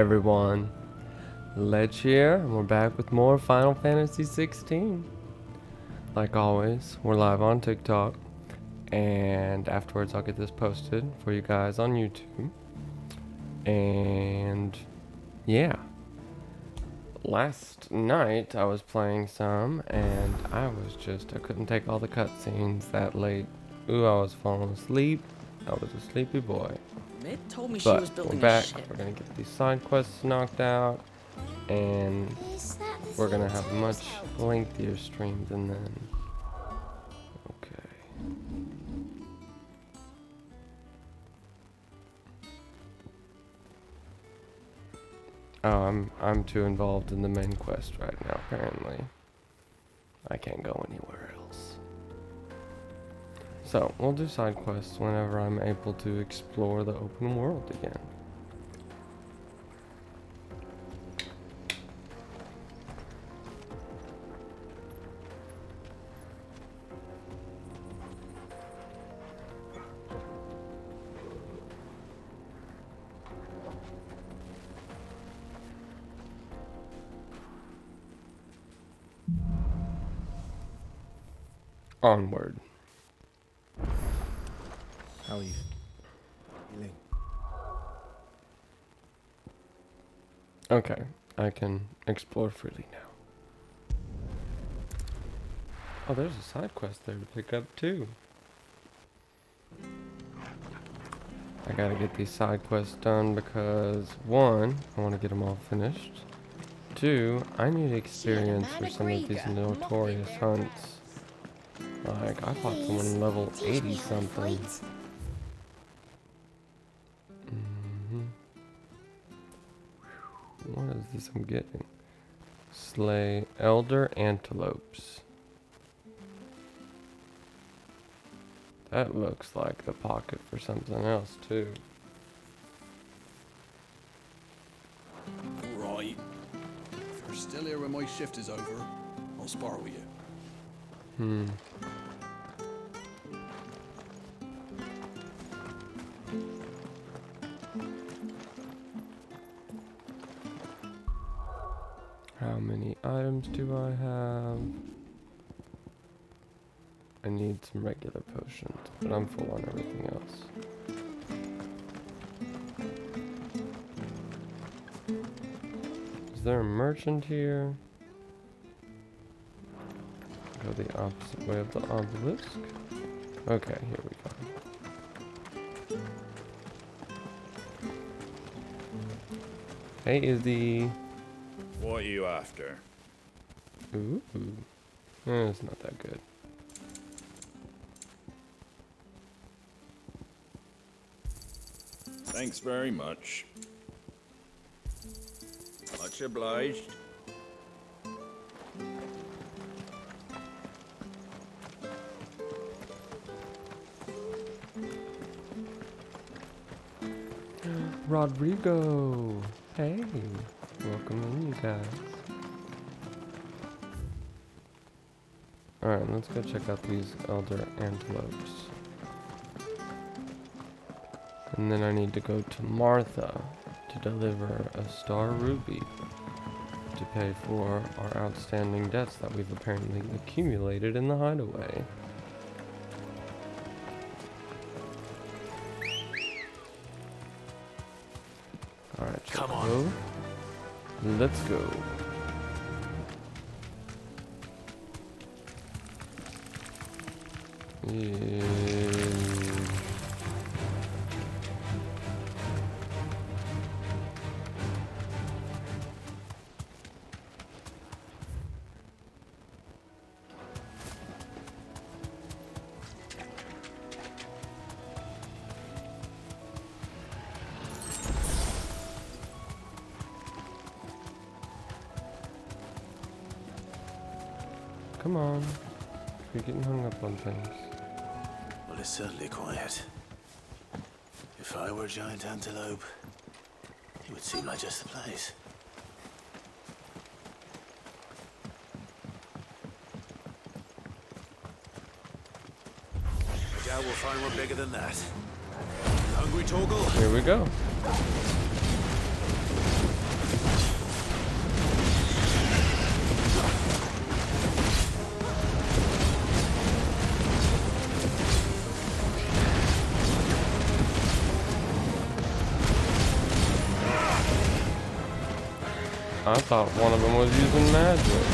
Everyone, Ledge here, and we're back with more Final Fantasy 16. Like always, we're live on TikTok, and afterwards I'll get this posted for you guys on YouTube. And yeah, last night I was playing some, and I couldn't take all the cutscenes that late. Ooh, I was falling asleep. I was a sleepy boy. Mid told me she But was we're building a back. ship. We're gonna get these side quests knocked out, and we're gonna have a much lengthier stream than then. Okay. Oh, I'm too involved in the main quest right now. Apparently, I can't go anywhere else. So we'll do side quests whenever I'm able to explore the open world again. Onward. How are you feeling? Okay, I can explore freely now. Oh, there's a side quest there to pick up too. I gotta get these side quests done because 1, I want to get them all finished. 2, I need experience for some of these notorious hunts. Like, I fought someone level 80 something. What is this I'm getting? Slay elder antelopes. That looks like the pocket for something else too. Right. If you're still here when my shift is over, I'll spar with you. How many items do I have? I need some regular potions, but I'm full on everything else. Is there a merchant here? Go the opposite way of the obelisk. Okay, here we go. Hey, Izzy. What are you after? Ooh. It's not that good. Thanks very much. Much obliged. Rodrigo! Hey! Welcome in, you guys. Alright, let's go check out these elder antelopes. And then I need to go to Martha to deliver a star ruby to pay for our outstanding debts that we've apparently accumulated in the hideaway. Alright, come on. Let's go. Yeah. Come on. You're getting hung up on things. Well, it's certainly quiet. If I were a giant antelope, it would seem like just the place. I doubt we'll find one bigger than that. Hungry, Torgal? Here we go. I thought one of them was using magic.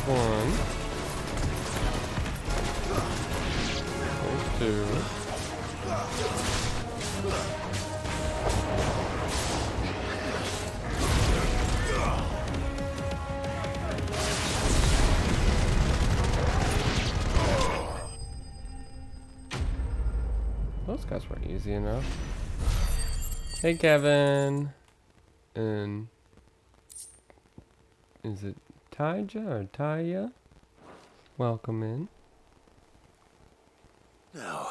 One. There's two. Those guys were easy enough. Hey, Kevin. And is it Tyja or Taya? Welcome in. Now,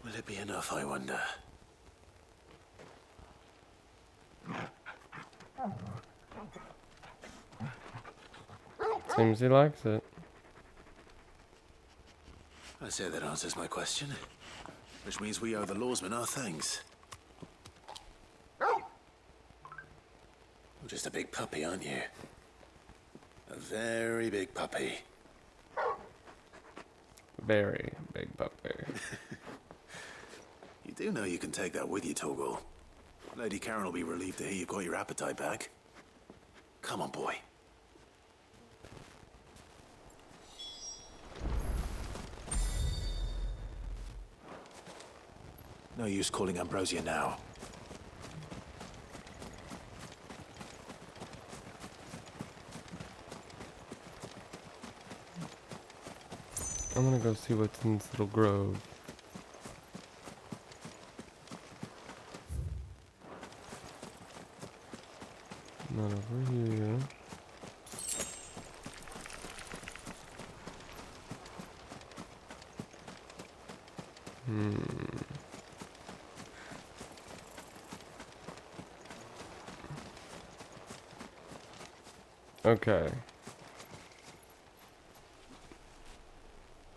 will it be enough, I wonder? Seems he likes it. I say that answers my question. Which means we owe the lawsmen our thanks. You're just a big puppy, aren't you? A very big puppy. Very big puppy. You do know you can take that with you, Torgal. Lady Karen will be relieved to hear you've got your appetite back. Come on, boy. No use calling Ambrosia now. I'm gonna go see what's in this little grove. Not over here. Okay.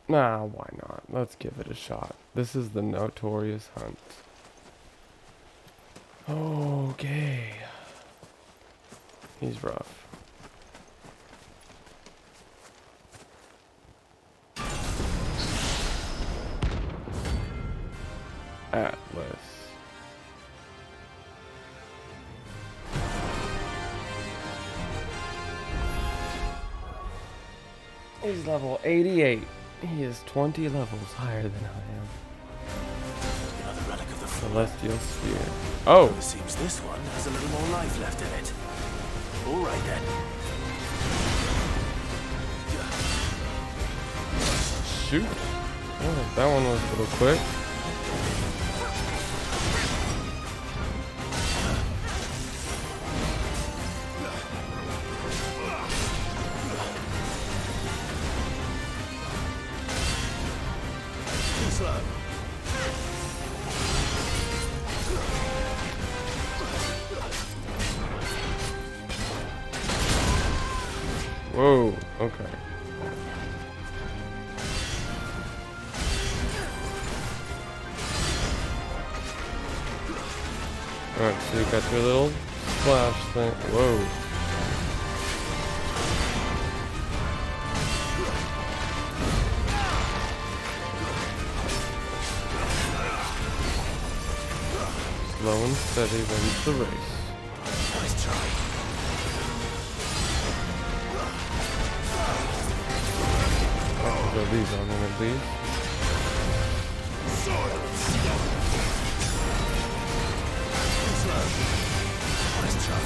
Nah, why not? Let's give it a shot. This is the Notorious Hunt. Okay. He's rough. Atlas. He's level 88. He is 20 levels higher than I am. Another relic of the Celestial Sphere. Oh! It seems this one has a little more life left in it. All right then. Shoot! Oh, that one was a little quick. Whoa, okay. Alright, so you got your little splash thing. Whoa. Slow and steady wins the race. Nice try. Throw these on him at least. Nice try.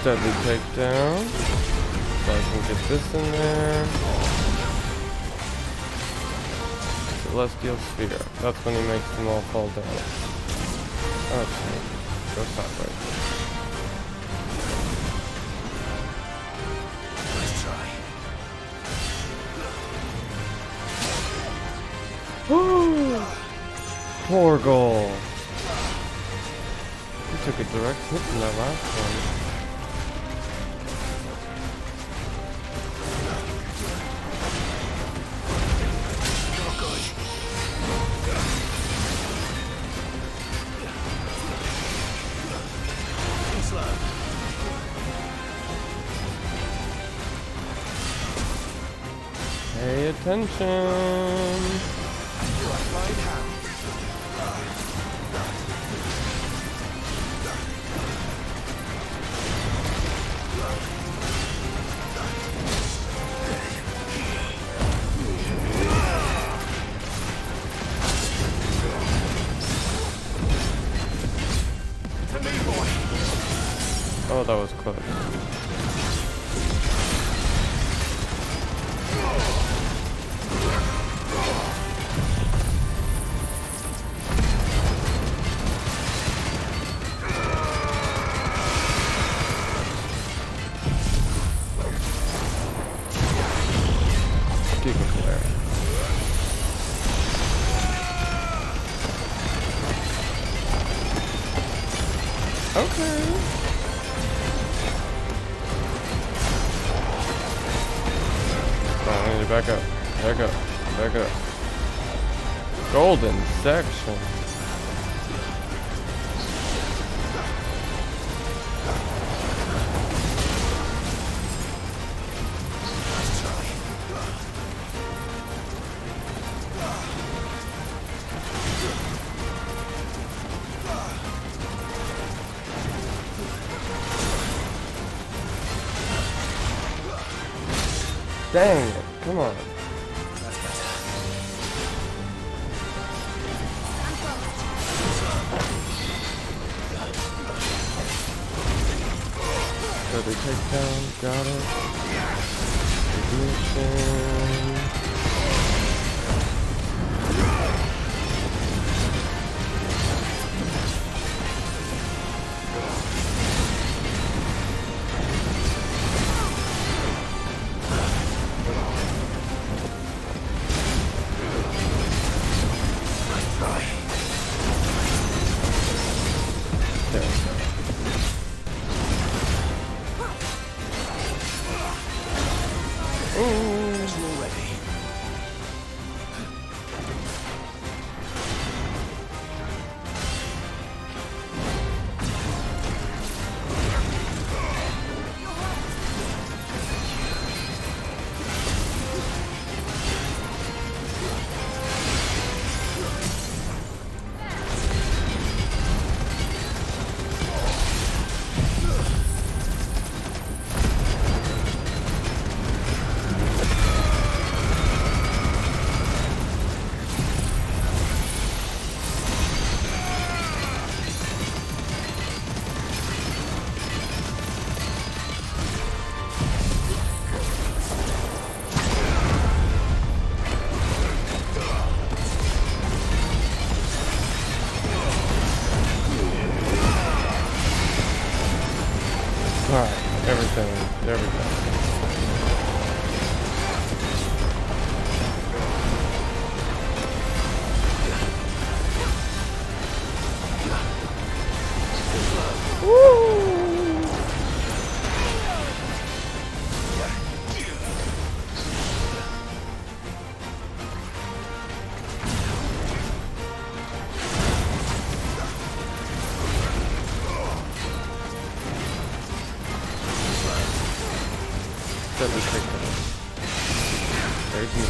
Deadly takedown. So I can get this in there. Celestial sphere. That's when he makes them all fall down. Okay. Go sideways. Nice try. Poor goal. He took a direct hit from that last one. Pay attention. Oh, that was close. Giga Flare. Okay. I need to back up. Back up. Back up. Golden section. Dang it. Come on. So they take down, got it. Ignition. Alright, everything, there we go. Deadly takedown. There's me.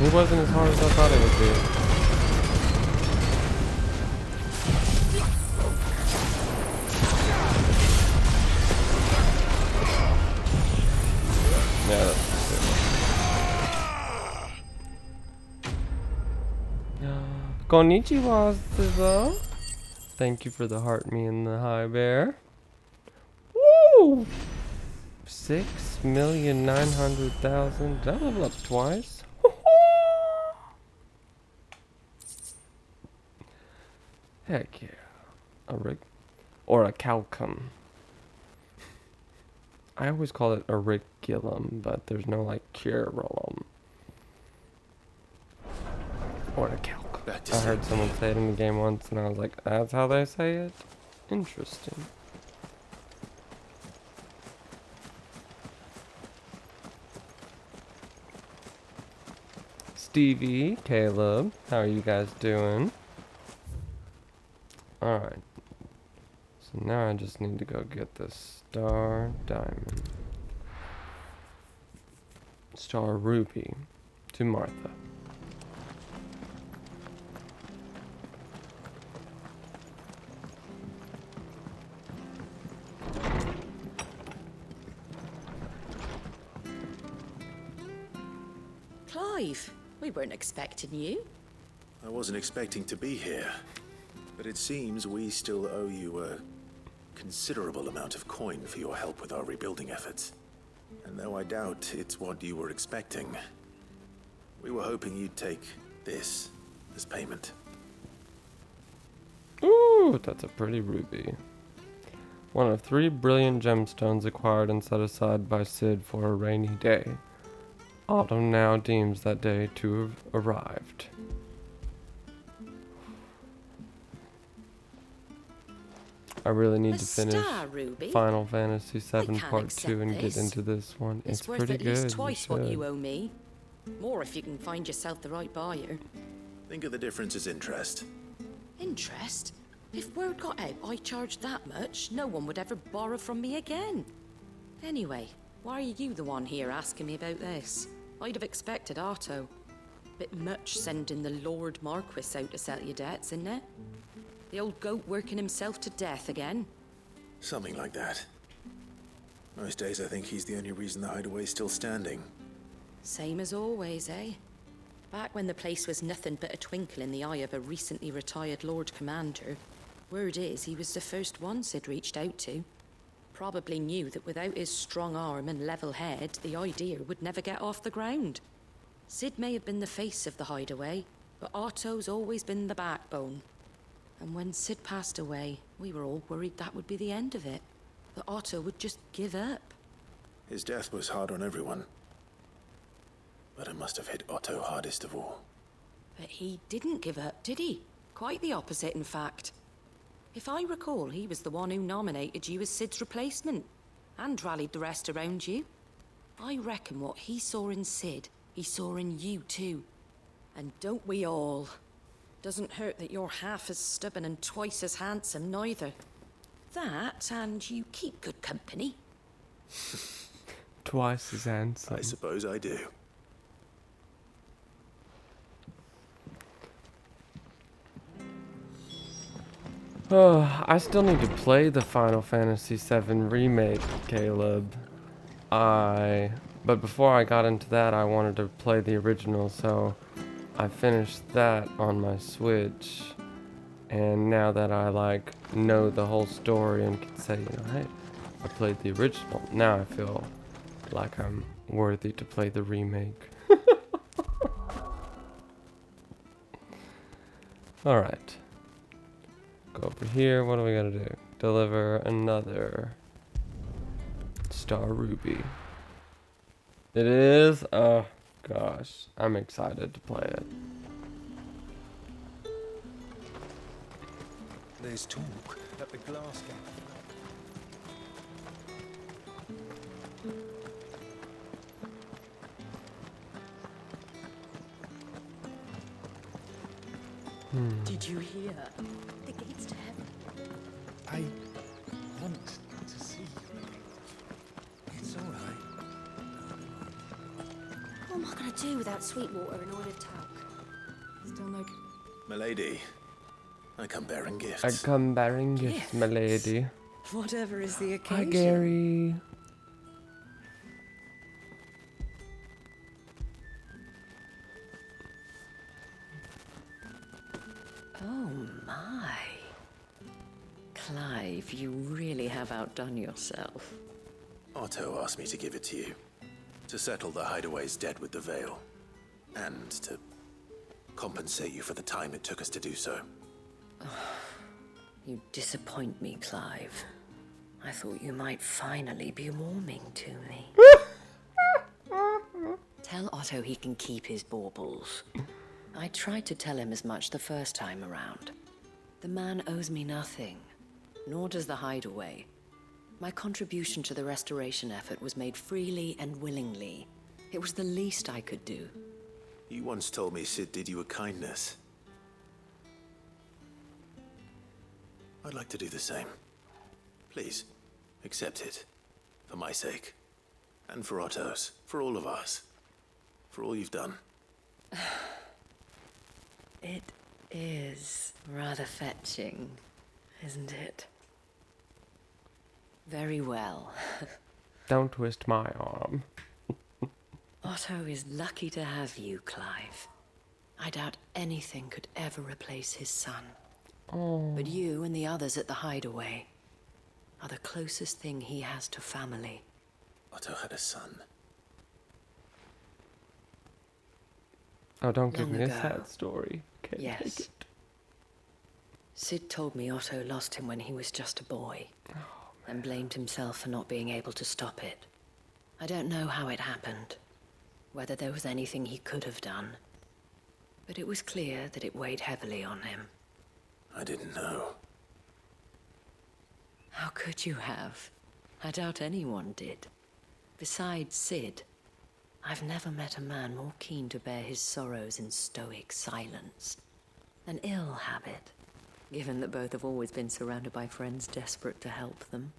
It wasn't as hard as I thought it would be. Yeah, that's good. Konnichiwa, Sizzle. Thank you for the heart, me and the high bear. Woo! 6,900,000. Did I level up twice? Heck yeah. A rig or a calcum. I always call it auriculum, but there's no like curulum. Or a calcum. I heard someone say it in the game once and I was like, that's how they say it? Interesting. Stevie, Caleb, how are you guys doing? Alright. So now I just need to go get this star diamond. Star ruby to Martha. Clive, we weren't expecting you. I wasn't expecting to be here, but it seems we still owe you a considerable amount of coin for your help with our rebuilding efforts. And though I doubt it's what you were expecting, we were hoping you'd take this as payment. Ooh, that's a pretty ruby. One of 3 brilliant gemstones acquired and set aside by Cid for a rainy day. Autumn now deems that day to have arrived. I really need to finish Final Fantasy VII Part 2 and get into this one. It's worth pretty at good. least twice what you owe me. More if you can find yourself the right buyer. Think of the difference as interest. Interest? If word got out I charged that much, no one would ever borrow from me again. Anyway, why are you the one here asking me about this? I'd have expected Otto. Bit much sending the Lord Marquis out to settle your debts, isn't it? The old goat working himself to death again? Something like that. Most days I think he's the only reason the hideaway's still standing. Same as always, eh? Back when the place was nothing but a twinkle in the eye of a recently retired Lord Commander, word is he was the first one Cid reached out to. Probably knew that without his strong arm and level head, the idea would never get off the ground. Cid may have been the face of the hideaway, but Otto's always been the backbone. And when Cid passed away, we were all worried that would be the end of it. That Otto would just give up. His death was hard on everyone. But it must have hit Otto hardest of all. But he didn't give up, did he? Quite the opposite, in fact. If I recall, he was the one who nominated you as Cid's replacement, and rallied the rest around you. I reckon what he saw in Cid, he saw in you too. And don't we all? Doesn't hurt that you're half as stubborn and twice as handsome, neither. That, and you keep good company. Twice as handsome. I suppose I do. Oh, I still need to play the Final Fantasy VII Remake, Caleb. But before I got into that, I wanted to play the original, so I finished that on my Switch. And now that I know the whole story and can say, hey, I played the original, now I feel like I'm worthy to play the remake. Alright. Go over here, what do we gotta do? Deliver another Star Ruby. It is? Oh gosh, I'm excited to play it. There's talk at the glass gate. Did you hear? The gates to heaven. I want to see you. It's all right. What am I gonna I do without Sweetwater and oiled talc. Still no... Milady, I come bearing gifts. I come bearing gifts, my lady. Whatever is the Hi, occasion. Gary. Oh my. Clive, you really have outdone yourself. Otto asked me to give it to you. To settle the Hideaway's debt with the Veil. And to compensate you for the time it took us to do so. You disappoint me, Clive. I thought you might finally be warming to me. Tell Otto he can keep his baubles. I tried to tell him as much the first time around. The man owes me nothing, nor does the Hideaway. My contribution to the restoration effort was made freely and willingly. It was the least I could do. You once told me Sid did you a kindness. I'd like to do the same. Please, accept it. For my sake. And for Otto's. For all of us. For all you've done. It is rather fetching, isn't it? Very well. Don't twist my arm. Otto is lucky to have you, Clive. I doubt anything could ever replace his son. Oh. But you and the others at the Hideaway are the closest thing he has to family. Otto had a son. Oh, don't give Long me a ago. sad story. Can't take Yes. it. Sid told me Otto lost him when he was just a boy, and blamed himself for not being able to stop it. I don't know how it happened, whether there was anything he could have done, but it was clear that it weighed heavily on him. I didn't know. How could you have? I doubt anyone did. Besides Sid, I've never met a man more keen to bear his sorrows in stoic silence. An ill habit, given that both have always been surrounded by friends desperate to help them.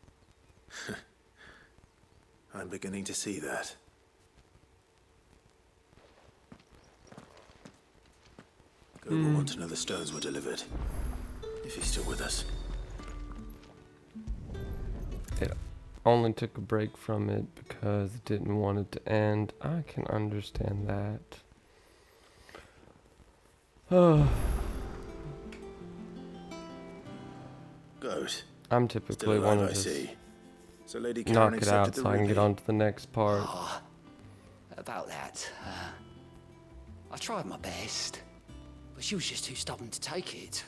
I'm beginning to see that. Go will want to know the stones were delivered. If he's still with us. It only took a break from it because it didn't want it to end. I can understand that. Oh, Goat. I'm Still typically alive, one I to just see. So Lady Karen knock it accepted out the so I can get ruby. on to the next part. About that, I tried my best, but she was just too stubborn to take it.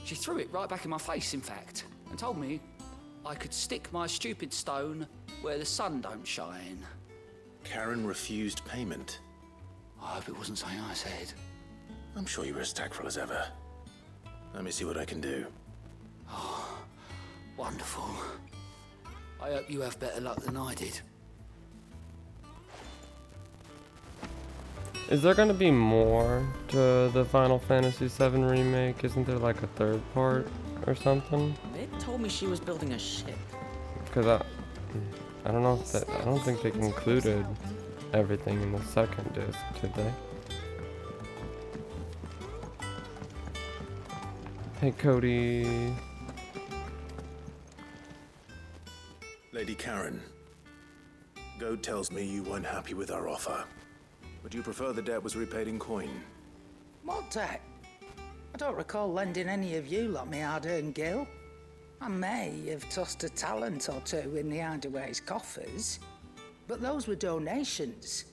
She threw it right back in my face, in fact, and told me I could stick my stupid stone where the sun don't shine. Karen refused payment. I hope it wasn't something I said. I'm sure you were as tactful as ever. Let me see what I can do. Wonderful. I hope you have better luck than I did. Is there gonna be more to the Final Fantasy VII remake? Isn't there like a third part or something? They told me she was building a ship. Because I don't know if that, I don't think they included everything in the second disc, did they? Hey Cody. Lady Karen, Goat tells me you weren't happy with our offer. Would you prefer the debt was repaid in coin? What debt? I don't recall lending any of you lot me hard-earned gil. I may have tossed a talent or two in the Hideaway's coffers, but those were donations,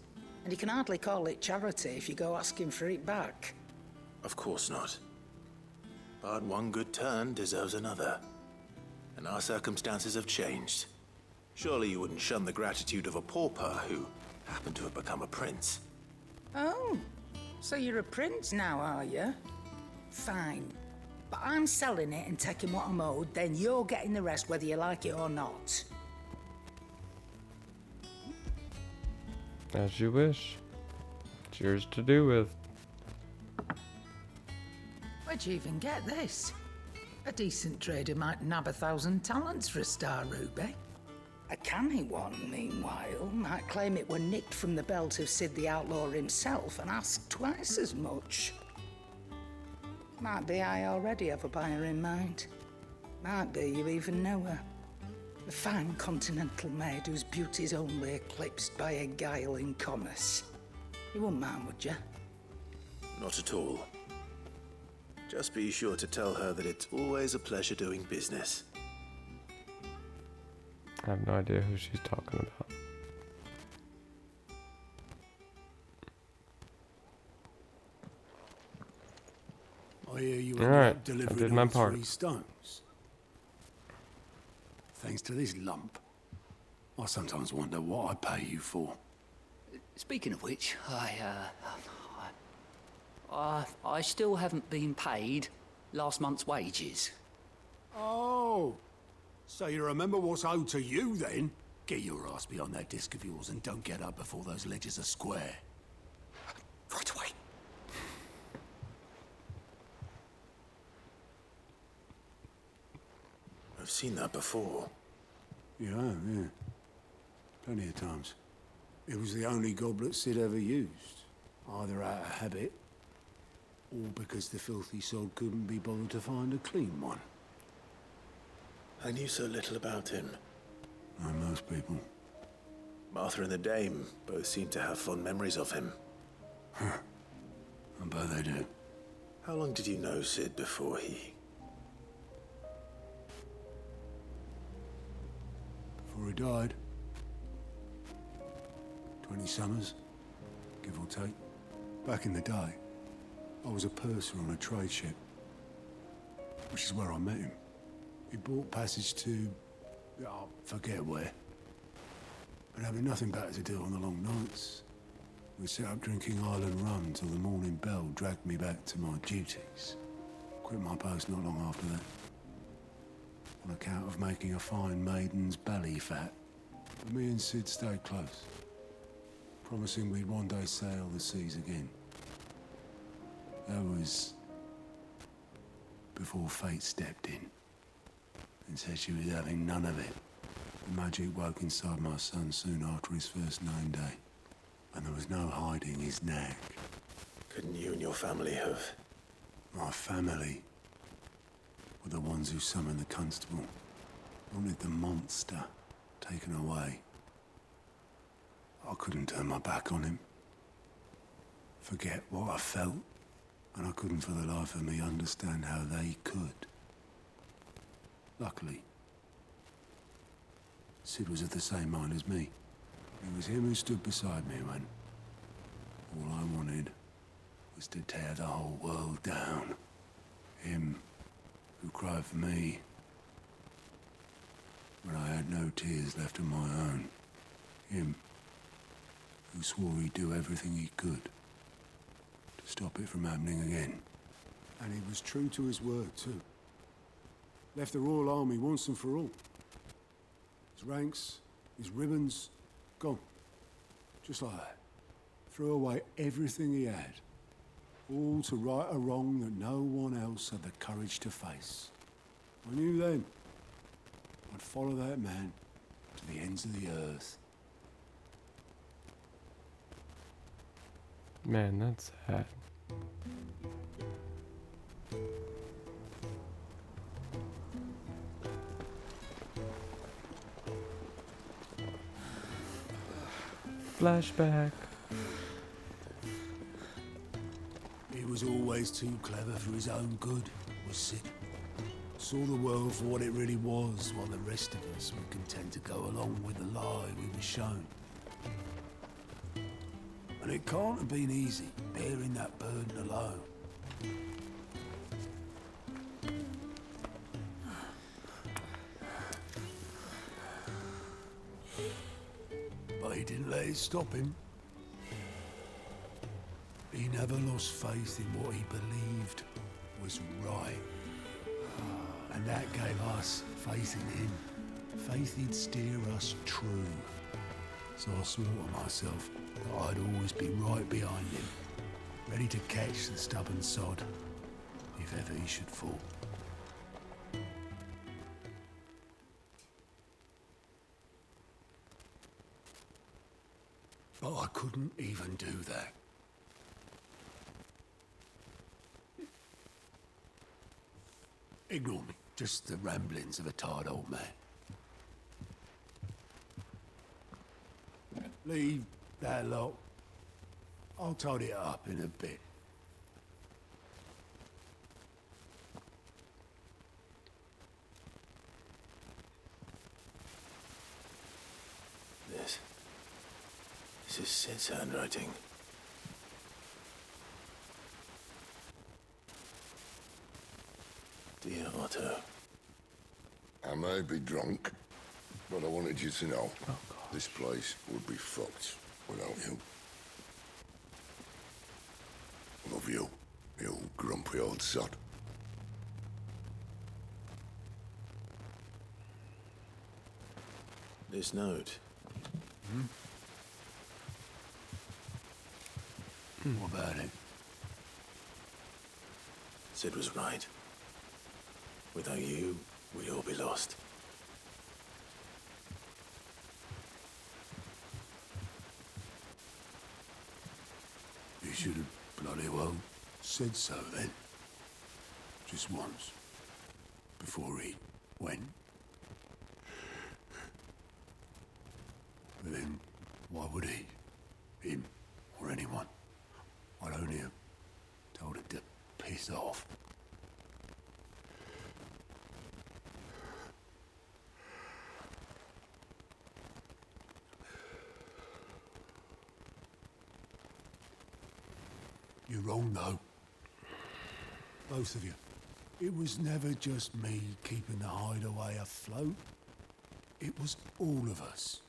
and you can hardly call it charity if you go asking for it back. Of course not. But one good turn deserves another. And our circumstances have changed. Surely you wouldn't shun the gratitude of a pauper who happened to have become a prince. Oh, so you're a prince now, are you? Fine. But I'm selling it and taking what I'm owed, then you're getting the rest whether you like it or not. As you wish. It's yours to do with. Where'd you even get this? A decent trader might nab 1,000 talents for a star ruby. A canny one, meanwhile, might claim it were nicked from the belt of Sid the Outlaw himself and ask twice as much. Might be I already have a buyer in mind. Might be you even know her. A fine continental maid whose beauty's only eclipsed by a guile in commerce. You wouldn't mind, would you? Not at all. Just be sure to tell her that it's always a pleasure doing business. I have no idea who she's talking about. I hear you All right, I delivered did my all part. 3 stones. Thanks to this lump. I sometimes wonder what I pay you for. Speaking of which, I still haven't been paid last month's wages. Oh, so you remember what's owed to you then? Get your ass behind that disc of yours and don't get up before those ledgers are square. Right away. I've seen that before. Yeah, yeah. Plenty of times. It was the only goblet Sid ever used. Either out of habit, or because the filthy sod couldn't be bothered to find a clean one. I knew so little about him. Like most people. Martha and the Dame both seem to have fond memories of him. I bet they do. How long did you know Sid before he... Before he died. 20 summers, give or take. Back in the day, I was a purser on a trade ship. Which is where I met him. He bought passage to... I forget where. But having nothing better to do on the long nights, we set up drinking island rum till the morning bell dragged me back to my duties. Quit my post not long after that. On account of making a fine maiden's belly fat. But me and Sid stayed close. Promising we'd one day sail the seas again. That was... before fate stepped in. And said she was having none of it. The magic woke inside my son soon after his first 9 day. And there was no hiding his knack. Couldn't you and your family have... My family were the ones who summoned the constable. Wanted the monster taken away. I couldn't turn my back on him. Forget what I felt. And I couldn't for the life of me understand how they could. Luckily, Sid was of the same mind as me. It was him who stood beside me when all I wanted was to tear the whole world down. Him who cried for me when I had no tears left of my own. Him who swore he'd do everything he could to stop it from happening again. And he was true to his word, too. Left the Royal Army once and for all. His ranks, his ribbons, gone. Just like that. Threw away everything he had. All to right a wrong that no one else had the courage to face. I knew then I'd follow that man to the ends of the earth. Man, that's sad. Flashback. He was always too clever for his own good, was Sid. Saw the world for what it really was, while the rest of us were content to go along with the lie we were shown. And it can't have been easy, bearing that burden alone. But he didn't let it stop him. He never lost faith in what he believed was right. And that gave us faith in him. Faith he'd steer us true. So I swore to myself that I'd always be right behind him, ready to catch the stubborn sod, if ever he should fall. But I couldn't even do that. Ignore me. Just the ramblings of a tired old man. Leave that lot. I'll tidy it up in a bit. This is Sid's handwriting. Dear Otto. I may be drunk, but I wanted you to know this place would be fucked without you. Love you, you grumpy old sod. This note. What about it? Sid was right. Without you, we'd all be lost. You should have bloody well said so then. Just once. Before he went. But then, why would he? Him, or anyone? I'd only have told him to piss off. You're wrong, though. Both of you. It was never just me keeping the hideaway afloat. It was all of us.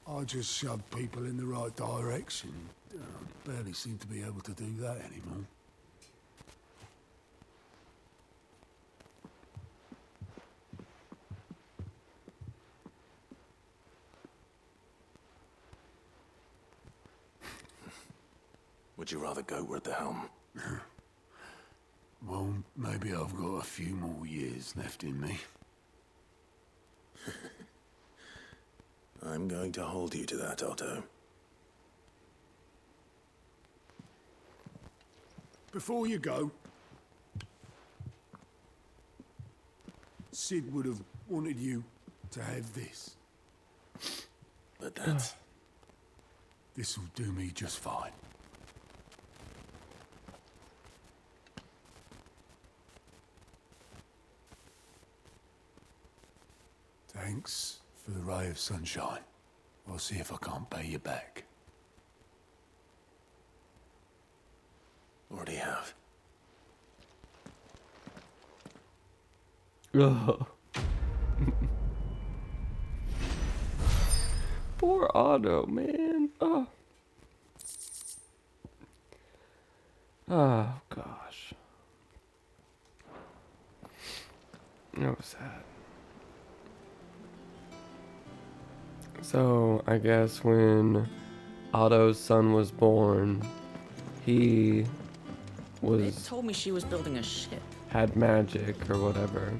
I just shoved people in the right direction. I barely seem to be able to do that anymore. Would you rather go at the helm? Well, maybe I've got a few more years left in me. I'm going to hold you to that, Otto. Before you go, Sid would have wanted you to have this. But that's... This'll do me just fine. Thanks for the ray of sunshine. I'll see if I can't pay you back. Already have. Ugh. Poor Otto, man. Oh. Oh, gosh. That was sad. So, I guess when Otto's son was born, he It told me she was building a ship. had magic or whatever.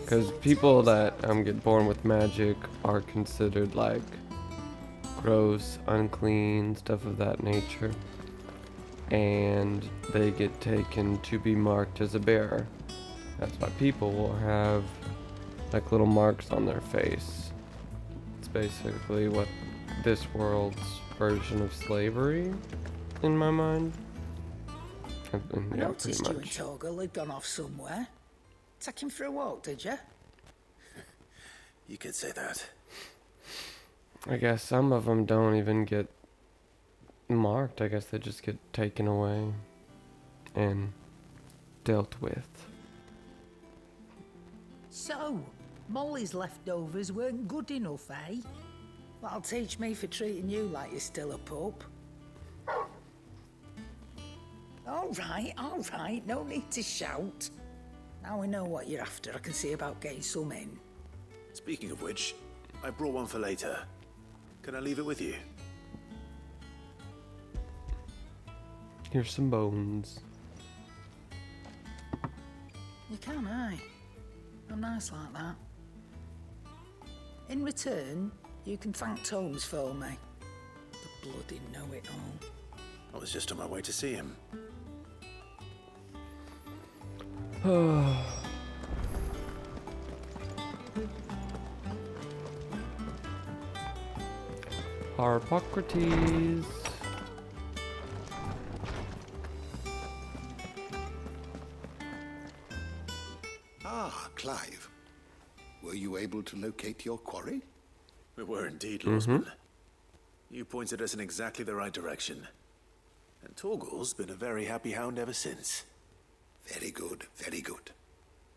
Because people that get born with magic are considered like gross, unclean, stuff of that nature. And they get taken to be marked as a bearer. That's why people will have like little marks on their face. It's basically what this world's version of slavery, in my mind. I Yeah, noticed pretty you and much. Torgal had gone off somewhere. Take him for a walk, did you? You could say that. I guess some of them don't even get marked. I guess they just get taken away and dealt with. So, Molly's leftovers weren't good enough, eh? That'll teach me for treating you like you're still a pup. All right, no need to shout. Now we know what you're after. I can see about getting some in. Speaking of which, I brought one for later. Can I leave it with you? Here's some bones. You can, aye. I'm nice like that. In return, you can thank Tomes for me. The bloody know-it-all. I was just on my way to see him. Harpocrates. Ah, Clive. Were you able to locate your quarry? We were indeed, Lawsman. You pointed us in exactly the right direction. And Torgal's been a very happy hound ever since. Very good, very good.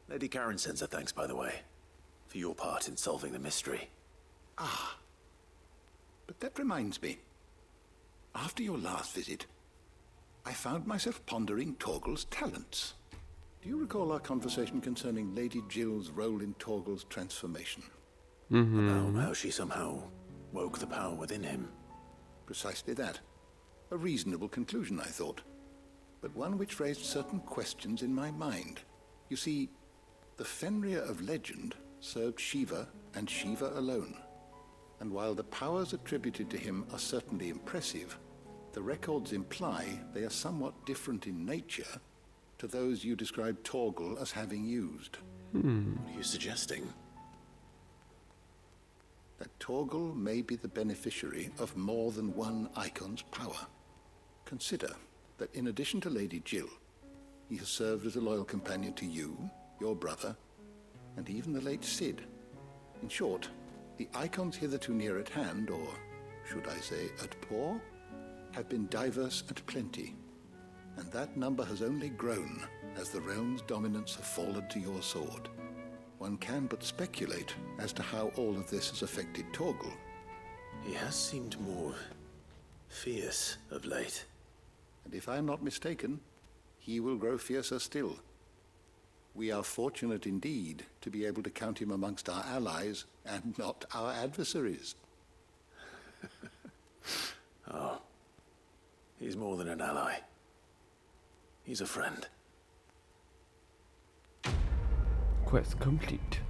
Lady Karen sends her thanks, by the way, for your part in solving the mystery. Ah. But that reminds me. After your last visit, I found myself pondering Torgal's talents. Do you recall our conversation concerning Lady Jill's role in Torgal's transformation? About how she somehow woke the power within him. Precisely that. A reasonable conclusion, I thought. But one which raised certain questions in my mind. You see, the Fenrir of legend served Shiva and Shiva alone. And while the powers attributed to him are certainly impressive, the records imply they are somewhat different in nature to those you described Torgal as having used. What are you suggesting? That Torgal may be the beneficiary of more than one icon's power. Consider that in addition to Lady Jill, he has served as a loyal companion to you, your brother, and even the late Cid. In short, the icons hitherto near at hand, or should I say at paw, have been diverse and plenty, and that number has only grown as the realm's dominance have fallen to your sword. One can but speculate as to how all of this has affected Torgal. He has seemed more fierce of late. And if I'm not mistaken, he will grow fiercer still. We are fortunate indeed to be able to count him amongst our allies and not our adversaries. Oh, he's more than an ally. He's a friend. Quest complete.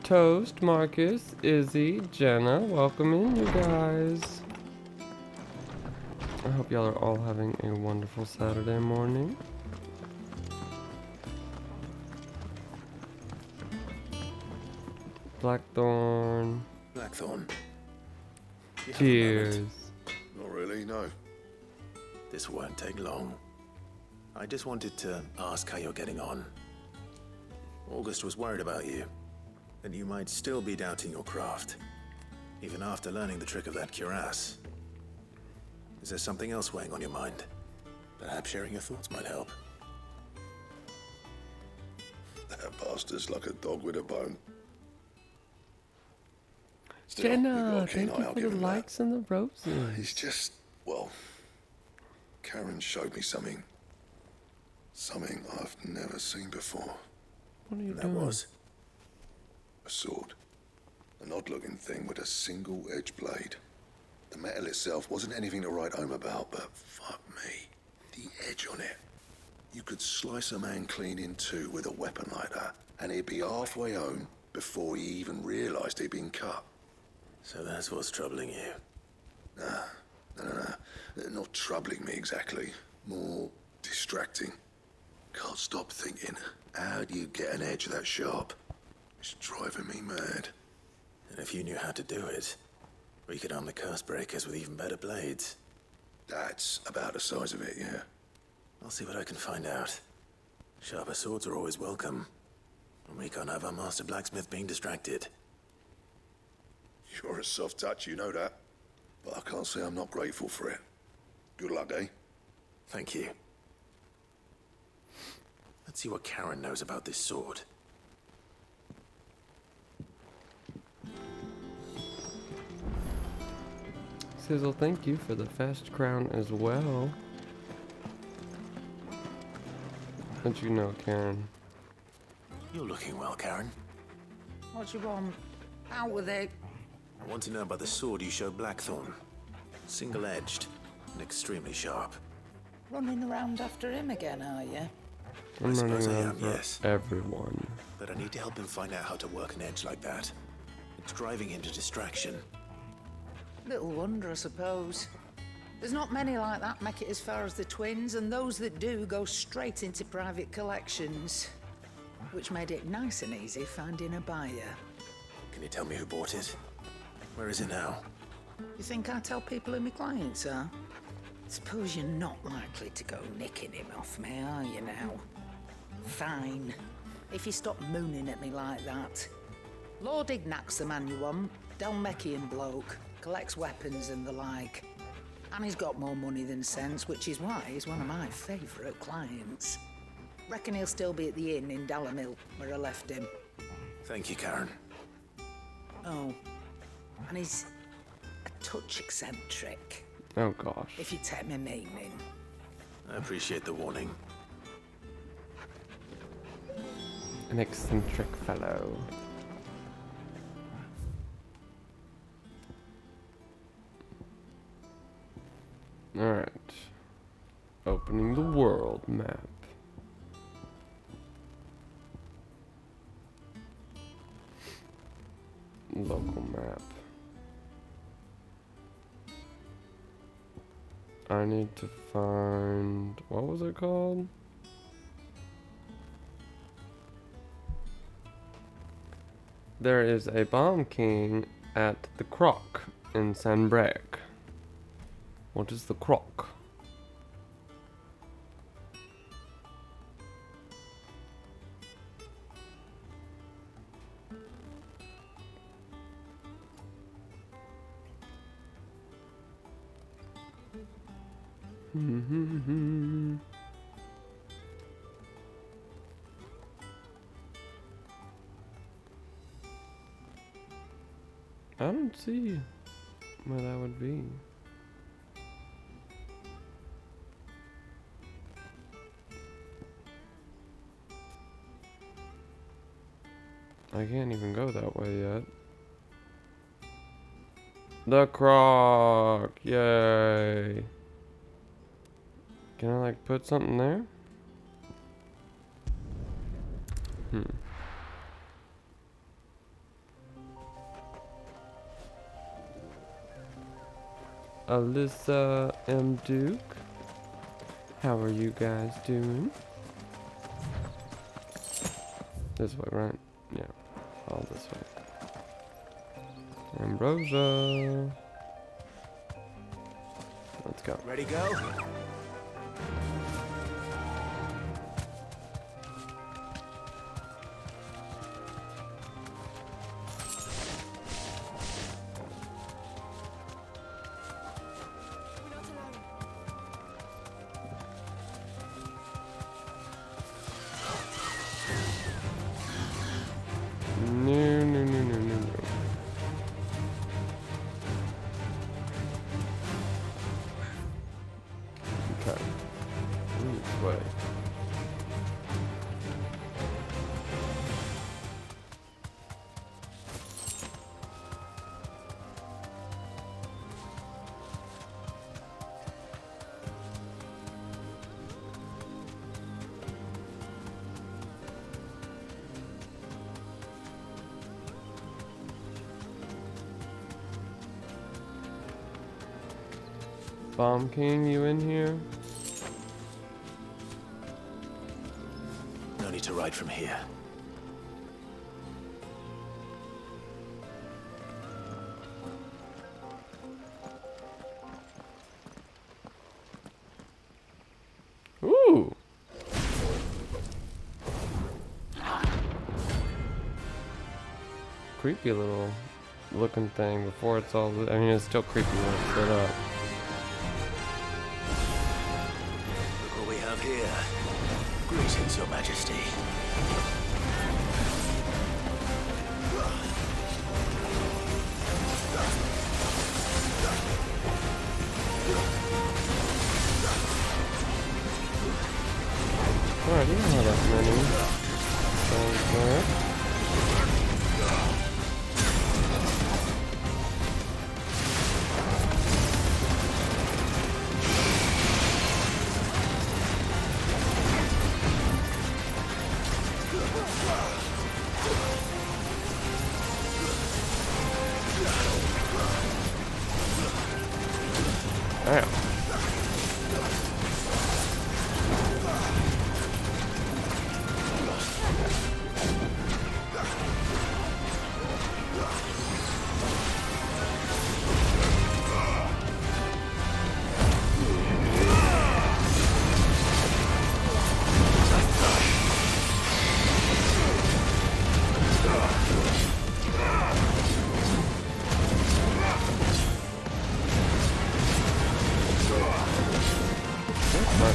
Toast, Marcus, Izzy, Jenna, welcome in, you guys. I hope y'all are all having a wonderful Saturday morning. Blackthorn. Blackthorn. Cheers. Not really, no. This won't take long. I just wanted to ask how you're getting on. August was worried about you, that you might still be doubting your craft, even after learning the trick of that cuirass. Is there something else weighing on your mind? Perhaps sharing your thoughts might help. That bastard's like a dog with a bone. Still, Jenna, thank you for the likes and the roses. He's just, well, Karen showed me something. Something I've never seen before. What are you That doing? was A sword. An odd-looking thing with a single-edged blade. The metal itself wasn't anything to write home about, but fuck me. The edge on it. You could slice a man clean in two with a weapon like that, and he'd be halfway home before he even realised he'd been cut. So that's what's troubling you. No. Not troubling me exactly. More distracting. Can't stop thinking, how do you get an edge that sharp? It's driving me mad. And if you knew how to do it, we could arm the curse breakers with even better blades. That's about the size of it, yeah. I'll see what I can find out. Sharper swords are always welcome. And we can't have our master blacksmith being distracted. You're a soft touch, you know that. But I can't say I'm not grateful for it. Good luck, eh? Thank you. Let's see what Karen knows about this sword. Sizzle, thank you for the fast crown as well. How'd you know, Karen? You're looking well, Karen. What do you want? Out with it. I want to know about the sword you showed Blackthorn. Single-edged and extremely sharp. Running around after him again, are you? I'm suppose running I around am, for yes. everyone. But I need to help him find out how to work an edge like that. It's driving him to distraction. Little wonder, I suppose. There's not many like that make it as far as the twins, and those that do go straight into private collections. Which made it nice and easy finding a buyer. Can you tell me who bought it? Where is it now? You think I tell people who my clients are? Suppose you're not likely to go nicking him off me, are you now? Fine. If you stop mooning at me like that. Lord Ignac's the man you want. Dalmekian bloke. Collects weapons and the like. And he's got more money than sense, which is why he's one of my favourite clients. Reckon he'll still be at the inn in Dalamil, where I left him. Thank you, Karen. Oh. And he's a touch eccentric. Oh gosh. If you take my meaning. I appreciate the warning. An eccentric fellow. Alright. Opening the world map. Local map. I need to find... what was it called? There is a Bomb King at the Croc in Sanbreque. What is the Croc? I don't see where that would be. I can't even go that way yet. The Croc! Yay! Can I like put something there? Alyssa M. Duke, how are you guys doing? This way, right? Yeah, all this way. Ambrosia. Let's go. Ready, go? Bomb King, you in here? No need to ride from here. Ooh! Creepy little looking thing before it's all... I mean, it's still creepy when it's lit up. Here. Greetings, Your Majesty. Alright, you don't have that many. Sounds there.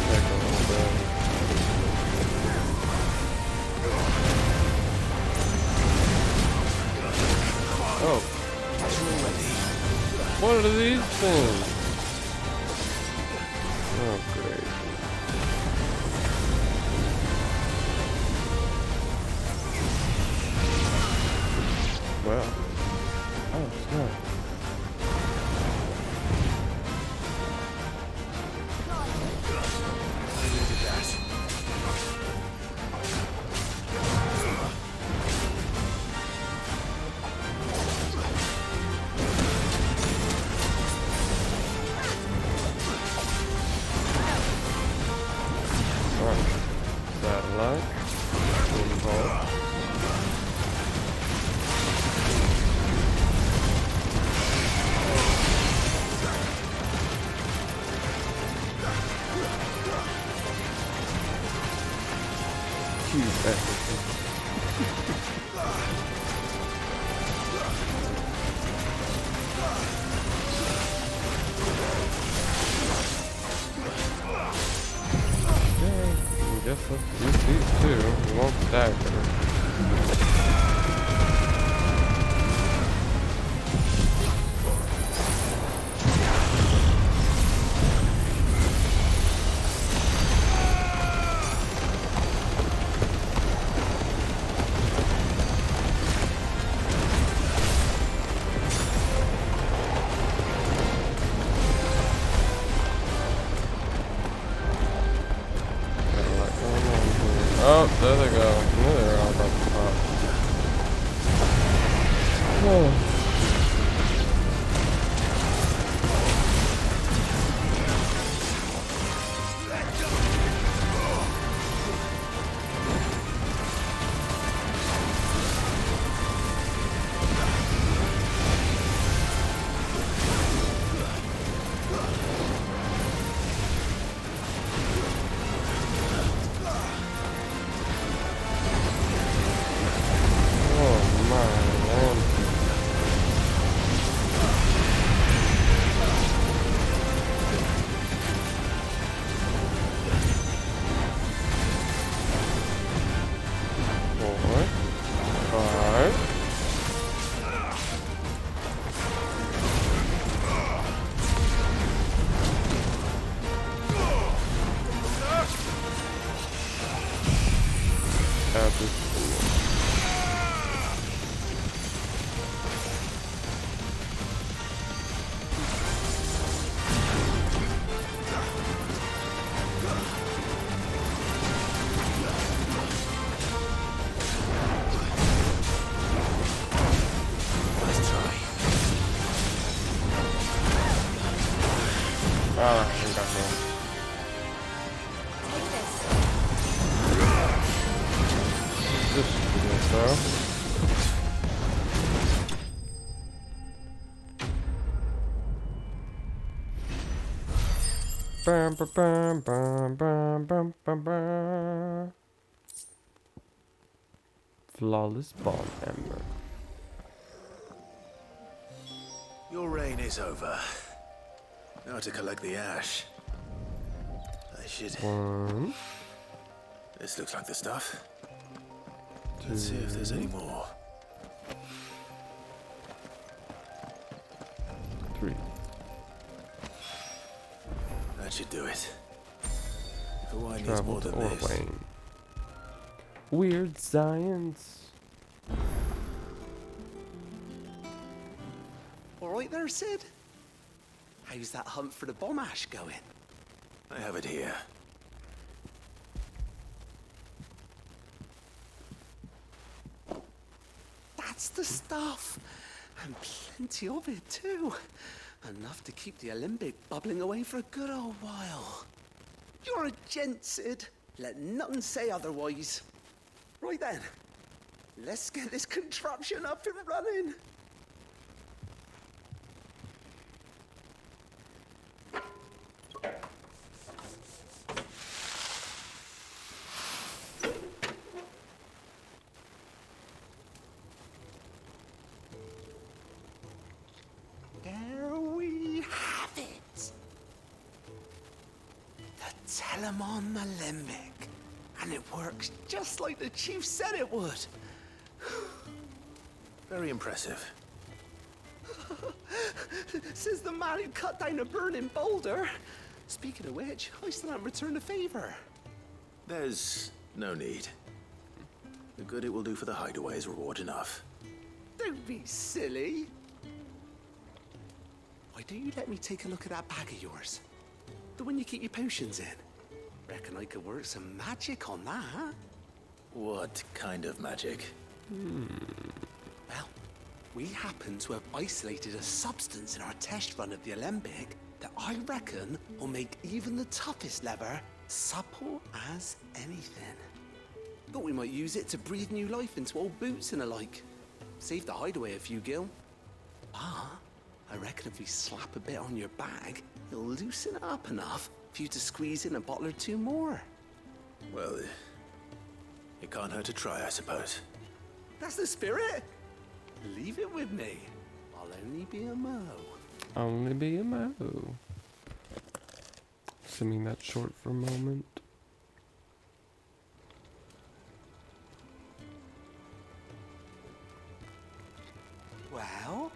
check a little bit. Oh. What are these things? Oh, great. Well. Oh, snap. Satellite. Impulse. Cute efficacy. I guess let's use these two. We won't stagger. Oh, there they go. I knew they were all about to pop. Oh. Bam, bam, bam, bam, bam, bam, bam. Flawless ball ember. Your reign is over. Now to collect the ash. I should. One. This looks like the stuff. Let's see if there's any more. 3. That should do it. If a wine needs Travel more to than this. Orwayne. Weird science. All right there, Sid. How's that hunt for the bomb ash going? I have it here. That's the stuff. And plenty of it, too. Enough to keep the alembic bubbling away for a good old while. You're a gent, Sid. Let nothing say otherwise. Right then, let's get this contraption up and running. There we have it. The Telemon Alembic. And it works just like the chief said it would. Very impressive. Says the man who cut down a burning boulder. Speaking of which, I still haven't returned the favor. There's no need. The good it will do for the hideaway is reward enough. Don't be silly. Why don't you let me take a look at that bag of yours? The one you keep your potions in. Reckon I could work some magic on that. What kind of magic? Well, we happen to have isolated a substance in our test run of the Alembic that I reckon will make even the toughest leather supple as anything. Thought we might use it to breathe new life into old boots and the like. Save the hideaway a few gil. But I reckon if we slap a bit on your bag, it'll loosen it up enough for you to squeeze in a bottle or two more. Well, it can't hurt to try, I suppose. That's the spirit. Leave it with me. I'll only be a mo. Only be a mo. Assuming that's short for a moment. Well,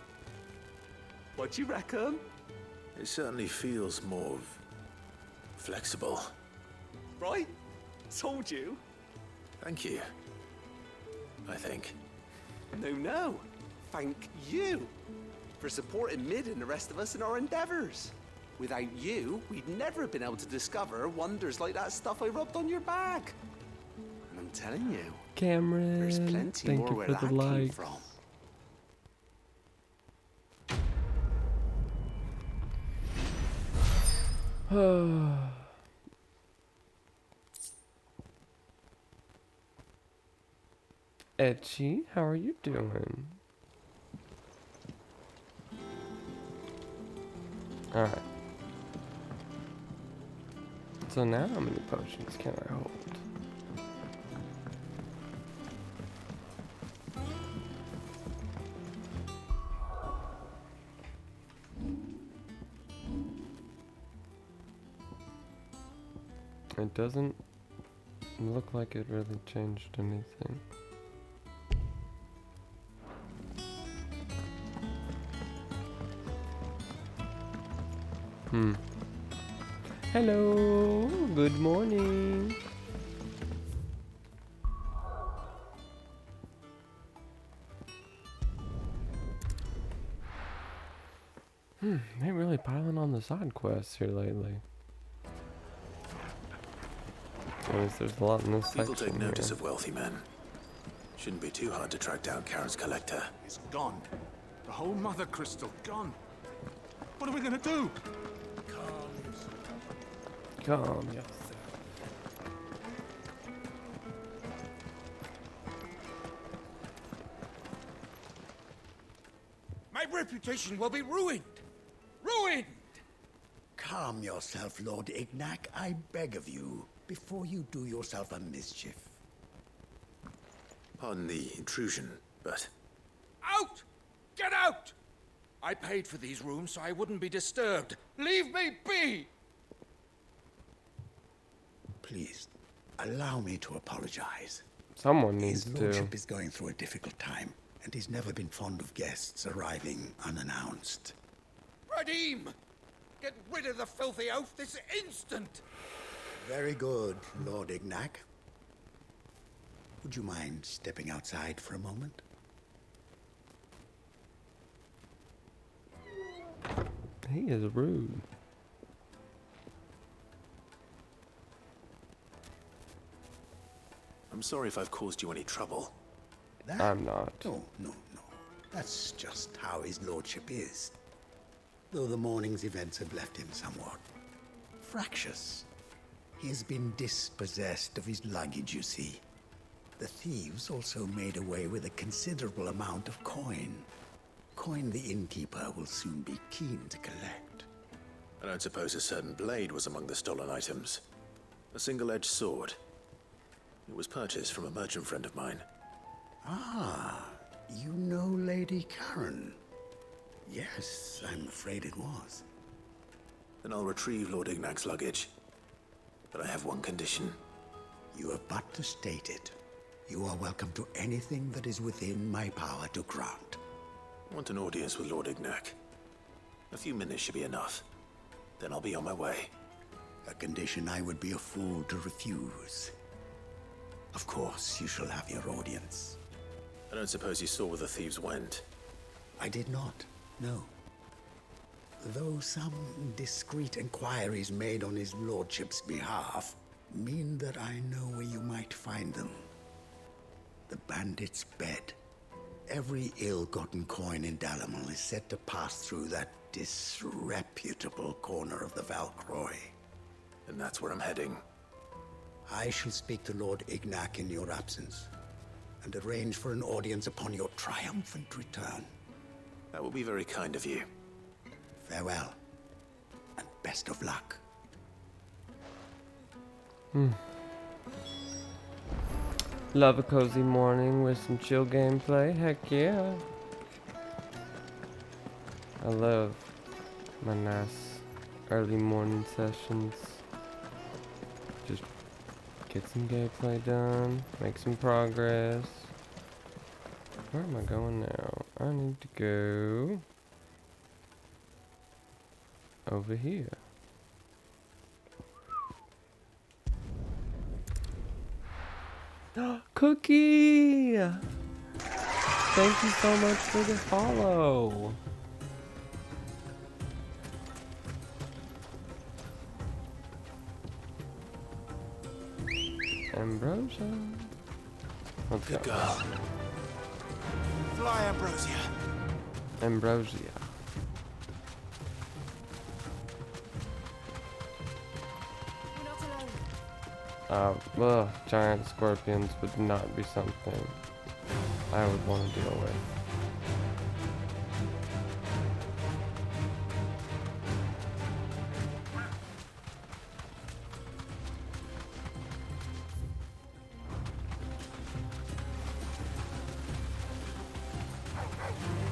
what do you reckon? It certainly feels more flexible. Right? Told you. Thank you. I think. No. Thank you for supporting Mid and the rest of us in our endeavors. Without you, we'd never have been able to discover wonders like that stuff I rubbed on your bag. And I'm telling you, Cameron, there's plenty thank more you where for that the came likes. from. Etchy, how are you doing? Alright. So now how many potions can I hold? It doesn't look like it really changed anything. Hello, good morning. They really piling on the side quests here lately. At least there's a lot in this People section take notice here. of wealthy men. Shouldn't be too hard to track down Karen's collector. It's gone. The whole mother crystal gone. What are we gonna do? Calm yourself. My reputation will be ruined! Ruined! Calm yourself, Lord Ignac, I beg of you, before you do yourself a mischief. Pardon the intrusion, but... Out! Get out! I paid for these rooms so I wouldn't be disturbed. Leave me be! Please, allow me to apologize. Someone needs His to. lordship is going through a difficult time, and he's never been fond of guests arriving unannounced. Radim! Get rid of the filthy oaf this instant! Very good, Lord Ignac. Would you mind stepping outside for a moment? He is rude. I'm sorry if I've caused you any trouble. That? I'm not. No. That's just how his lordship is. Though the morning's events have left him somewhat fractious. He has been dispossessed of his luggage, you see. The thieves also made away with a considerable amount of coin. Coin the innkeeper will soon be keen to collect. I don't suppose a certain blade was among the stolen items. A single-edged sword. It was purchased from a merchant friend of mine. Ah, you know Lady Karen. Yes, I'm afraid it was. Then I'll retrieve Lord Ignac's luggage. But I have one condition. You have but to state it. You are welcome to anything that is within my power to grant. I want an audience with Lord Ignac. A few minutes should be enough. Then I'll be on my way. A condition I would be a fool to refuse. Of course, you shall have your audience. I don't suppose you saw where the thieves went? I did not, no. Though some discreet inquiries made on his lordship's behalf mean that I know where you might find them. The bandit's bed. Every ill-gotten coin in Dalimil is said to pass through that disreputable corner of the Val Croix. And that's where I'm heading. I shall speak to Lord Ignac in your absence, and arrange for an audience upon your triumphant return. That will be very kind of you. Farewell, and best of luck. Love a cozy morning with some chill gameplay. Heck yeah. I love my nice early morning sessions. Just get some gameplay done, make some progress. Where am I going now? I need to go over here. Cookie! Thank you so much for the follow. Ambrosia. Let's Good go. girl. Fly, Ambrosia. Ambrosia. Well, giant scorpions would not be something I would want to deal with.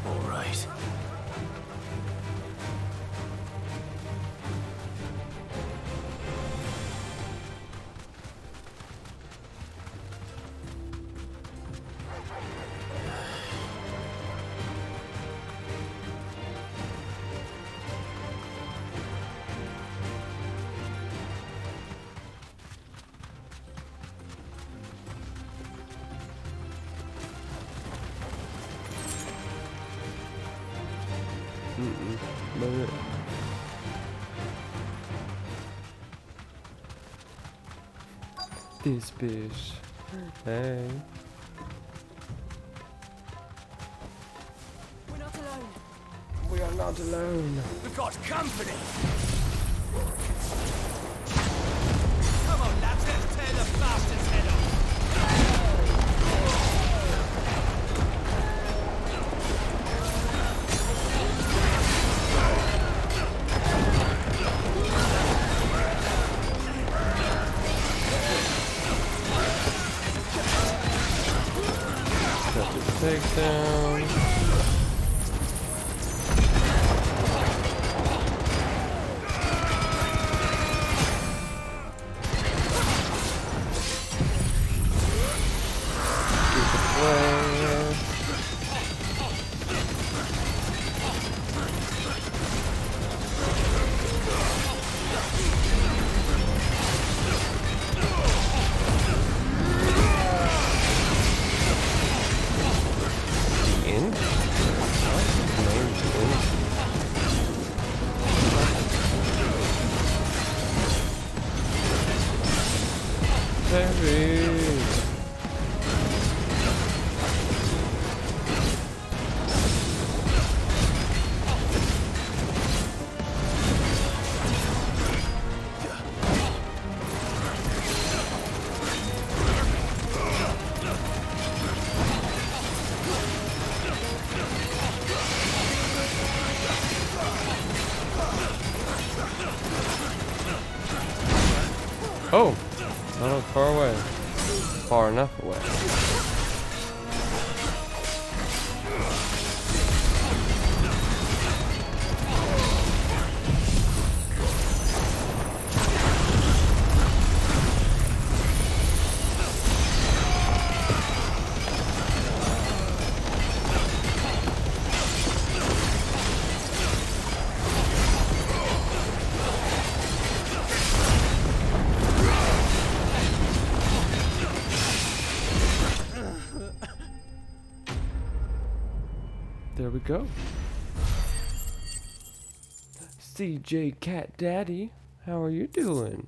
All right. But this bitch. Hey. We're not alone. We are not alone. We've got company! Come on, lads, let's tear the bastard's head off! Takedown. Oh, that was far away. Far enough away. There we go. CJ Cat Daddy, how are you doing?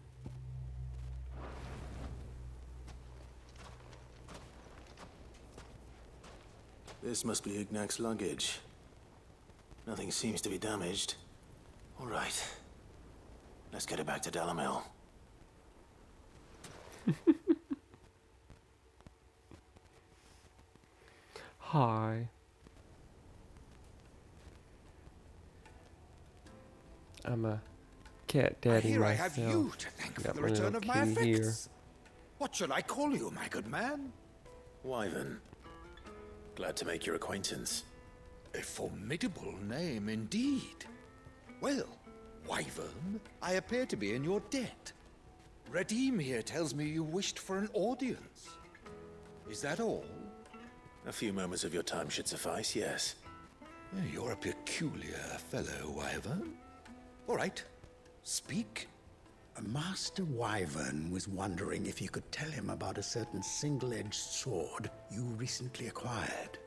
This must be Ignac's luggage. Nothing seems to be damaged. All right. Let's get it back to Dalamil. Hi. I'm a cat daddy Here I myself. have you to thank for Got the my return little of my key effects. here. What should I call you, my good man? Wyvern. Glad to make your acquaintance. A formidable name indeed. Well, Wyvern, I appear to be in your debt. Redeem here tells me you wished for an audience. Is that all? A few moments of your time should suffice, yes. You're a peculiar fellow, Wyvern. All right, speak. Master Wyvern was wondering if you could tell him about a certain single-edged sword you recently acquired.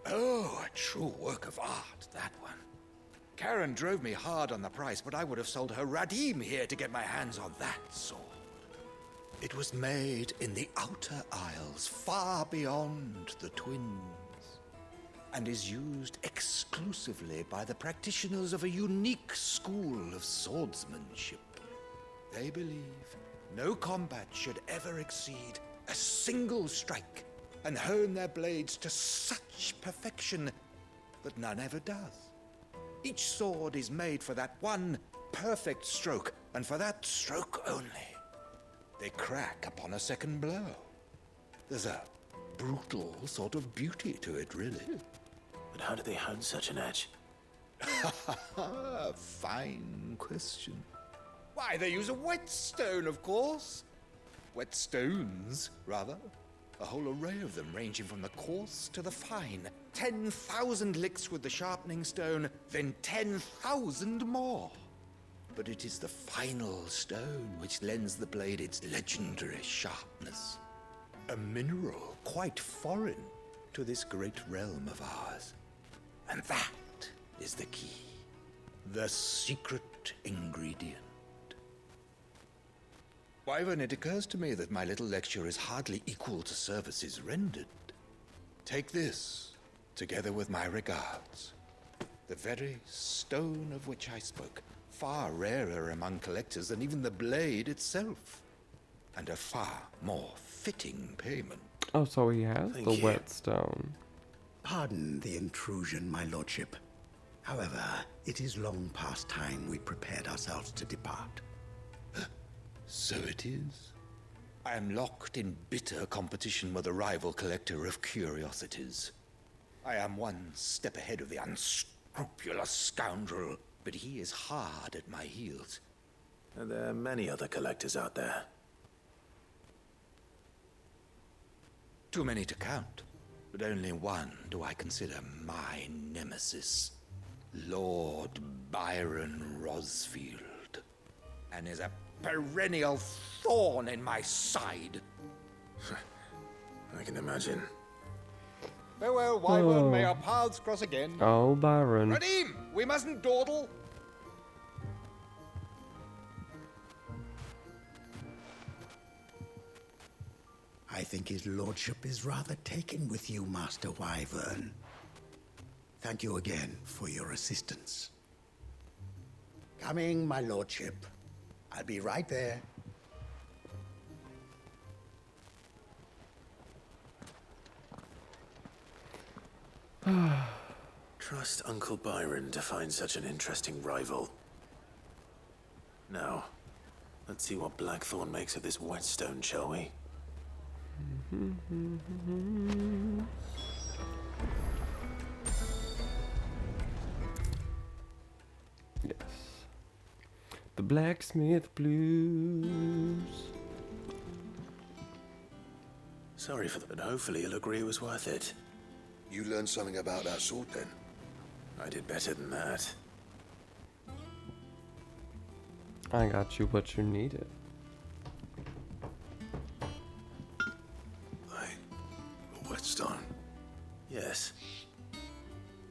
Oh, a true work of art, that one. Karen drove me hard on the price, but I would have sold her Radim here to get my hands on that sword. It was made in the Outer Isles, far beyond the Twins, and is used exclusively by the practitioners of a unique school of swordsmanship. They believe no combat should ever exceed a single strike, and hone their blades to such perfection that none ever does. Each sword is made for that one perfect stroke, and for that stroke only. They crack upon a second blow. There's a brutal sort of beauty to it, really. But how do they hone such an edge? Fine question. Why, they use a whetstone, of course. Whetstones, rather. A whole array of them, ranging from the coarse to the fine. 10,000 licks with the sharpening stone, then 10,000 more. But it is the final stone which lends the blade its legendary sharpness. A mineral quite foreign to this great realm of ours. And that is the key. The secret ingredient. Wyvern, it occurs to me that my little lecture is hardly equal to services rendered. Take this, together with my regards. The very stone of which I spoke, far rarer among collectors than even the blade itself, and a far more fitting payment. Oh, so he has Thank the you. whetstone. Pardon the intrusion, my lordship. However, it is long past time we prepared ourselves to depart. So it is. I am locked in bitter competition with a rival collector of curiosities. I am one step ahead of the unscrupulous scoundrel, but he is hard at my heels. And there are many other collectors out there. Too many to count, but only one do I consider my nemesis. Lord Byron Rosfield. And is a perennial thorn in my side. I can imagine. Farewell, Wyvern. May our paths cross again. Oh, Byron. Radim, we mustn't dawdle. I think his lordship is rather taken with you, Master Wyvern. Thank you again for your assistance. Coming, my lordship. I'll be right there. Trust Uncle Byron to find such an interesting rival. Now, let's see what Blackthorn makes of this whetstone, shall we? Yes. The Blacksmith Blues. Sorry for that, but hopefully you'll agree it was worth it. You learned something about that sword, then? I did better than that. I got you what you needed. A whetstone? Yes.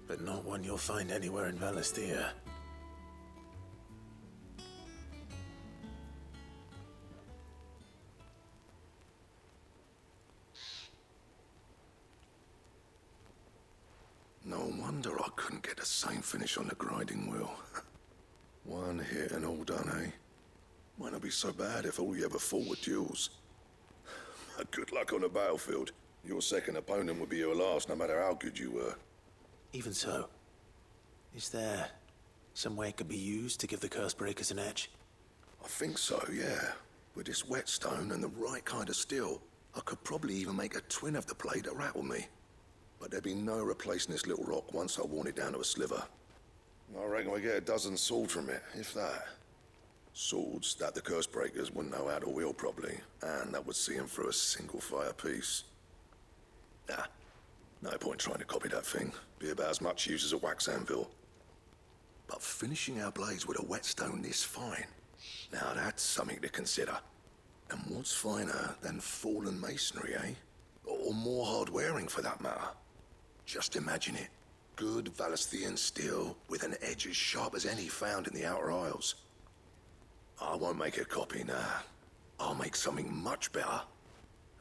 but not one you'll find anywhere in Valisthea. No wonder I couldn't get the same finish on the grinding wheel. One hit and all done, eh? Might not be so bad if all you ever fought were duels. Good luck on the battlefield. Your second opponent would be your last, no matter how good you were. Even so, is there some way it could be used to give the Cursebreakers an edge? I think so, yeah. With this whetstone and the right kind of steel, I could probably even make a twin of the blade that rattled me. But there'd be no replacing this little rock once I worn it down to a sliver. I reckon we get a dozen swords from it, if that. Swords that the Cursebreakers wouldn't know how to wield properly, and that would see them through a single fire piece. Nah, no point trying to copy that thing. Be about as much use as a wax anvil. But finishing our blades with a whetstone this fine, now that's something to consider. And what's finer than fallen masonry, eh? Or more hard-wearing, for that matter. Just imagine it. Good Valisthean steel with an edge as sharp as any found in the Outer Isles. I won't make a copy, nah. I'll make something much better.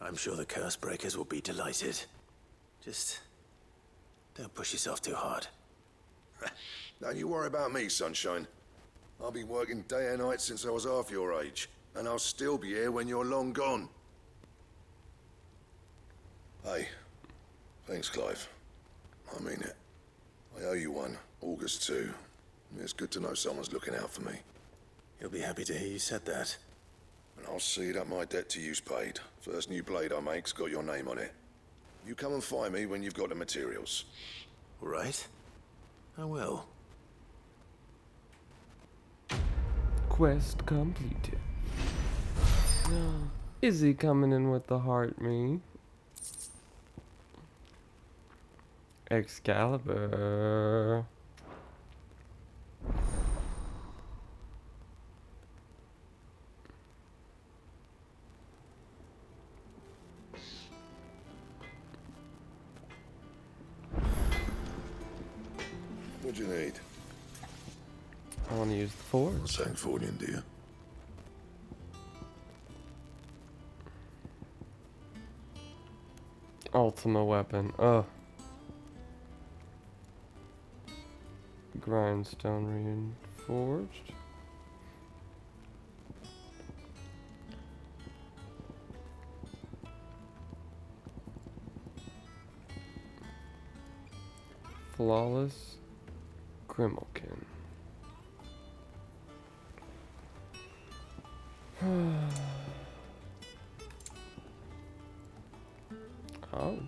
I'm sure the Cursebreakers will be delighted. Just don't push yourself too hard. Don't you worry about me, sunshine. I'll be working day and night since I was half your age, and I'll still be here when you're long gone. Hey, thanks, Clive. I mean it. I owe you one. August too. It's good to know someone's looking out for me. You'll be happy to hear you said that. And I'll see that my debt to you's paid. First new blade I make's got your name on it. You come and find me when you've got the materials. Right. I will. Quest completed. Is he coming in with the heart me? Excalibur. What'd you need? I want to use the forge. Sangfordian, do you? Ultima weapon. Grindstone reinforged. Flawless Grimalkin. Oh.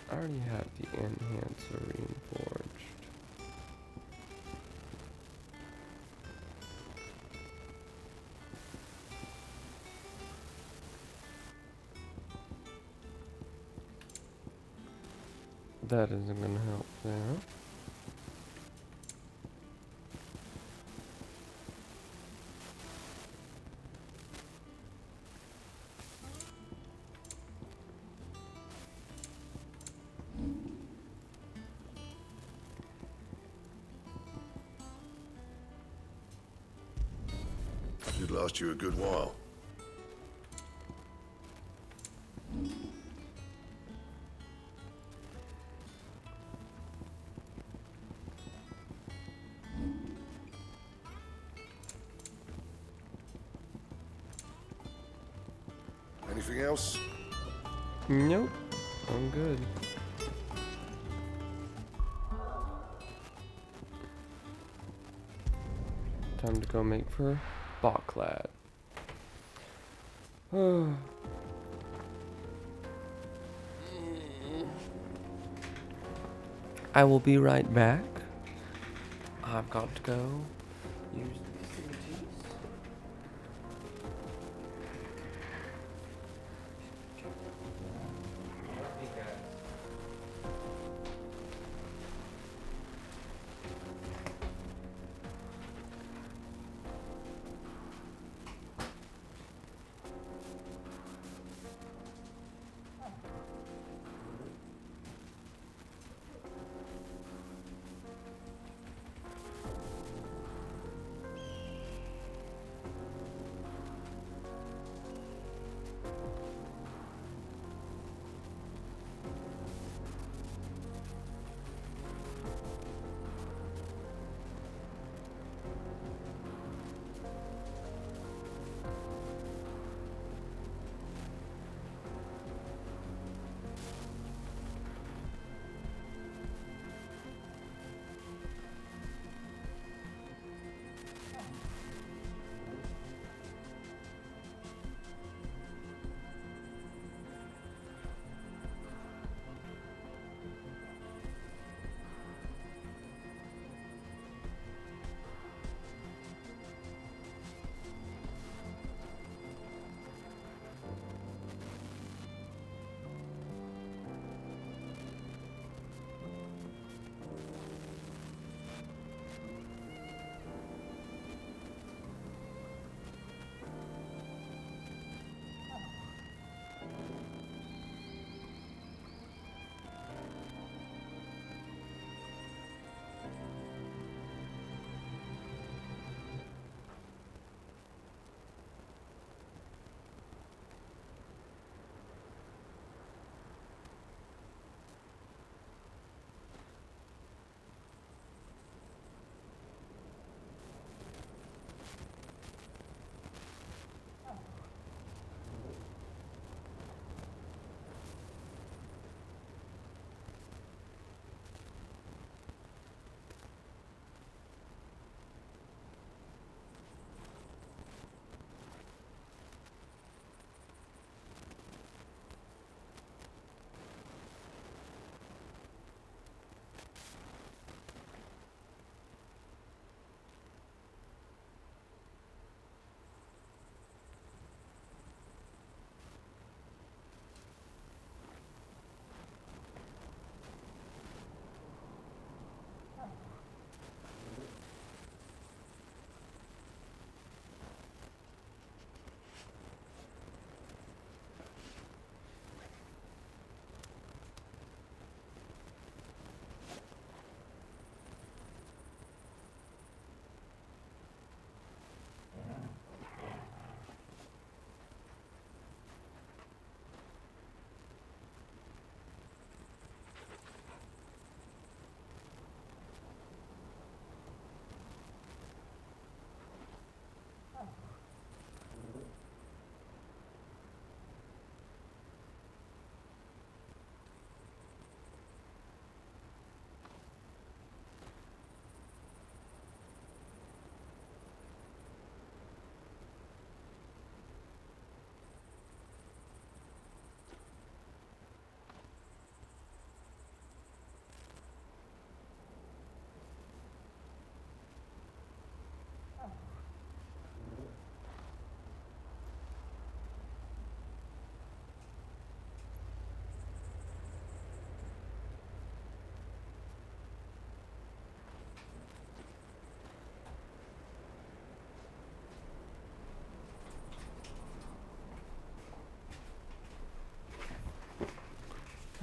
I already have the enhancer reinforged. That isn't gonna help there. Should last you a good while. Anything else? Nope, I'm good. Time to go make for Bocklad. I will be right back. I've got to go use the facilities.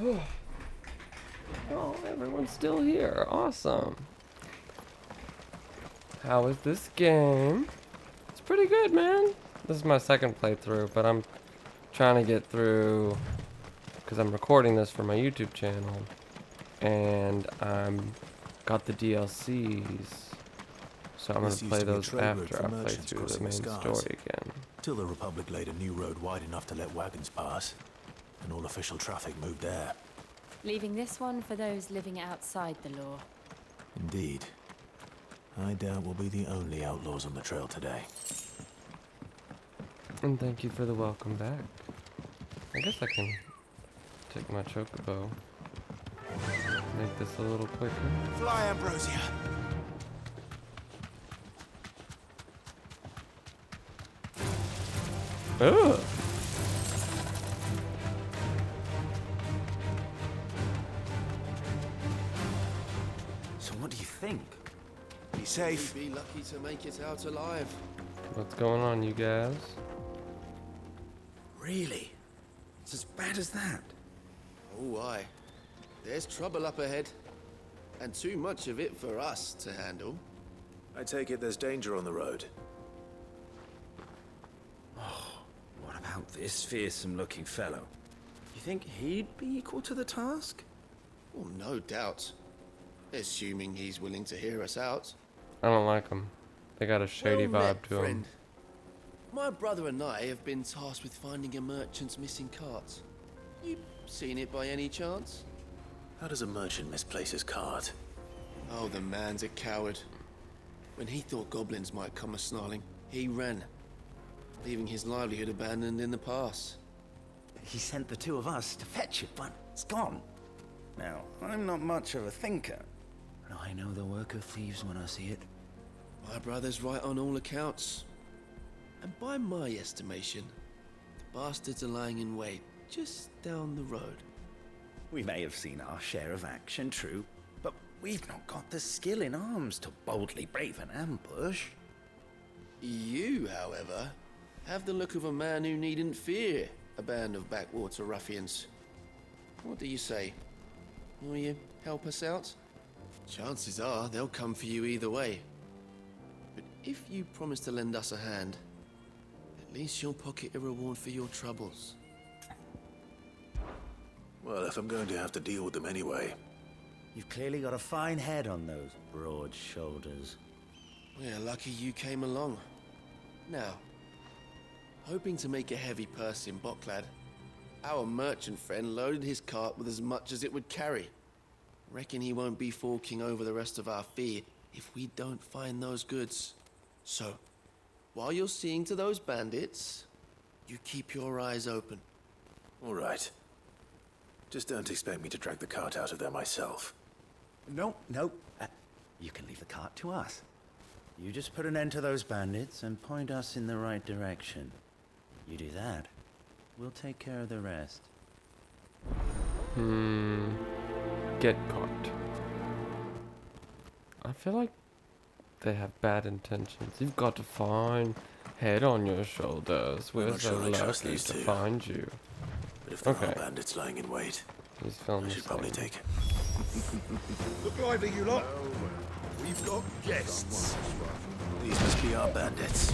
Oh, everyone's still here. Awesome. How is this game? It's pretty good, man. This is my second playthrough, but I'm trying to get through because I'm recording this for my YouTube channel, and I'm got the DLCs, so I'm gonna play those after I play through the main story again. Till the Republic laid a new road wide enough to let wagons pass, and all official traffic moved there. Leaving this one for those living outside the law. Indeed. I doubt we'll be the only outlaws on the trail today. And thank you for the welcome back. I guess I can take my chocobo. Make this a little quicker. Fly, Ambrosia! Ugh. So what do you think? Be safe. Be lucky to make it out alive. What's going on, you guys? Really? It's as bad as that? Oh, aye. There's trouble up ahead. And too much of it for us to handle. I take it there's danger on the road. What about this fearsome-looking fellow? You think he'd be equal to the task? Well, no doubt. Assuming he's willing to hear us out. I don't like them. They got a shady Well met, vibe to them. friend. My brother and I have been tasked with finding a merchant's missing cart. You seen it by any chance? How does a merchant misplace his cart? Oh, the man's a coward. When he thought goblins might come a-snarling, he ran, leaving his livelihood abandoned in the pass. He sent the two of us to fetch it, but it's gone. Now, I'm not much of a thinker, but I know the work of thieves when I see it. My brother's right on all accounts. And by my estimation, the bastards are lying in wait just down the road. We may have seen our share of action, true, but we've not got the skill in arms to boldly brave an ambush. You, however, have the look of a man who needn't fear a band of backwater ruffians. What do you say? Will you help us out? Chances are they'll come for you either way. But if you promise to lend us a hand, at least you'll pocket a reward for your troubles. Well, if I'm going to have to deal with them anyway. You've clearly got a fine head on those broad shoulders. We're lucky you came along. Now, hoping to make a heavy purse in Boklad, our merchant friend loaded his cart with as much as it would carry. Reckon he won't be forking over the rest of our fee if we don't find those goods. So, while you're seeing to those bandits, you keep your eyes open. All right. Just don't expect me to drag the cart out of there myself. No. You can leave the cart to us. You just put an end to those bandits and point us in the right direction. You do that, we'll take care of the rest. Get caught. I feel like they have bad intentions. You've got a fine head on your shoulders. We're so lucky to find you. But if there are bandits lying in wait, he's filming. I should probably take it. Look lively, you lot. We've got guests. These must be our bandits.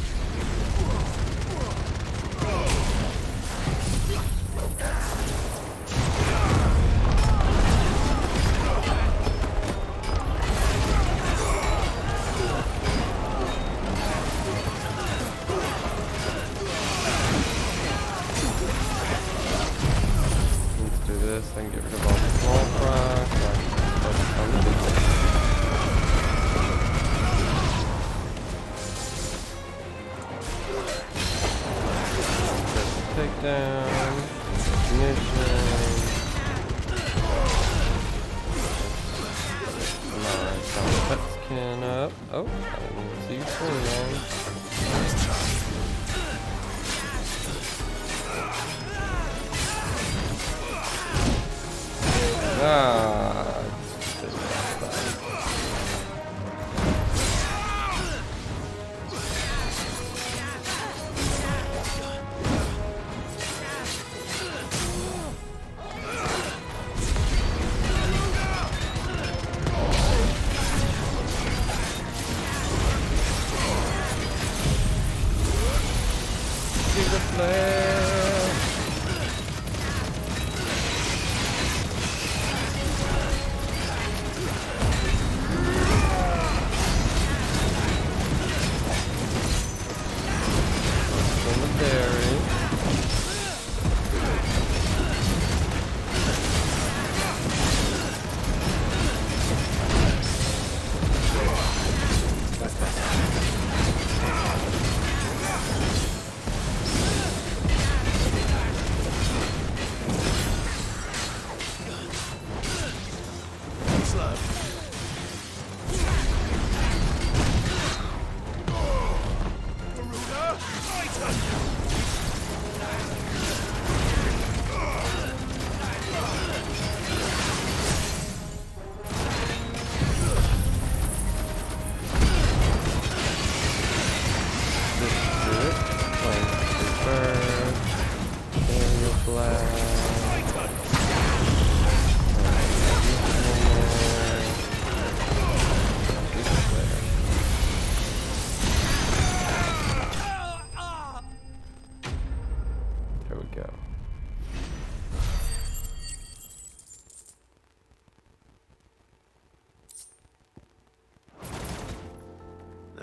Let's do this, then get rid of all the small fry. Focus on the big thing. Takedown, ignition. Nice, got the pet skin up. Oh, I didn't see you swing, man. Ah,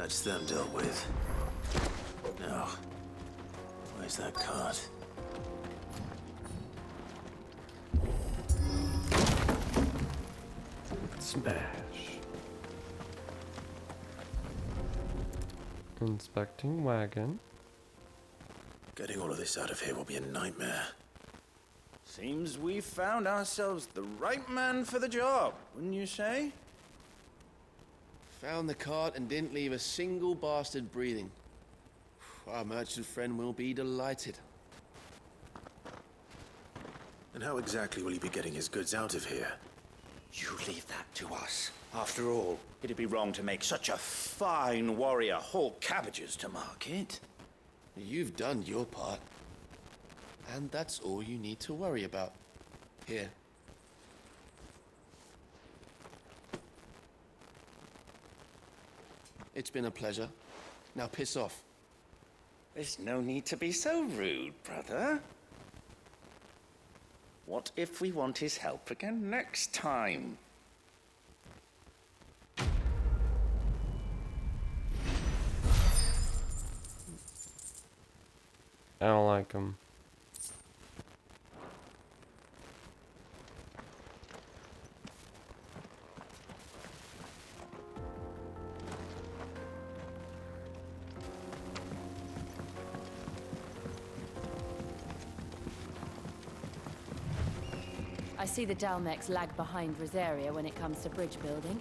That's them dealt with. Now, where's that cart? Smash. Inspecting wagon. Getting all of this out of here will be a nightmare. Seems we found ourselves the right man for the job, wouldn't you say? Found the cart and didn't leave a single bastard breathing. Our merchant friend will be delighted. And how exactly will he be getting his goods out of here? You leave that to us. After all, it'd be wrong to make such a fine warrior haul cabbages to market. You've done your part. And that's all you need to worry about. Here. It's been a pleasure. Now piss off. There's no need to be so rude, brother. What if we want his help again next time? I don't like him. I see the Dalmex lag behind Rosaria when it comes to bridge building.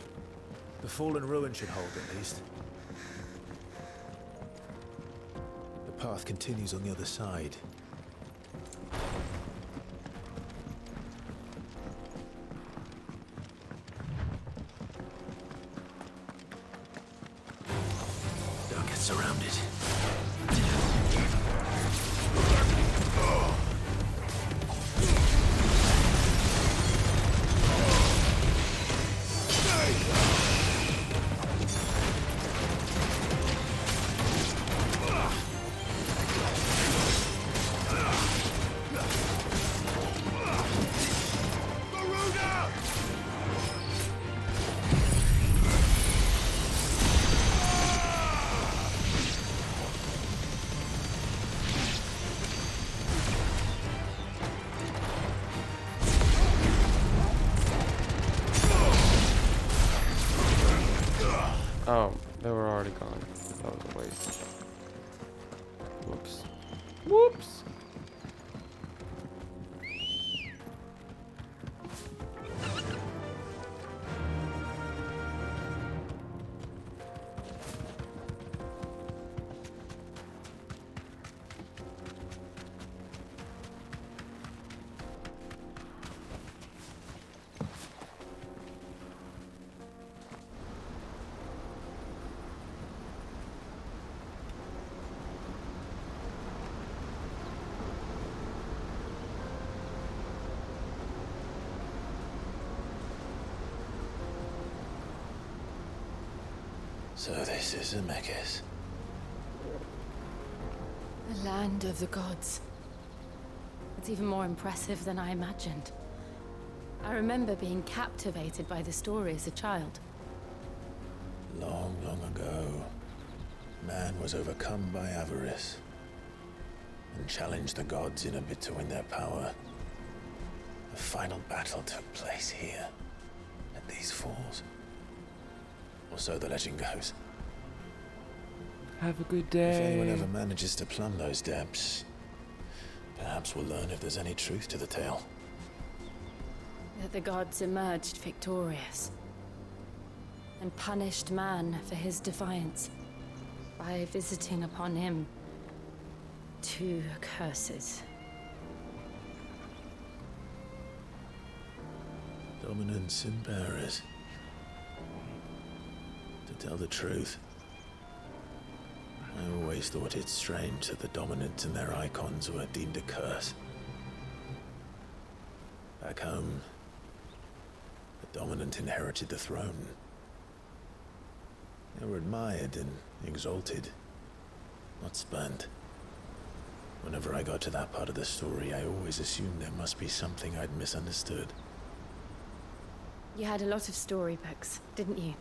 The fallen ruin should hold at least. The path continues on the other side. Don't get surrounded. Oh, they were already gone. That was a waste. Whoops. Whoops! So this is Zemeckis. The land of the gods. It's even more impressive than I imagined. I remember being captivated by the story as a child. Long, long ago, man was overcome by avarice and challenged the gods in a bid to win their power. The final battle took place here, at these falls. Or so the legend goes. Have a good day. If anyone ever manages to plumb those depths, perhaps we'll learn if there's any truth to the tale. That the gods emerged victorious and punished man for his defiance by visiting upon him 2 curses. Dominance and bearers. To tell the truth, I always thought it strange that the dominant and their icons were deemed a curse. Back home, the dominant inherited the throne. They were admired and exalted, not spurned. Whenever I got to that part of the story, I always assumed there must be something I'd misunderstood. You had a lot of storybooks, didn't you?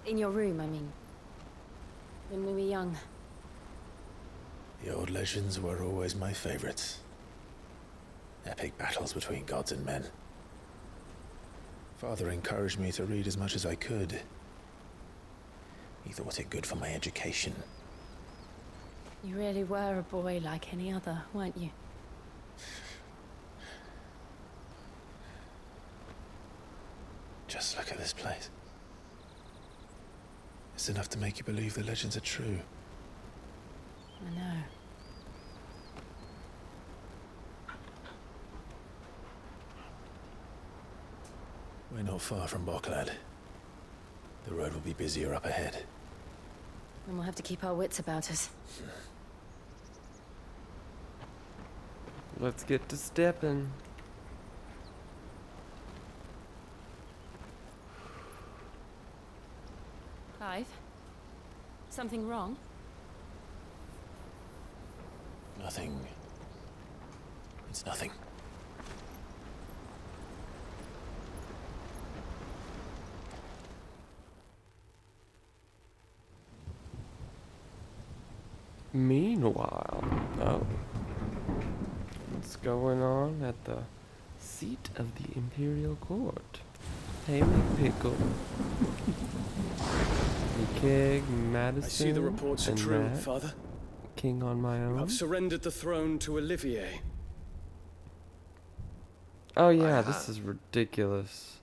In your room, I mean. when we were young. The old legends were always my favorites. Epic battles between gods and men. Father encouraged me to read as much as I could. He thought it good for my education. You really were a boy like any other, weren't you? Just look at this place. It's enough to make you believe the legends are true. I know. We're not far from Boklad. The road will be busier up ahead. And we'll have to keep our wits about us. Let's get to stepping. Clive? Something wrong? Nothing. It's nothing. Meanwhile, oh, what's going on at the seat of the Imperial Court? Hey, McPickle. Keg, Madison, I see the reports are true, Matt, Father. King on my own. I've surrendered the throne to Olivier. Oh yeah, this is ridiculous.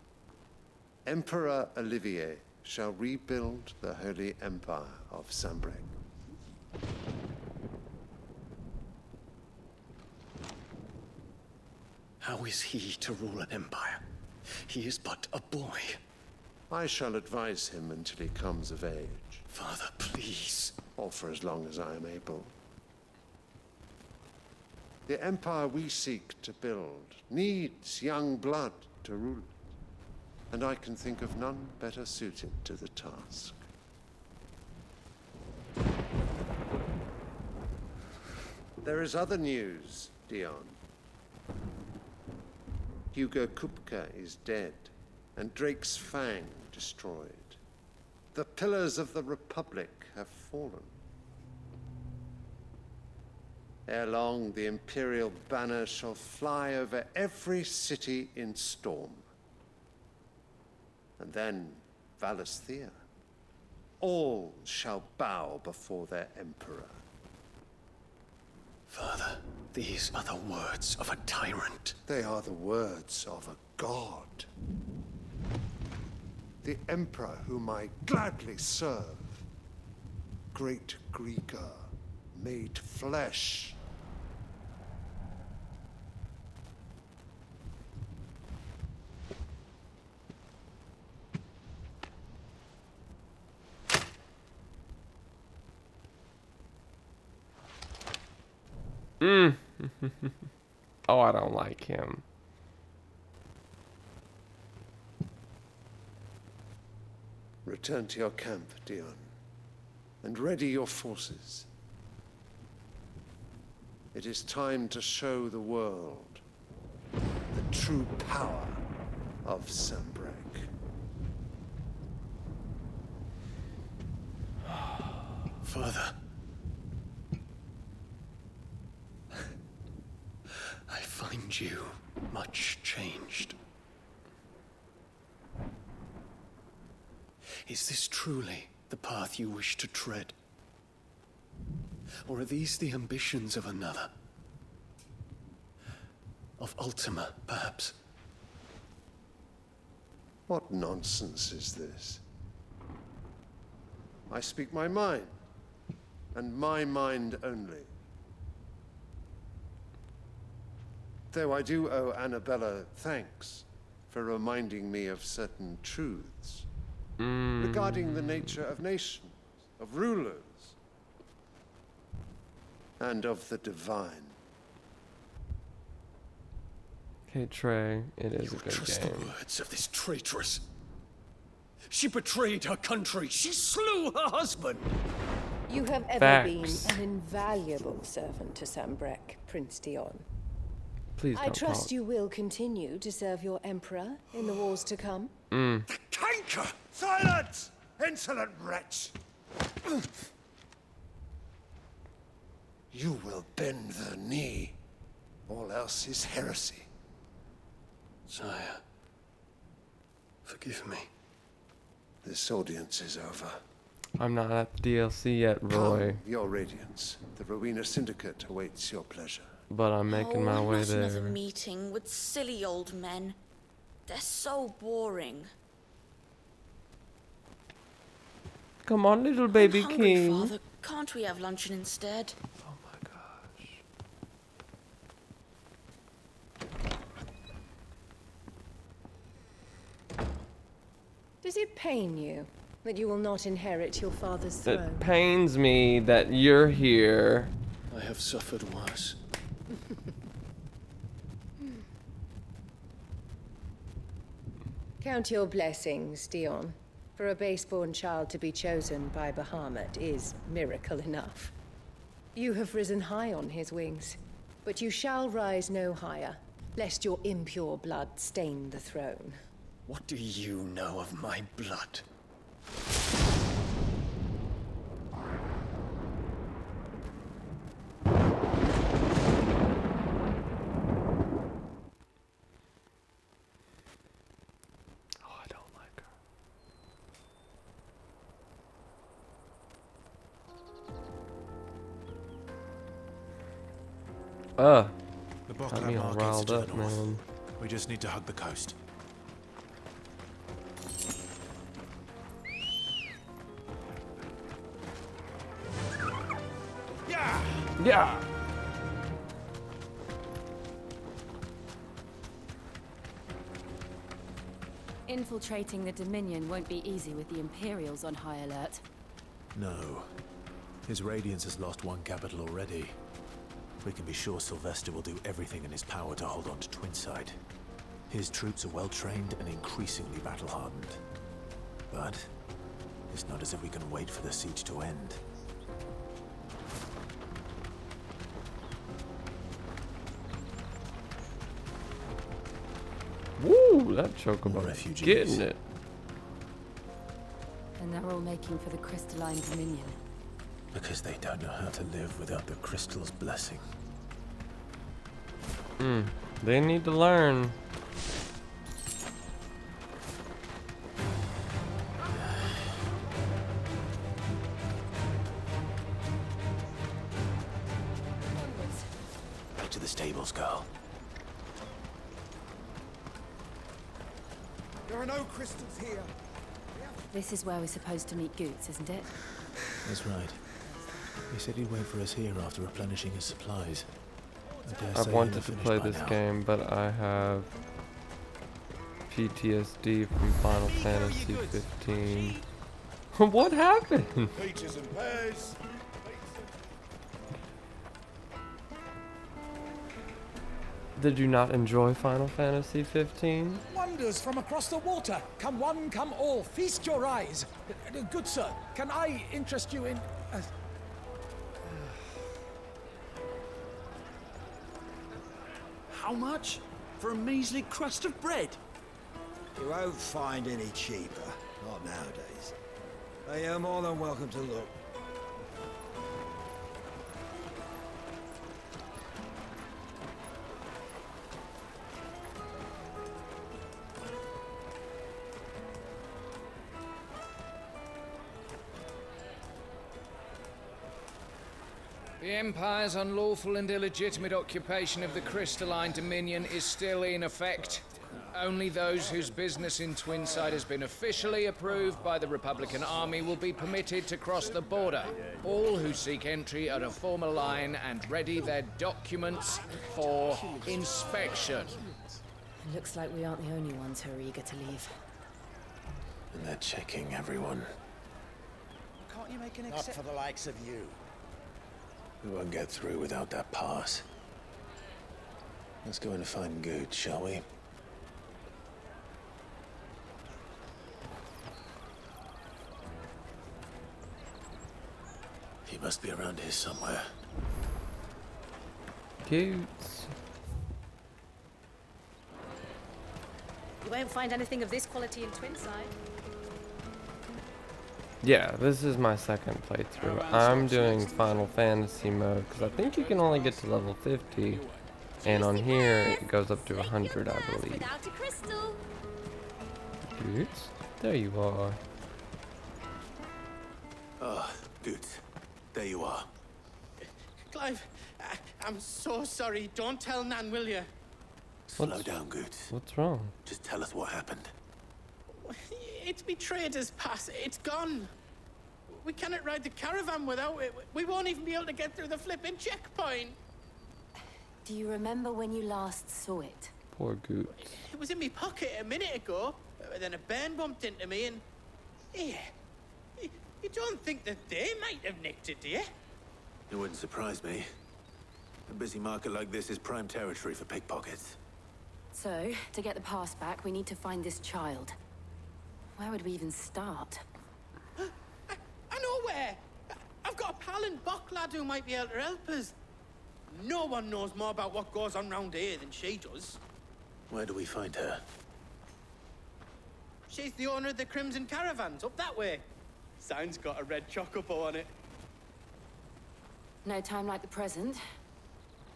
Emperor Olivier shall rebuild the Holy Empire of Sanbreque. How is he to rule an empire? He is but a boy. I shall advise him until he comes of age. Father, please. Or for as long as I am able. The empire we seek to build needs young blood to rule it, and I can think of none better suited to the task. There is other news, Dion. Hugo Kupka is dead, and Drake's Fang destroyed. The pillars of the Republic have fallen. Ere long, the Imperial banner shall fly over every city in Storm. And then Valisthea. All shall bow before their Emperor. Father, these are the words of a tyrant. They are the words of a god. The Emperor whom I gladly serve. Great Greeker, made flesh. Oh, I don't like him. Return to your camp, Dion, and ready your forces. It is time to show the world the true power of Sanbreque. Father. I find you much changed. Is this truly the path you wish to tread? Or are these the ambitions of another? Of Ultima, perhaps? What nonsense is this? I speak my mind, and my mind only. Though I do owe Annabella thanks for reminding me of certain truths regarding the nature of nations, of rulers, and of the divine. Okay, Trey, it is a good Trust game. the words of this traitress. She betrayed her country. She slew her husband. You have ever Facts. been an invaluable servant to Sanbreque, Prince Dion. Please I don't trust talk. you will continue to serve your emperor in the wars to come. Canker! Silence! Insolent wretch! you will bend the knee. All else is heresy. Sire, forgive me. This audience is over. I'm not at the DLC yet, Roy. Come, your Radiance. The Rowena Syndicate awaits your pleasure. But I'm making my way not another there. meeting with silly old men. They're so boring. Come on, little baby I'm hungry, king. Father. Can't we have luncheon instead? Does it pain you that you will not inherit your father's throne? It pains me that you're here. I have suffered worse. Count your blessings, Dion. For a base-born child to be chosen by Bahamut is miracle enough. You have risen high on his wings, but you shall rise no higher, lest your impure blood stain the throne. What do you know of my blood? The Got me Bockland all Market's riled to the up, north. man. We just need to hug the coast. Yeah! Infiltrating the Dominion won't be easy with the Imperials on high alert. No. His Radiance has lost one capital already. We can be sure Sylvester will do everything in his power to hold on to Twinside. His troops are well trained and increasingly battle-hardened. But it's not as if we can wait for the siege to end. Woo! That chocobo. Refugees. Getting it. And they're all making for the Crystalline Dominion. Because they don't know how to live without the crystal's blessing. They need to learn. Back to the stables, girl. There are no crystals here. This is where we're supposed to meet Goots, isn't it? That's right. He said he'd wait for us here after replenishing his supplies. I've wanted to play this game, but I have PTSD from Final Fantasy 15. What happened? Peaches and pears. Did you not enjoy Final Fantasy 15? Wonders from across the water. Come one, come all. Feast your eyes. Good sir, can I interest you in... How much? For a measly crust of bread? You won't find any cheaper. Not nowadays. But you're more than welcome to look. The Empire's unlawful and illegitimate occupation of the Crystalline Dominion is still in effect. Only those whose business in Twinside has been officially approved by the Republican Army will be permitted to cross the border. All who seek entry are to form a line and ready their documents for inspection. Looks like we aren't the only ones who are eager to leave. And they're checking everyone. Can't you make an Not for the likes of you. We won't get through without that pass. Let's go in and find Good, shall we? He must be around here somewhere. Goots. You won't find anything of this quality in Twinside. Yeah, this is my second playthrough. I'm doing Final Fantasy mode because I think you can only get to level 50, and on here it goes up to 100, I believe. Goots, there you are. Oh, Goots, there you are. Clive, I'm so sorry. Don't tell Nan, will you? Slow down, Goots. What's wrong? Just tell us what happened. It's me trader's pass. It's gone. We cannot ride the caravan without it. We won't even be able to get through the flipping checkpoint. Do you remember when you last saw it? Poor Goots. It was in my pocket a minute ago. Then a bairn bumped into me and... Yeah. You don't think that they might have nicked it, do you? It wouldn't surprise me. A busy market like this is prime territory for pickpockets. So, to get the pass back, we need to find this child. Where would we even start? I know where! I've got a pal in Bocklad who might be able to help us. No one knows more about what goes on round here than she does. Where do we find her? She's the owner of the Crimson Caravans, up that way. Sign's got a red chocobo on it. No time like the present.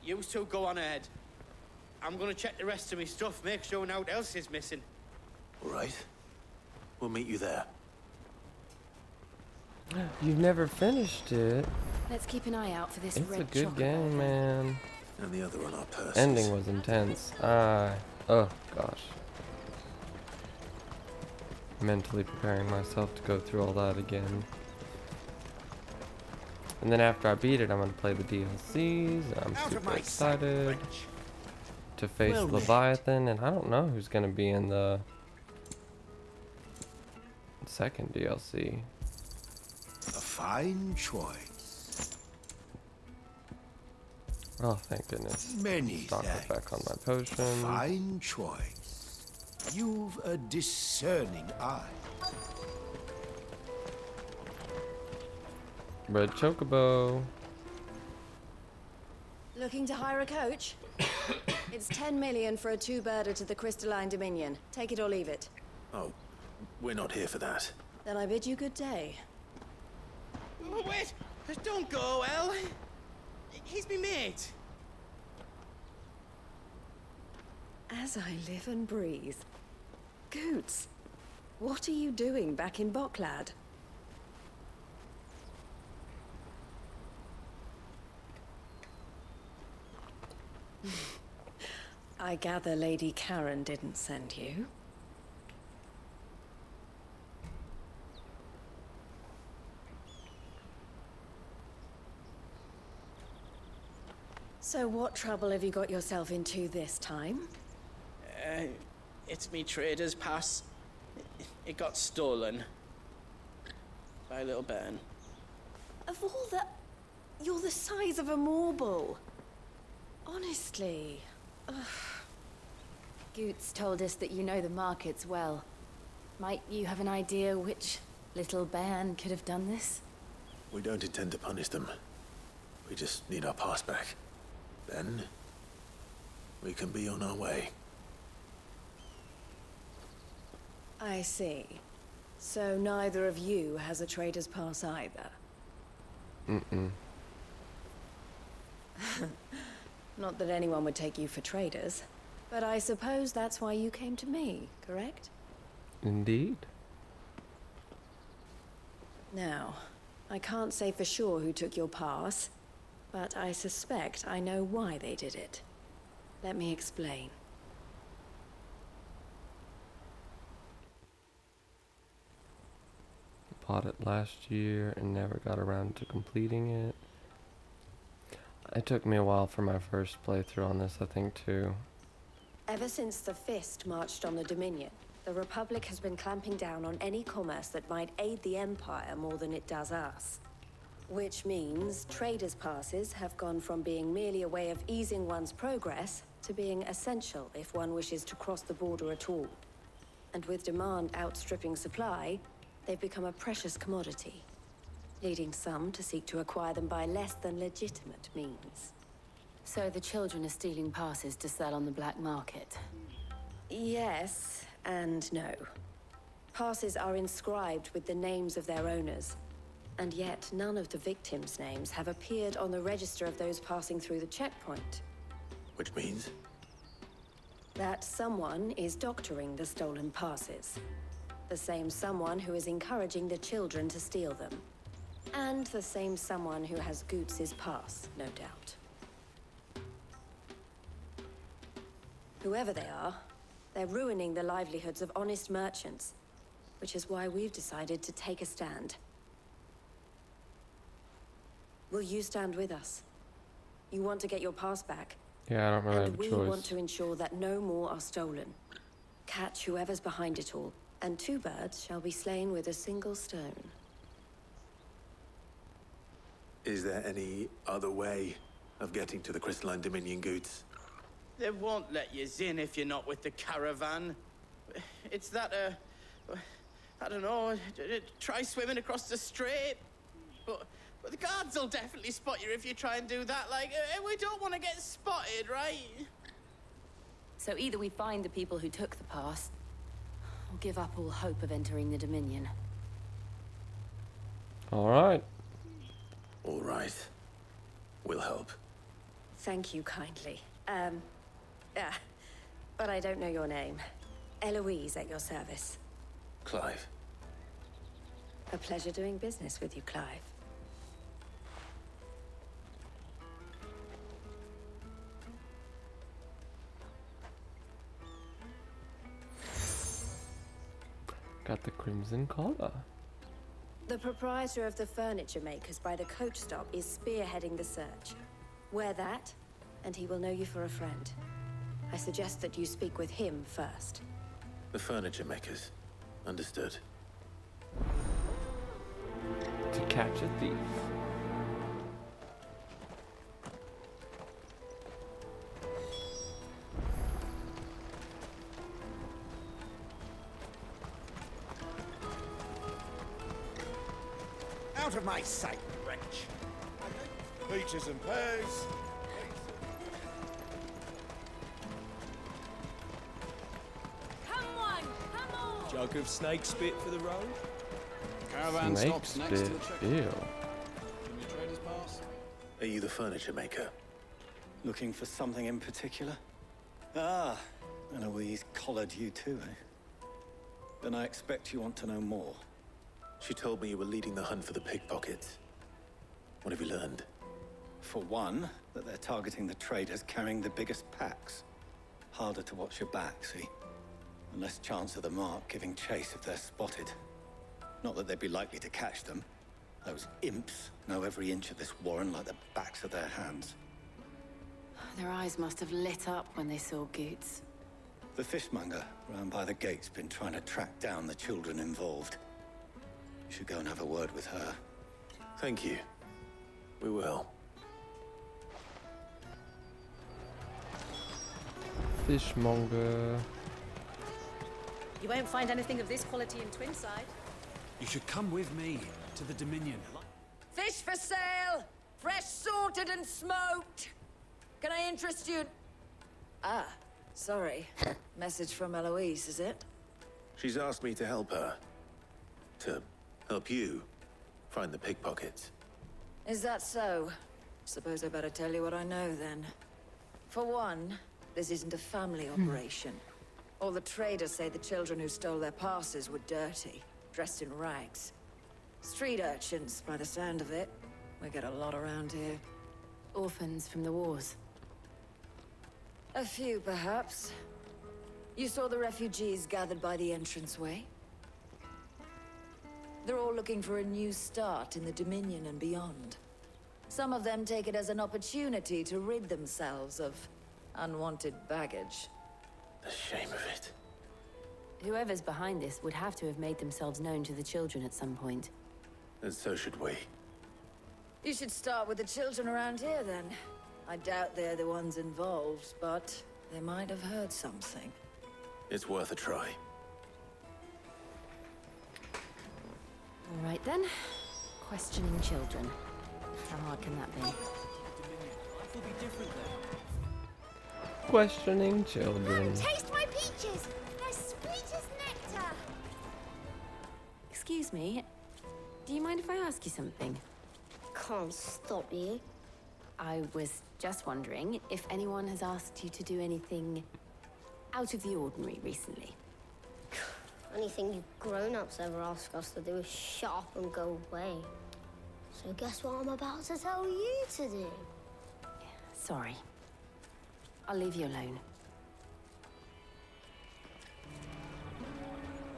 You two go on ahead. I'm gonna check the rest of my stuff, make sure no one else is missing. All right. We'll meet you there. You've never finished it. Let's keep an eye out for this It's red a good chocobo. game, man. And the other on our purses. Ending was intense. Oh gosh. Mentally preparing myself to go through all that again. And then after I beat it, I'm gonna play the DLCs. I'm super excited to face Leviathan, and I don't know who's gonna be in the second DLC. A fine choice. Oh, thank goodness. Many Stock thanks. back on my potion. A fine choice. You've a discerning eye. Red Chocobo. Looking to hire a coach? It's 10 million for a two-birder to the Crystalline Dominion. Take it or leave it. Oh, we're not here for that. Then I bid you good day. Oh, wait! Don't go, El! He's me mate. As I live and breathe. Goots, what are you doing back in Bocklad? I gather Lady Karen didn't send you. So what trouble have you got yourself into this time? It's me trader's pass. It got stolen. By a little bairn. Of all the... You're the size of a marble. Honestly. Ugh. Goots told us that you know the markets well. Might you have an idea which little bairn could have done this? We don't intend to punish them. We just need our pass back. Then, we can be on our way. I see. So neither of you has a trader's pass either? Not that anyone would take you for traders, but I suppose that's why you came to me, correct? Indeed. Now, I can't say for sure who took your pass, but I suspect I know why they did it. Let me explain. Bought it last year and never got around to completing it. It took me a while for my first playthrough on this, I think, too. Ever since the Fist marched on the Dominion, the Republic has been clamping down on any commerce that might aid the Empire more than it does us. Which means traders' passes have gone from being merely a way of easing one's progress to being essential if one wishes to cross the border at all. And with demand outstripping supply, they've become a precious commodity, leading some to seek to acquire them by less than legitimate means. So the children are stealing passes to sell on the black market? Yes and no. Passes are inscribed with the names of their owners, and yet none of the victims' names have appeared on the register of those passing through the checkpoint. Which means? That someone is doctoring the stolen passes. The same someone who is encouraging the children to steal them. And the same someone who has Goots' pass, no doubt. Whoever they are, they're ruining the livelihoods of honest merchants, which is why we've decided to take a stand. Will you stand with us? You want to get your pass back? Yeah, I don't really have And a we choice. want to ensure that no more are stolen. Catch whoever's behind it all, and 2 birds shall be slain with a single stone. Is there any other way of getting to the Crystalline Dominion, Goots? They won't let you in if you're not with the caravan. It's that, I don't know, try swimming across the strait. But the guards will definitely spot you if you try and do that. Like, we don't want to get spotted, right? So either we find the people who took the pass, or give up all hope of entering the Dominion. Alright. All right. We'll help. Thank you kindly. But I don't know your name. Eloise at your service. Clive. A pleasure doing business with you, Clive. Got the crimson collar. The proprietor of the furniture makers by the coach stop is spearheading the search. Wear that, and he will know you for a friend. I suggest that you speak with him first. The furniture makers. Understood. To catch a thief. Out of my sight, wretch. Peaches and pears. Come on, come on! Jug of snake spit for the road? Caravan Snake stops next to the spit. check. Ew. Give me a trader's pass. Are you the furniture maker? Looking for something in particular? Ah, Eloise collared you too, eh? Then I expect you want to know more. She told me you were leading the hunt for the pickpockets. What have you learned? For one, that they're targeting the traders carrying the biggest packs. Harder to watch your back, see? And less chance of the mark giving chase if they're spotted. Not that they'd be likely to catch them. Those imps know every inch of this warren like the backs of their hands. Their eyes must have lit up when they saw Goots. The fishmonger round by the gate's been trying to track down the children involved. You should go and have a word with her. Thank you. We will. Fishmonger. You won't find anything of this quality in Twinside. You should come with me to the Dominion. Fish for sale! Fresh sorted and smoked! Can I interest you? Ah, sorry. Message from Eloise, is it? She's asked me to help her. To help you find the pickpockets. Is that so? Suppose I better tell you what I know then. For one, this isn't a family operation. All the traders say the children who stole their passes were dirty, dressed in rags. Street urchins, by the sound of it. We get a lot around here. Orphans from the wars. A few, perhaps. You saw the refugees gathered by the entranceway? They're all looking for a new start in the Dominion and beyond. Some of them take it as an opportunity to rid themselves of unwanted baggage. The shame of it. Whoever's behind this would have to have made themselves known to the children at some point. And so should we. You should start with the children around here, then. I doubt they're the ones involved, but they might have heard something. It's worth a try. All right then. Questioning children. How hard can that be? Life will be different then. Questioning children. Taste my peaches! They're sweet as nectar! Excuse me. Do you mind if I ask you something? Can't stop you. I was just wondering if anyone has asked you to do anything out of the ordinary recently. Anything you grown-ups ever ask us to do is shut up and go away. So guess what I'm about to tell you to do? Sorry. I'll leave you alone.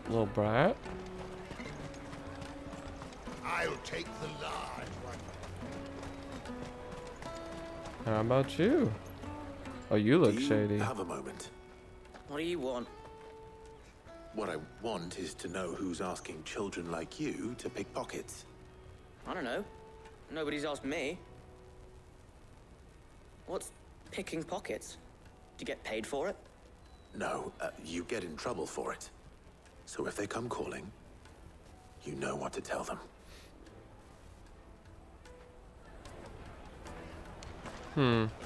Little brat. I'll take the large one. How about you? Oh, you look shady. Have a moment. What do you want? What I want is to know who's asking children like you to pick pockets. I don't know. Nobody's asked me. What's picking pockets? Do you get paid for it? No, you get in trouble for it. So if they come calling, you know what to tell them.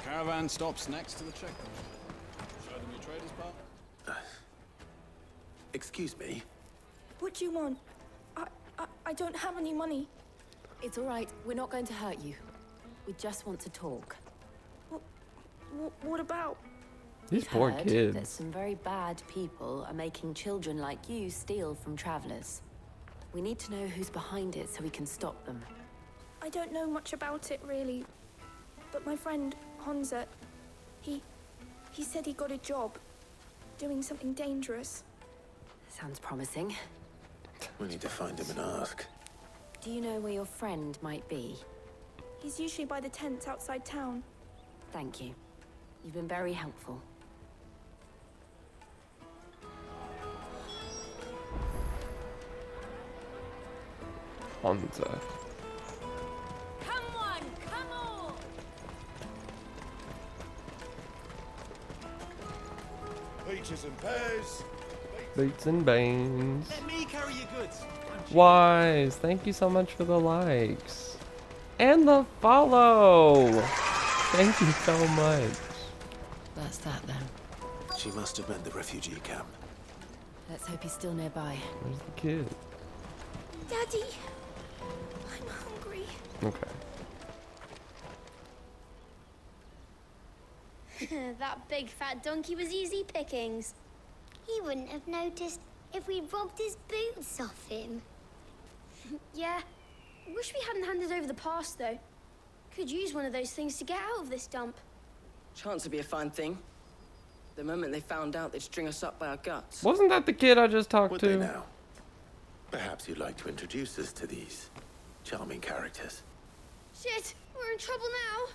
Caravan stops next to the checkpoint. Show them your trader's pass. Excuse me? What do you want? I don't have any money. It's all right. We're not going to hurt you. We just want to talk. What about? These We've poor heard kids. that some very bad people are making children like you steal from travelers. We need to know who's behind it so we can stop them. I don't know much about it, really. But my friend, Honza, he said he got a job doing something dangerous. Sounds promising. We need to find him and ask. Do you know where your friend might be? He's usually by the tents outside town. Thank you. You've been very helpful. Honza. Come on, come on! Peaches and pears. Beats and Banes. Let me carry your goods. Wise, thank you so much for the likes. And the follow! Thank you so much. That's that then. She must have meant the refugee camp. Let's hope he's still nearby. Where's the kid? Daddy, I'm hungry. Okay. That big fat donkey was easy pickings. He wouldn't have noticed if we'd robbed his boots off him. Yeah. Wish we hadn't handed over the pass, though. Could use one of those things to get out of this dump. Chance would be a fine thing. The moment they found out, they'd string us up by our guts. Wasn't that the kid I just talked Would to? they now? Perhaps you'd like to introduce us to these charming characters. Shit, we're in trouble now.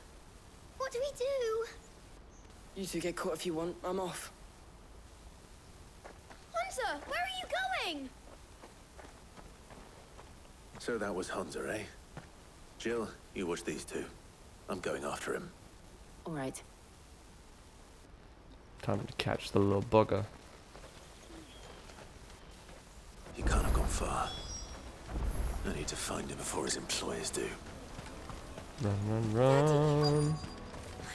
What do we do? You two get caught if you want. I'm off. Hunter, where are you going? So that was Hunter, eh? Jill, you watch these two. I'm going after him. All right. Time to catch the little bugger. He can't have gone far. I need to find him before his employers do. Run, run, run.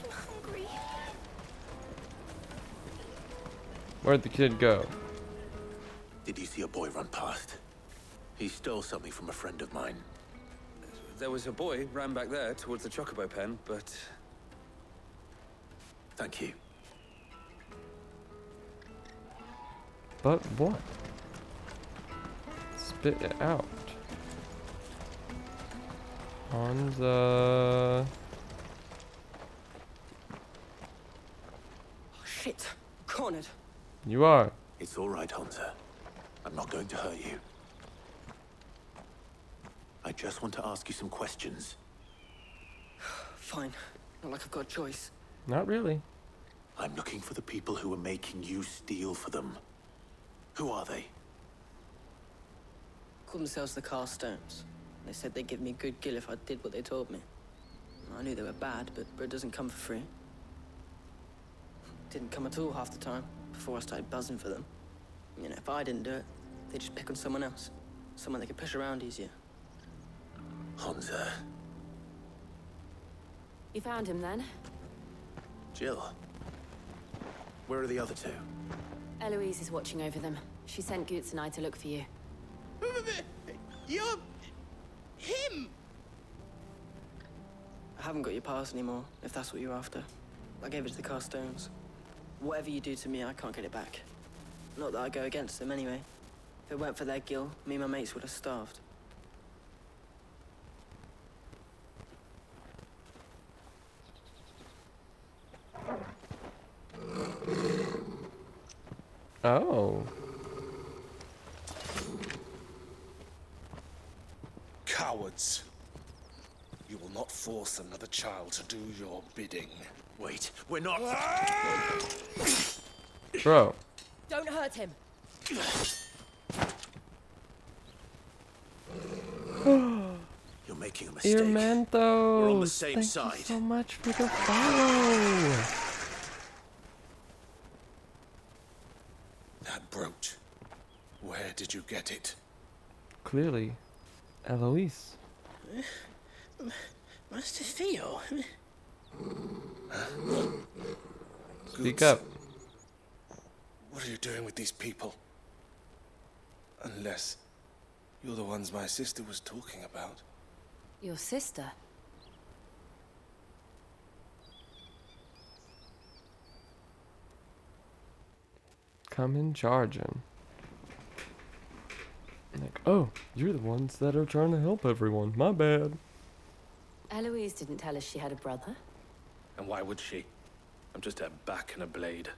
I'm hungry. Where'd the kid go? Did you see a boy run past? He stole something from a friend of mine. There was a boy ran back there towards the Chocobo pen, but... Thank you. But what? Spit it out. Honza. Oh, shit. Cornered. You are. It's all right, Hunter. I'm not going to hurt you. I just want to ask you some questions. Fine. Not like I've got a choice. Not really. I'm looking for the people who are making you steal for them. Who are they? Called themselves the Carstones. They said they'd give me good gill if I did what they told me. I knew they were bad, but bread doesn't come for free. Didn't come at all half the time, before I started buzzing for them. You know, if I didn't do it, they'd just pick on someone else. Someone they could push around easier. Hunter. You found him then? Jill. Where are the other two? Eloise is watching over them. She sent Goots and I to look for you. You're... him! I haven't got your pass anymore, if that's what you're after. I gave it to the Carstones. Whatever you do to me, I can't get it back. Not that I go against them anyway. If it weren't for their guild, me and my mates would have starved. Oh. Cowards. You will not force another child to do your bidding. Wait, we're not... Bro. Don't hurt him. You're making a mistake. Earmanthos. We're on the same Thank side. you so much for the follow. That brooch. Where did you get it? Clearly, Eloise. Master Theo? Speak up. What are you doing with these people? Unless you're the ones my sister was talking about. Your sister? Come in charging. Like, oh, you're the ones that are trying to help everyone. My bad. Eloise didn't tell us she had a brother. And why would she? I'm just a back and a blade.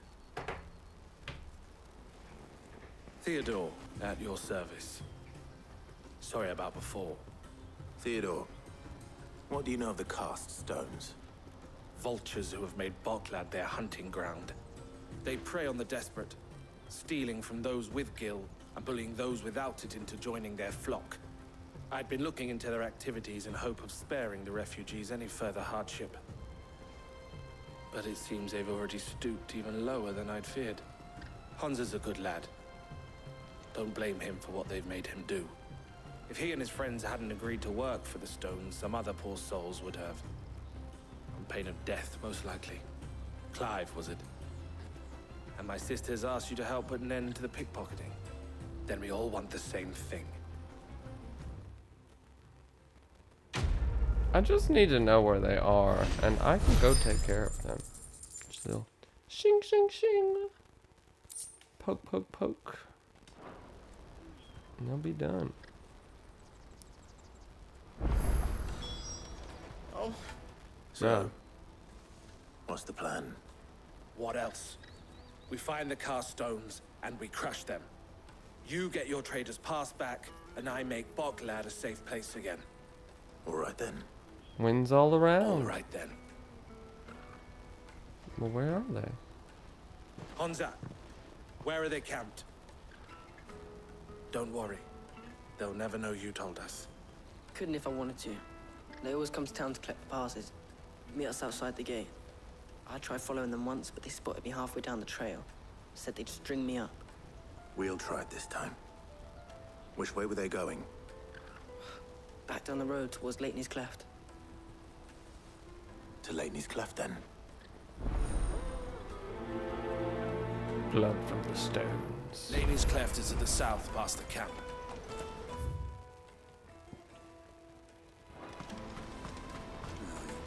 Theodore, at your service. Sorry about before. Theodore, what do you know of the Cast Stones? Vultures who have made Boklad their hunting ground. They prey on the desperate, stealing from those with Gil and bullying those without it into joining their flock. I'd been looking into their activities in hope of sparing the refugees any further hardship. But it seems they've already stooped even lower than I'd feared. Hansa's a good lad. Don't blame him for what they've made him do. If he and his friends hadn't agreed to work for the Stones, some other poor souls would have. On pain of death, most likely. Clive, was it? And my sisters asked you to help put an end to the pickpocketing. Then we all want the same thing. I just need to know where they are, and I can go take care of them. Still. Shing, shing, shing. Poke, poke, poke. And they'll be done. Oh. So, what's the plan? What else? We find the Cast Stones, and we crush them. You get your trader's pass back, and I make Boklad a safe place again. All right then. Wins all around. All right then. Well, where are they? Hansa, where are they camped? Don't worry. They'll never know you told us. Couldn't if I wanted to. They always come to town to collect the passes. Meet us outside the gate. I tried following them once, but they spotted me halfway down the trail. Said they'd string me up. We'll try it this time. Which way were they going? Back down the road towards Leitney's Cleft. To Leitney's Cleft, then. Blood from the stones. Leitney's Cleft is to the south, past the camp.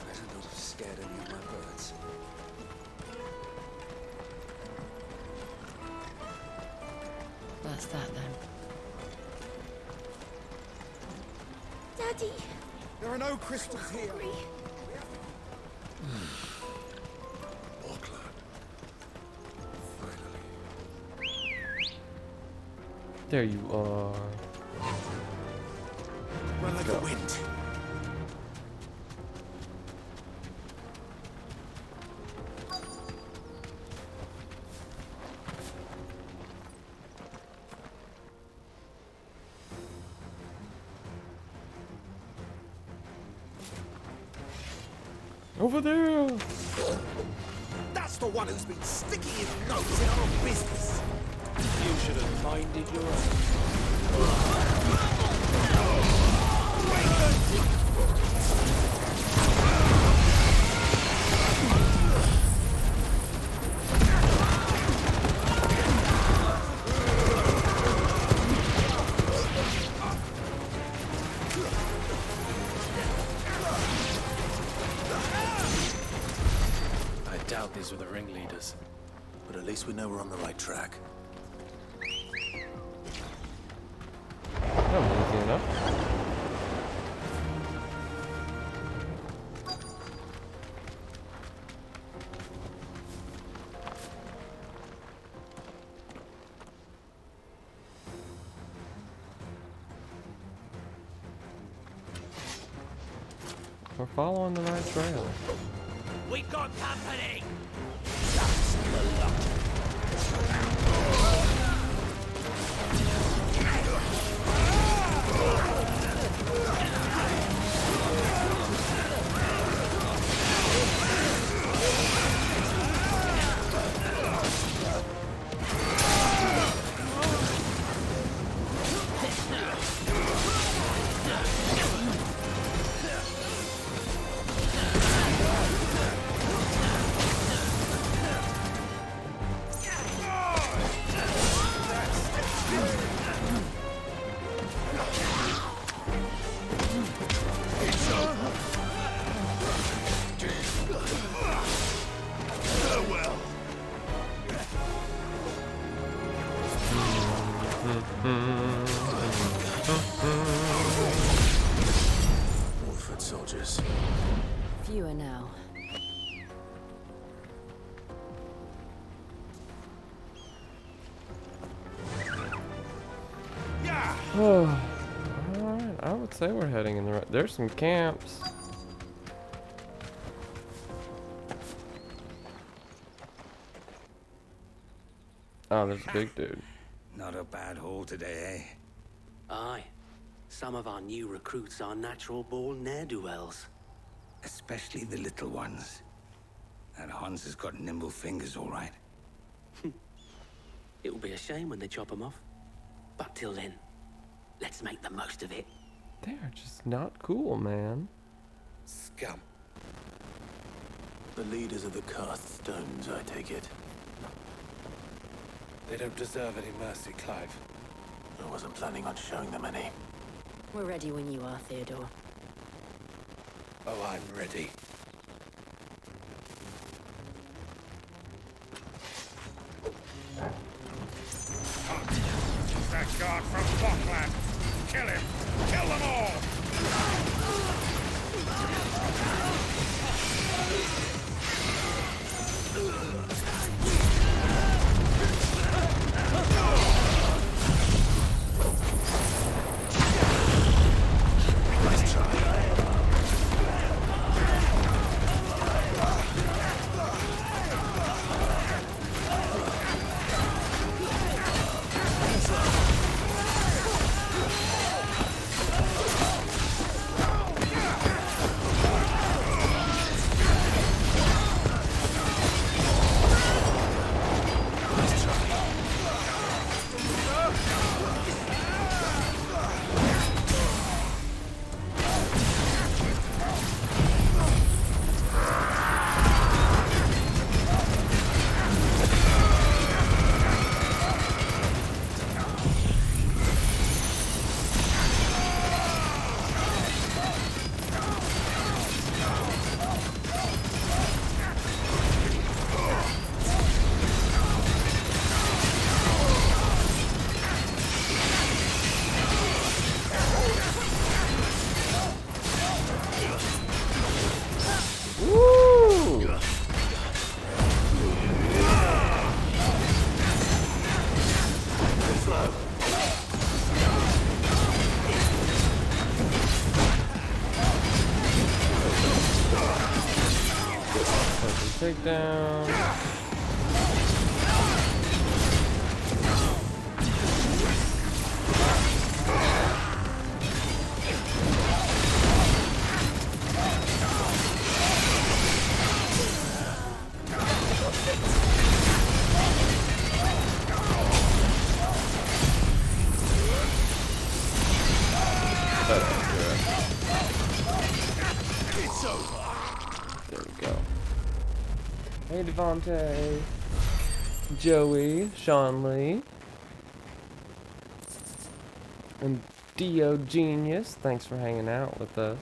Better not have scared any of my birds. That's that then. Daddy! There are no crystals here. There you are. Run like the wind. Over there! That's the one who's been sticking his nose in our business. You should have minded your own. doubt these were the ringleaders. But at least we know we're on the right track. That was easy enough. We're following the right trail. We got company! More foot soldiers. Fewer now. Oh, alright, I would say we're heading in the right. There's some camps. Oh, there's a big dude. Not a bad haul today, eh? Aye. Some of our new recruits are natural-born ne'er-do-wells. Especially the little ones. That Hans has got nimble fingers, all right. It will be a shame when they chop them off. But till then, let's make the most of it. They are just not cool, man. Scum. The leaders of the Cast Stones, I take it. They don't deserve any mercy, Clive. I wasn't planning on showing them any. We're ready when you are, Theodore. Oh, I'm ready. That guard from Bokland! Kill him! Kill them all! Nice try. Takedown. There we go. Hey Devontae, Joey, Sean Lee, and Dio Genius, thanks for hanging out with us.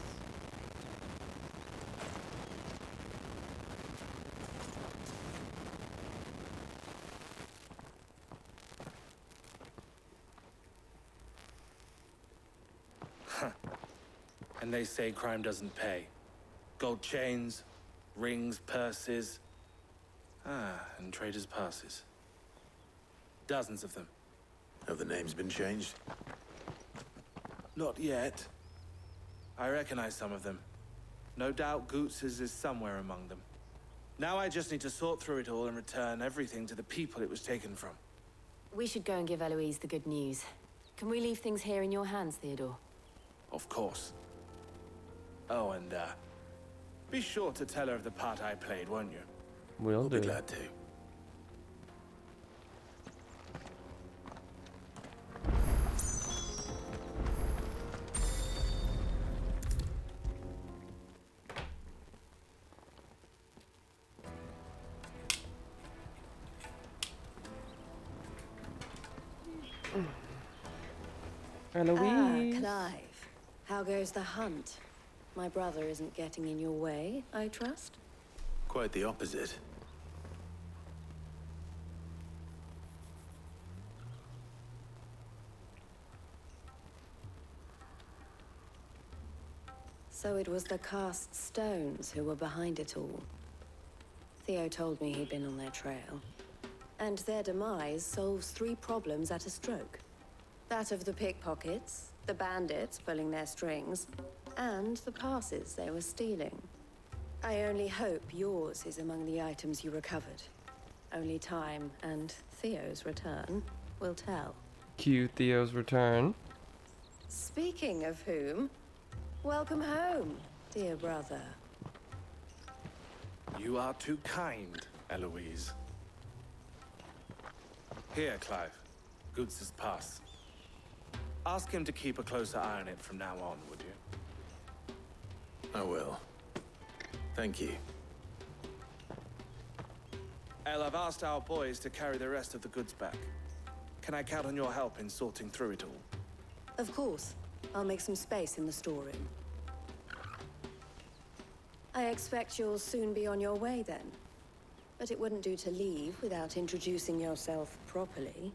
And they say crime doesn't pay. Gold chains, rings, purses. And traders' passes. Dozens of them. Have the names been changed? Not yet. I recognize some of them. No doubt Goots's is somewhere among them. Now I just need to sort through it all and return everything to the people it was taken from. We should go and give Eloise the good news. Can we leave things here in your hands, Theodore? Of course. Oh, and be sure to tell her of the part I played, won't you? We'll do. Be glad to. Eloise. Clive. How goes the hunt? My brother isn't getting in your way, I trust? Quite the opposite. So it was the cast stones who were behind it all. Theo told me he'd been on their trail. And their demise solves 3 problems at a stroke. That of the pickpockets, the bandits pulling their strings, and the passes they were stealing. I only hope yours is among the items you recovered. Only time and Theo's return will tell. Cue Theo's return. Speaking of whom, welcome home, dear brother. You are too kind, Eloise. Here, Clive. Goots's pass. Ask him to keep a closer eye on it from now on, would you? I will. Thank you. El, I've asked our boys to carry the rest of the goods back. Can I count on your help in sorting through it all? Of course. I'll make some space in the storeroom. I expect you'll soon be on your way then. But it wouldn't do to leave without introducing yourself properly.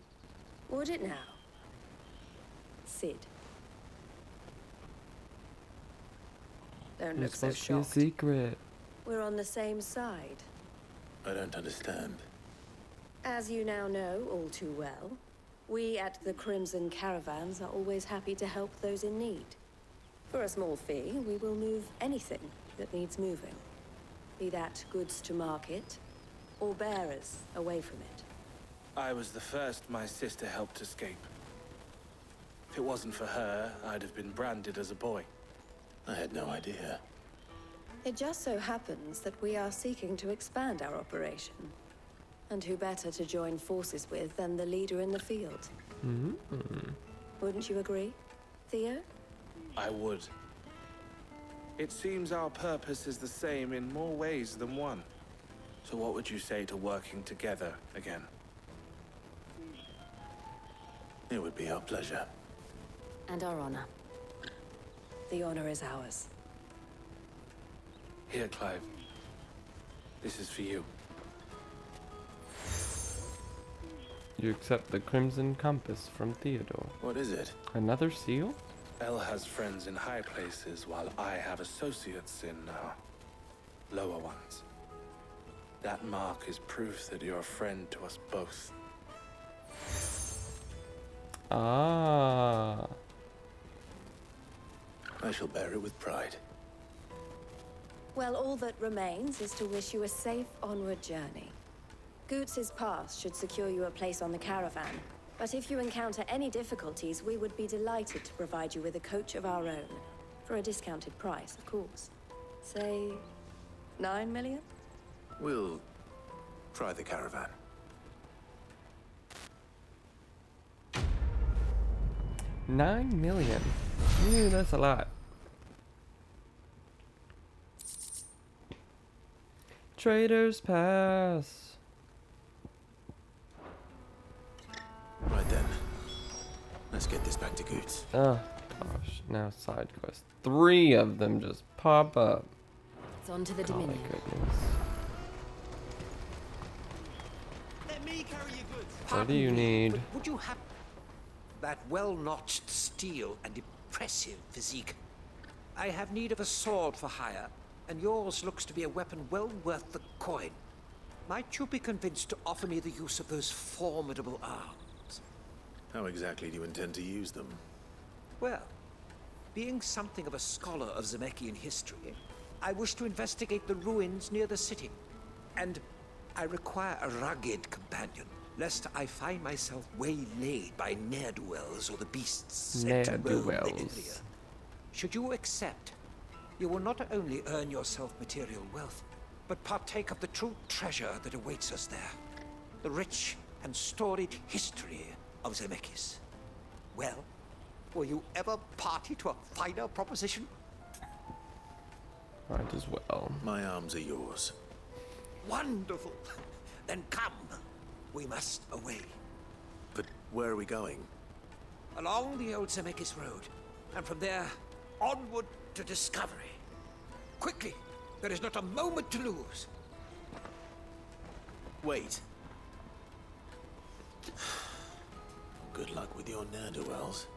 Would it now? Cid. Don't look It's so supposed to be a shocked. secret. We're on the same side. I don't understand. As you now know all too well, we at the Crimson Caravans are always happy to help those in need. For a small fee, we will move anything that needs moving. Be that goods to market, or bearers away from it. I was the first my sister helped escape. If it wasn't for her, I'd have been branded as a boy. I had no idea. It just so happens that we are seeking to expand our operation. And who better to join forces with than the leader in the field? Wouldn't you agree, Theo? I would. It seems our purpose is the same in more ways than one. So what would you say to working together again? It would be our pleasure. And our honor. The honor is ours. Here, Clive. This is for you. You accept the Crimson Compass from Theodore. What is it? Another seal? El has friends in high places, while I have associates in lower ones. That mark is proof that you're a friend to us both. Ah. I shall bear it with pride. Well, all that remains is to wish you a safe onward journey. Goots's pass should secure you a place on the caravan. But if you encounter any difficulties, we would be delighted to provide you with a coach of our own. For a discounted price, of course. Say, 9 million? We'll try the caravan. $9 million. Ooh, that's a lot. Trader's Pass. Right then. Let's get this back to Goots. Oh, gosh. Now side quest. 3 of them just pop up. It's on to the Oh, my Dominion. goodness. Let me carry your goods. What do you need? But would you have that well-notched steel and impressive physique? I have need of a sword for hire, and yours looks to be a weapon well worth the coin. Might you be convinced to offer me the use of those formidable arms? How exactly do you intend to use them? Well, being something of a scholar of Zemeckis history, I wish to investigate the ruins near the city. And I require a rugged companion, lest I find myself waylaid by ne'er-do-wells or the beasts sent to roam the area. Should you accept, you will not only earn yourself material wealth, but partake of the true treasure that awaits us there. The rich and storied history of Zemeckis. Well, will you ever party to a finer proposition? Might as well. My arms are yours. Wonderful. Then come. We must away. But where are we going? Along the old Zemeckis Road, and from there, onward to discovery. Quickly, there is not a moment to lose. Wait. Good luck with your ne'er-do-wells.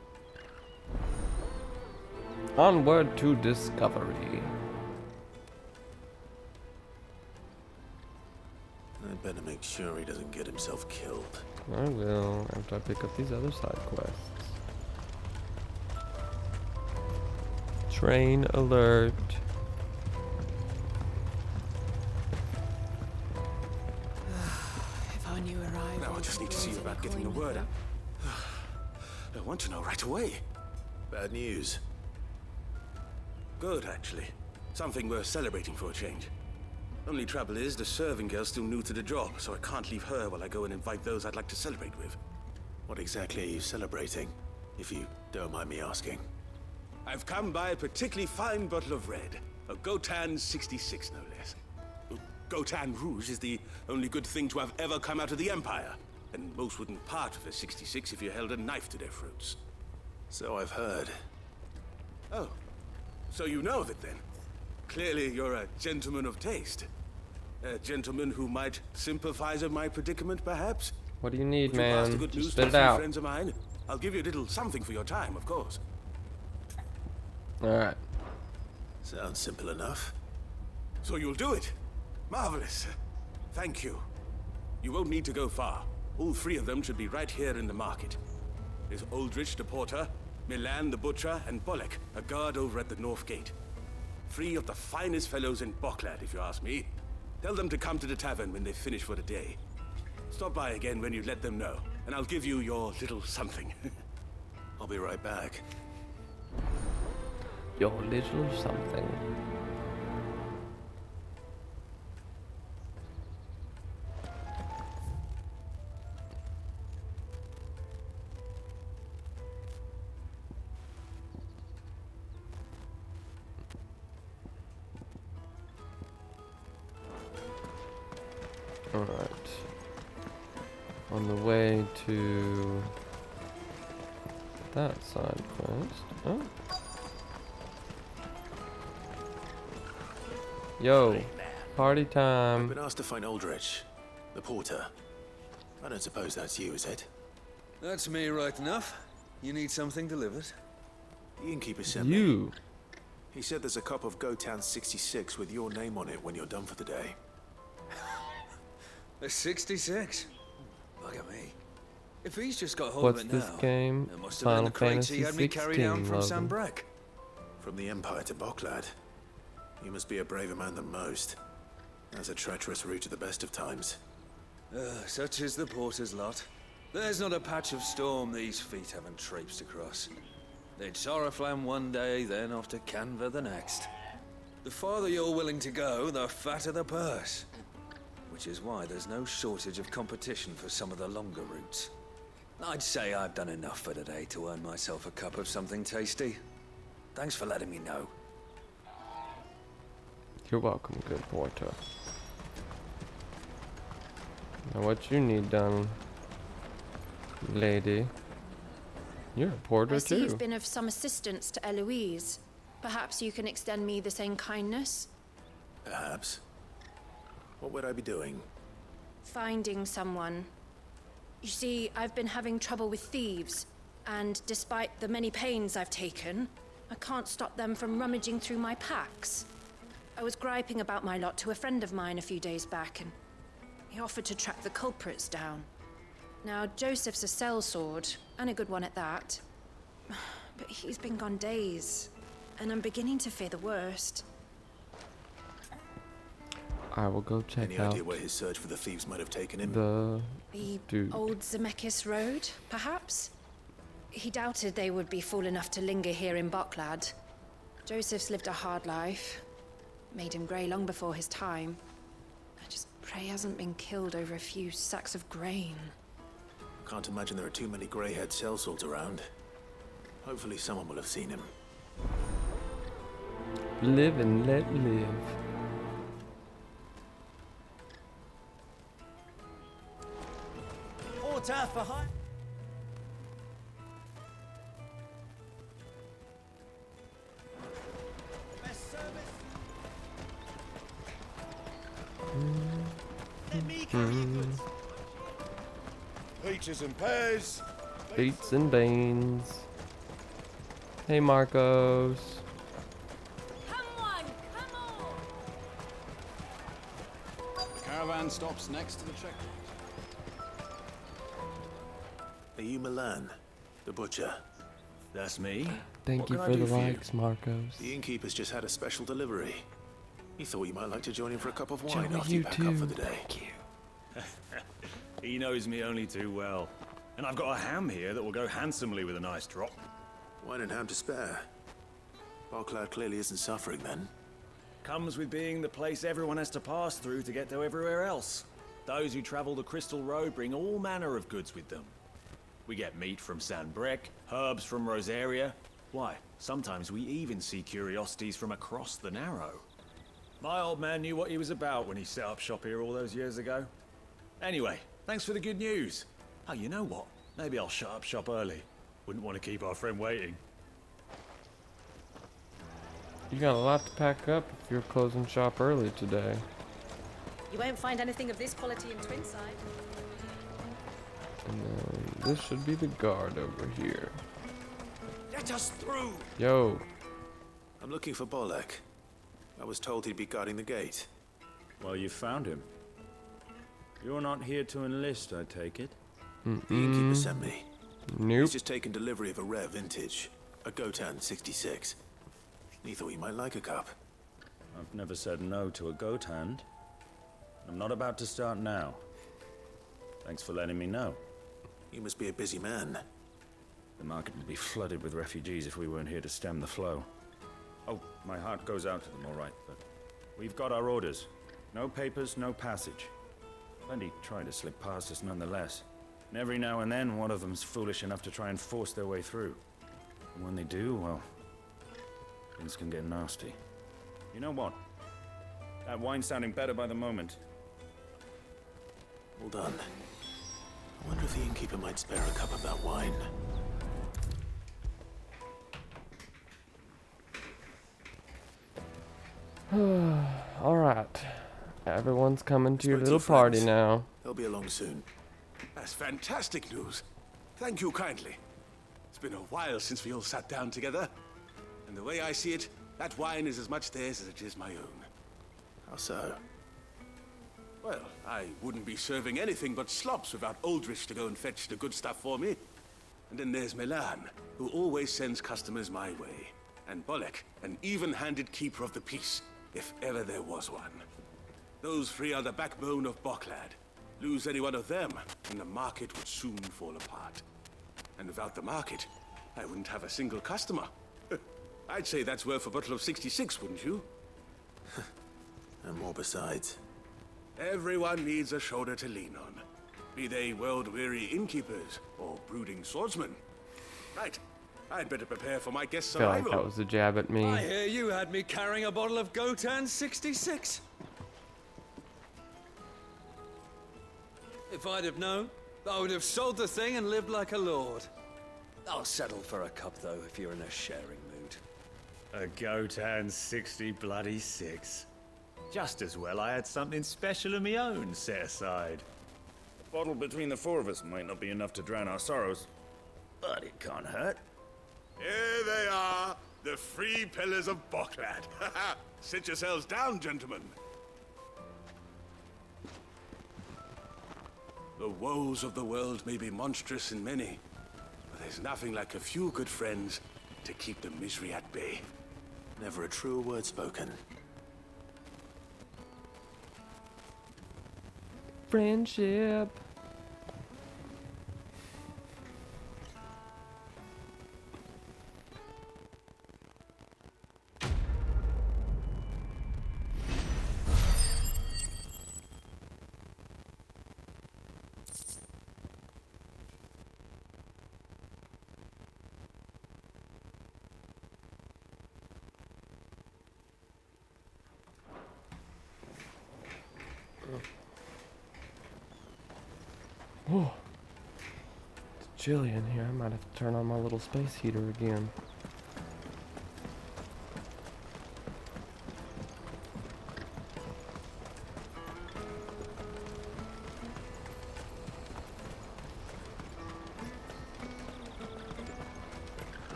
Onward to discovery. I'd better make sure he doesn't get himself killed. I will, after I pick up these other side quests. Train alert. If I knew arrival. Now I just need to see about getting the word out. I want to know right away. Bad news. Good, actually. Something worth celebrating for a change. Only trouble is, the serving girl's still new to the job, so I can't leave her while I go and invite those I'd like to celebrate with. What exactly are you celebrating, if you don't mind me asking? I've come by a particularly fine bottle of red. A Gotan 66, no less. Gotan Rouge is the only good thing to have ever come out of the Empire. And most wouldn't part with a 66 if you held a knife to their throats. So I've heard. Oh, so you know of it then? Clearly you're a gentleman of taste. A gentleman who might sympathize with my predicament, perhaps? What do you need, Would you pass the man? good news Spit to it a few out. friends of mine? I'll give you a little something for your time, of course. Alright. Sounds simple enough. So you'll do it? Marvelous. Thank you. You won't need to go far. All three of them should be right here in the market. There's Aldrich the porter, Milan the butcher, and Bolek, a guard over at the north gate. Three of the finest fellows in Boklad, if you ask me. Tell them to come to the tavern when they finish for the day. Stop by again when you let them know, and I'll give you your little something. I'll be right back. Your little something. Alright. On the way to that side quest. Oh. Yo, party I've time. been asked to find Aldrich, the porter. I don't suppose that's you, is it? That's me right enough. You need something delivered? The innkeeper sent me. You. He said there's a cup of Gotan 66 with your name on it when you're done for the day. A 66? Look at me. If he's just got hold What's of it this now, game? it must have been Final the crates Fantasy he had me carry down 16, from Logan. Sanbreque. From the Empire to Boklad. You must be a braver man than most. That's a treacherous route at the best of times. Such is the porter's lot. There's not a patch of storm these feet haven't traipsed across. They'd Sorrowflam one day, then off to Canva the next. The farther you're willing to go, the fatter the purse. Which is why there's no shortage of competition for some of the longer routes. I'd say I've done enough for today to earn myself a cup of something tasty. Thanks for letting me know. You're welcome, good porter. Now what you need done, lady? You're a porter I see too. you've been of some assistance to Eloise. Perhaps you can extend me the same kindness? Perhaps. What would I be doing? Finding someone. You see, I've been having trouble with thieves, and despite the many pains I've taken, I can't stop them from rummaging through my packs. I was griping about my lot to a friend of mine a few days back, and he offered to track the culprits down. Now, Joseph's a sellsword, and a good one at that. But he's been gone days, and I'm beginning to fear the worst. I will go check Any out idea where his search for the thieves might have taken him? the dude. Old Zemeckis Road, perhaps? He doubted they would be fool enough to linger here in Boklad. Joseph's lived a hard life. Made him grey long before his time. I just pray he hasn't been killed over a few sacks of grain. Can't imagine there are too many grey-haired sellswords around. Hopefully someone will have seen him. Live and let live. Porter for hire. Best service. Let me carry your goods. Peaches and pears. Beets and beans. Hey, Marcos. The caravan stops next to the checkpoint. Are you Milan, the butcher? That's me. Thank What you can I for do the for you? likes, Marcos. The innkeeper's just had a special delivery. He thought you might like to join him for a cup of wine Joey, after you you pack up for too. the day. Thank you. He knows me only too well. And I've got a ham here that will go handsomely with a nice drop. Wine and ham to spare. Boklad clearly isn't suffering then. Comes with being the place everyone has to pass through to get to everywhere else. Those who travel the Crystal Road bring all manner of goods with them. We get meat from San Brek, herbs from Rosaria. Why, sometimes we even see curiosities from across the Narrow. My old man knew what he was about when he set up shop here all those years ago. Anyway, thanks for the good news. Oh, you know what? Maybe I'll shut up shop early. Wouldn't want to keep our friend waiting. You got a lot to pack up if you're closing shop early today. You won't find anything of this quality in Twinside. And then this should be the guard over here. Let us through! Yo. I'm looking for Bolek. I was told he'd be guarding the gate. Well, you found him. You're not here to enlist, I take it? The innkeeper sent me. Nope. He's just taken delivery of a rare vintage, a Gotan 66. He thought you might like a cup. I've never said no to a goat hand. I'm not about to start now. Thanks for letting me know. You must be a busy man. The market would be flooded with refugees if we weren't here to stem the flow. Oh, my heart goes out to them, all right, but we've got our orders. No papers, no passage. Plenty try to slip past us nonetheless. And every now and then, one of them's foolish enough to try and force their way through. And when they do, well, things can get nasty. You know what? That wine's sounding better by the moment. Well done. I wonder if the innkeeper might spare a cup of that wine. Alright. Everyone's coming to your Spoke little your party friends. now. They'll be along soon. That's fantastic news. Thank you kindly. It's been a while since we all sat down together. And the way I see it, that wine is as much theirs as it is my own. How so? Well, I wouldn't be serving anything but slops without Aldrich to go and fetch the good stuff for me. And then there's Milan, who always sends customers my way. And Bolek, an even-handed keeper of the peace, if ever there was one. Those three are the backbone of Boklad. Lose any one of them, and the market would soon fall apart. And without the market, I wouldn't have a single customer. I'd say that's worth a bottle of 66, wouldn't you? And more besides. Everyone needs a shoulder to lean on. Be they world-weary innkeepers or brooding swordsmen. Right. I'd better prepare for my guest's I feel like arrival. that was a jab at me. I hear you had me carrying a bottle of Gotan 66. If I'd have known, I would have sold the thing and lived like a lord. I'll settle for a cup, though, if you're in a sharing mood. A Gotan 60 bloody 6. Just as well I had something special of my own set aside. A bottle between the four of us might not be enough to drown our sorrows, but it can't hurt. Here they are, The Free Pillars of Boklad. Sit yourselves down, gentlemen. The woes of the world may be monstrous and many, but there's nothing like a few good friends to keep the misery at bay. Never a truer word spoken. Friendship. Oh, it's chilly in here. I might have to turn on my little space heater again.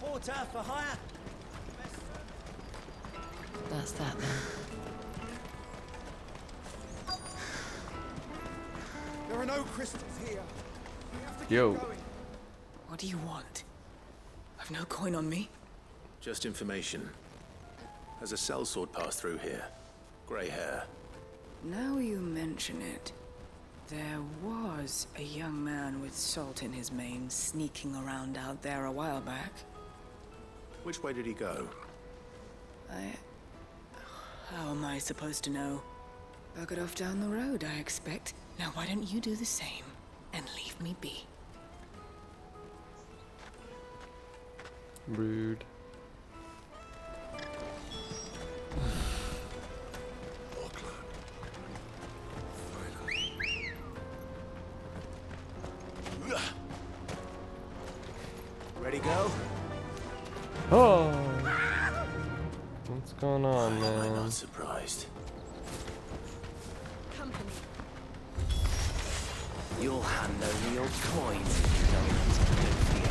Porter for hire. That's that then. There are no crystals here. We have to Yo. keep going. What do you want? I've no coin on me. Just information. Has a sellsword passed through here? Grey hair. Now you mention it, there was a young man with salt in his mane sneaking around out there a while back. Which way did he go? How am I supposed to know? Buggered off down the road, I expect. Now why don't you do the same and leave me be? Rude. Ready, go? Oh! What's going on, Why am I man? not surprised? Company. You'll hand over your coins if you don't want to good for you.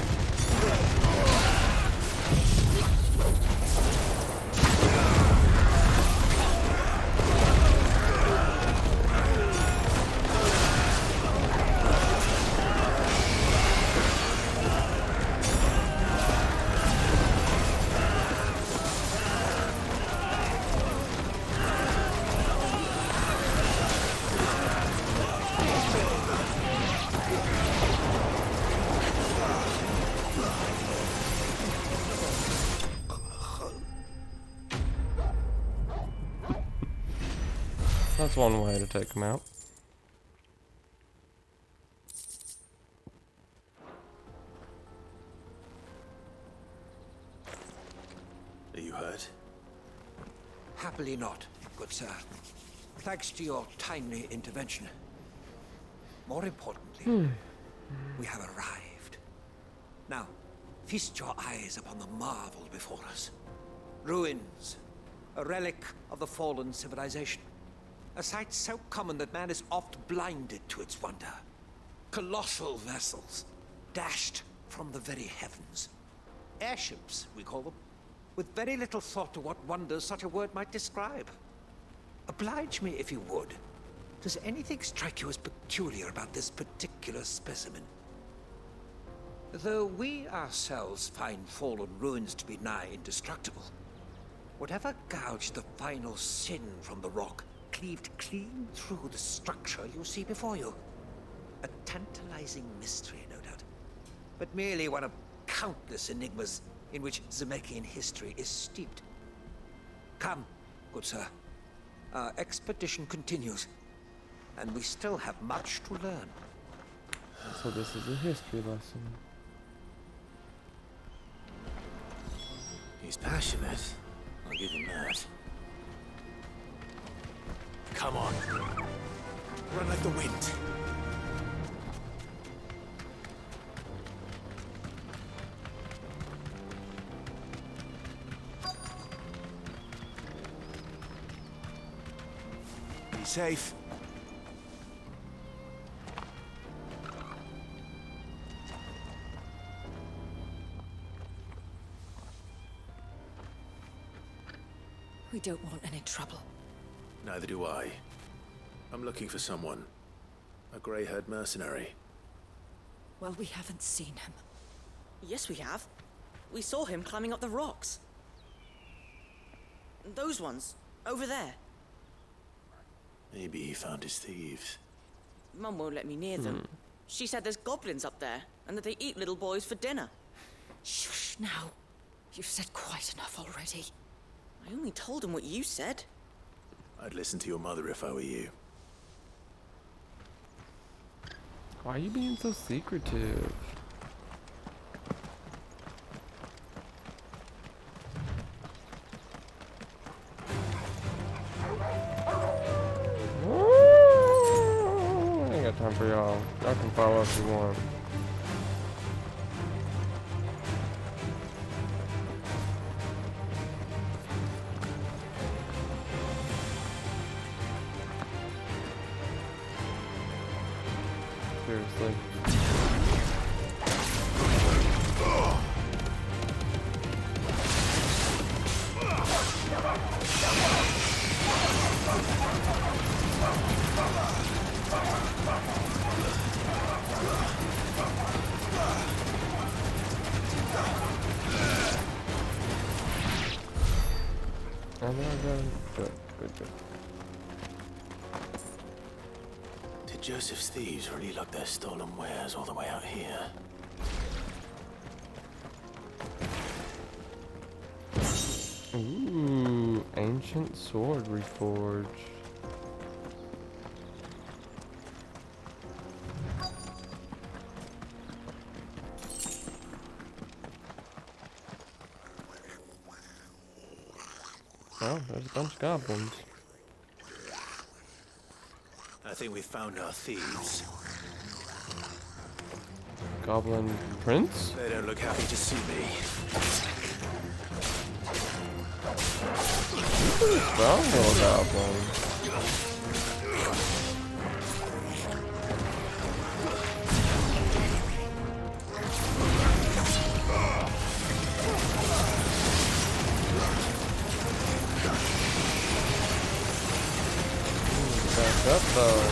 That's one way to take them out. Are you hurt? Happily not, good sir. Thanks to your timely intervention. More importantly, we have arrived. Now, feast your eyes upon the marvel before us. Ruins, a relic of the fallen civilization. A sight so common that man is oft blinded to its wonder. Colossal vessels, dashed from the very heavens. Airships, we call them, with very little thought to what wonders such a word might describe. Oblige me if you would. Does anything strike you as peculiar about this particular specimen? Though we ourselves find fallen ruins to be nigh indestructible, whatever gouged the final sin from the rock cleaved clean through the structure you see before you. A tantalizing mystery, no doubt, but merely one of countless enigmas in which Zemeckis history is steeped. Come, good sir. Our expedition continues, and we still have much to learn. So this is a history lesson. He's passionate. I'll give him that. Come on. Run like the wind. Be safe. don't want any trouble. Neither do I. I'm looking for someone. A grey-haired mercenary. Well, we haven't seen him. Yes, we have. We saw him climbing up the rocks. Those ones, over there. Maybe he found his thieves. Mum won't let me near them. She said there's goblins up there, and that they eat little boys for dinner. Shush now. You've said quite enough already. I only told him what you said. I'd listen to your mother if I were you. Why are you being so secretive? I ain't got time for y'all. Y'all can follow if you want. Seriously. Good. Did Joseph's thieves really lug their stolen wares all the way out here? Ooh, ancient sword reforged. Oh, there's a bunch of goblins. I think we've found our thieves. Goblin prince? They don't look happy to see me. Strong little goblin. Back up though.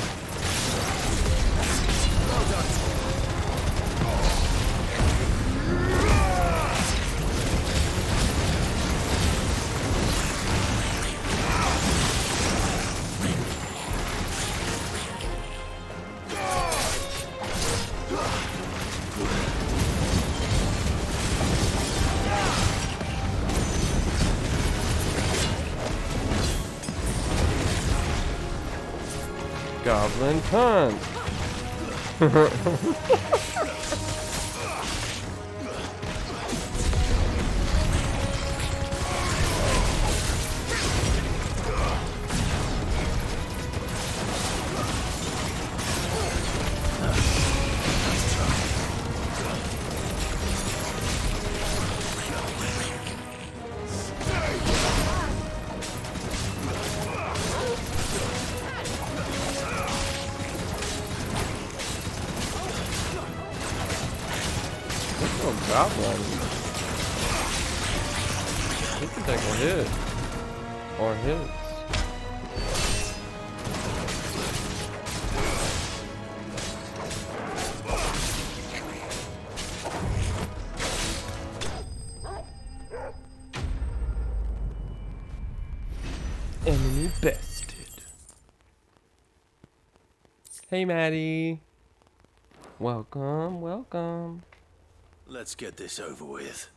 Goblin punch. Goblin. He can take a hit. Or hits. Enemy bested. Hey Maddie. Welcome. Let's get this over with.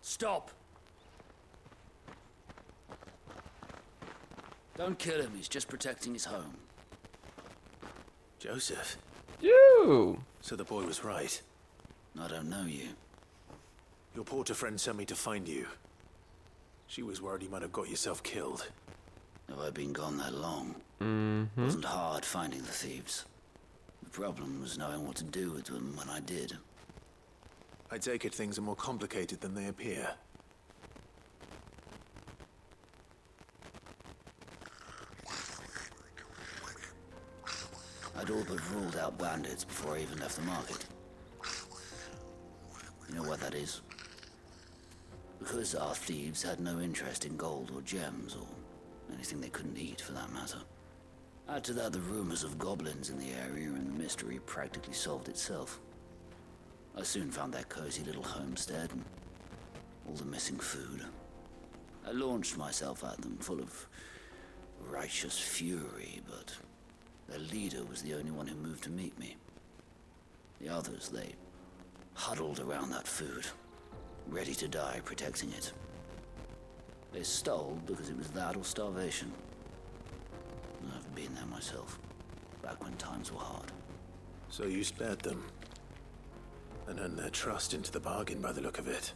Stop! Don't kill him, he's just protecting his home. Joseph? You! So the boy was right. I don't know you. Your porter friend sent me to find you. She was worried you might have got yourself killed. Have I been gone that long? Mm-hmm. It wasn't hard finding the thieves. The problem was knowing what to do with them when I did. I take it things are more complicated than they appear. I'd all but ruled out bandits before I even left the market. You know what that is? The because our thieves had no interest in gold or gems, or anything they couldn't eat for that matter. Add to that the rumors of goblins in the area, and the mystery practically solved itself. I soon found their cozy little homestead and all the missing food. I launched myself at them, full of righteous fury, but their leader was the only one who moved to meet me. The others, they huddled around that food, ready to die protecting it. They stole because it was that or starvation. I've been there myself, back when times were hard. So you spared them, and earned their trust into the bargain by the look of it.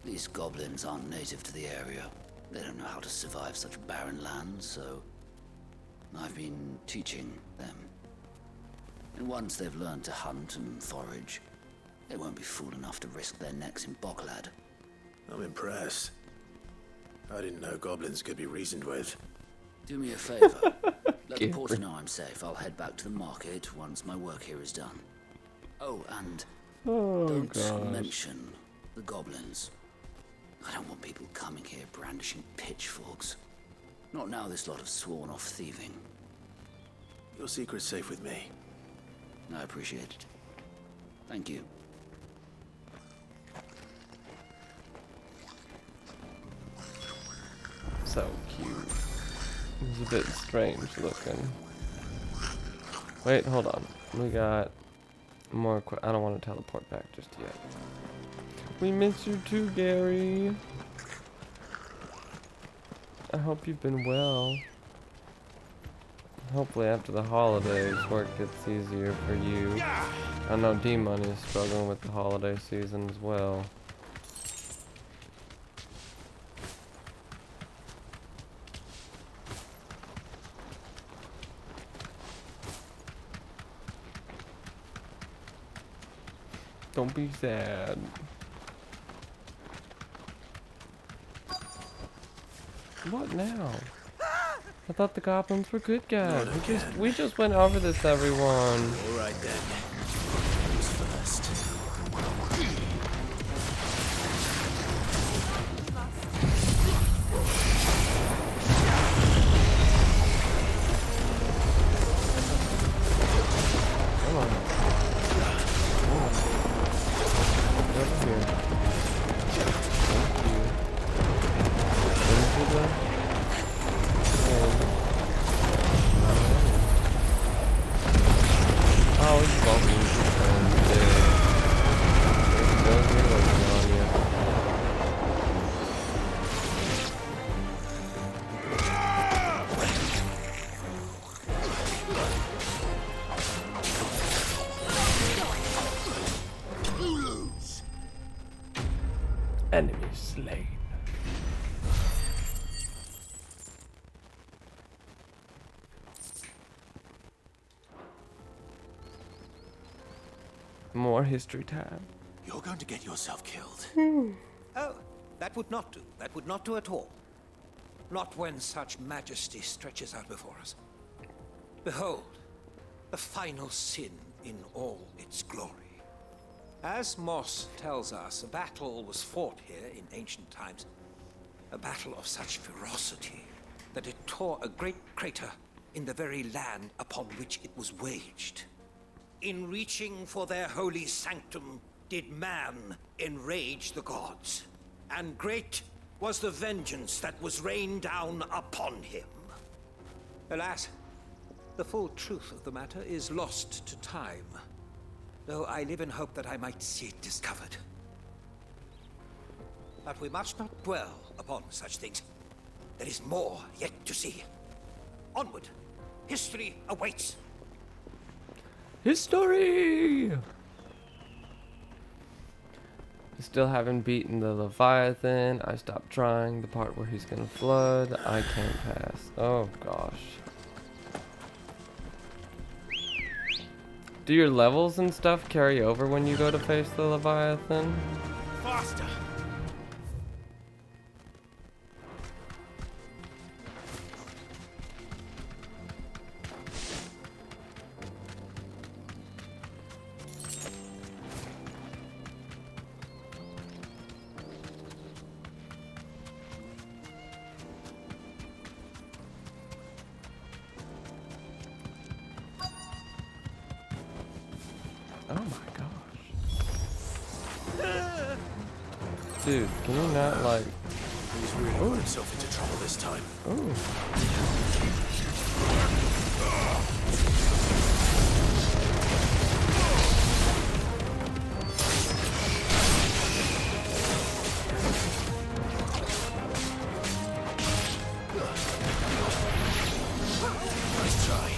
These goblins aren't native to the area. They don't know how to survive such barren lands, so I've been teaching them. And once they've learned to hunt and forage, they won't be fool enough to risk their necks in Boklad. I'm impressed. I didn't know goblins could be reasoned with. Do me a favor. Let the porter know I'm safe. I'll head back to the market once my work here is done. Oh, and don't mention the goblins. I don't want people coming here brandishing pitchforks. Not now this lot have sworn off thieving. Your secret's safe with me. I appreciate it. Thank you. So cute. He's a bit strange looking. Wait, hold on. We got more. I don't want to teleport back just yet. We miss you too, Gary. I hope you've been well. Hopefully after the holidays, work gets easier for you. I know D-Money is struggling with the holiday season as well. Don't be sad. What now? I thought the goblins were good guys. We just went over this, everyone. All right then. Who's first? Come on. Over here. Thank you. Into the oh, it's bumping. Enemy slain. More history time. You're going to get yourself killed. Oh, that would not do. That would not do at all. Not when such majesty stretches out before us. Behold, the final sin in all its glory. As Moss tells us, a battle was fought here in ancient times. A battle of such ferocity that it tore a great crater in the very land upon which it was waged. In reaching for their holy sanctum, did man enrage the gods, and great was the vengeance that was rained down upon him. Alas, the full truth of the matter is lost to time, though I live in hope that I might see it discovered. But we must not dwell upon such things. There is more yet to see. Onward, history awaits. History! I still haven't beaten the Leviathan. I stopped trying. The part where he's gonna flood, I can't pass. Oh gosh. Do your levels and stuff carry over when you go to face the Leviathan? Faster! Dude, can you not, like... He's really got himself into trouble this time. Nice try.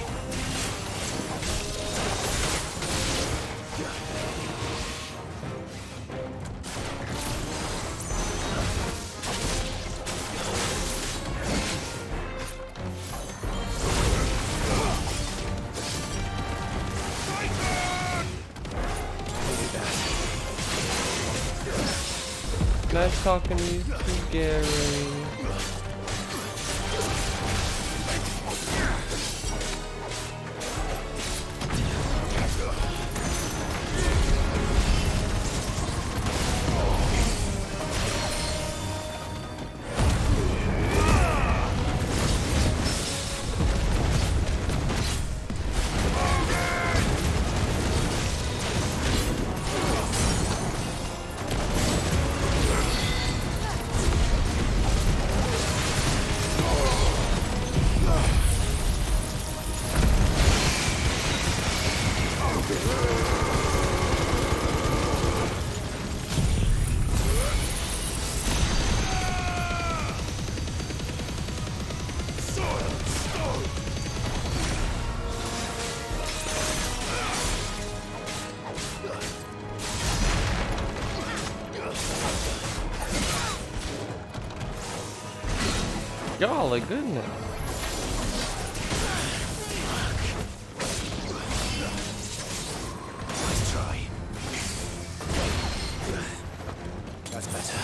Nice talking to you too, Gary. Golly goodness. Nice try. That's better.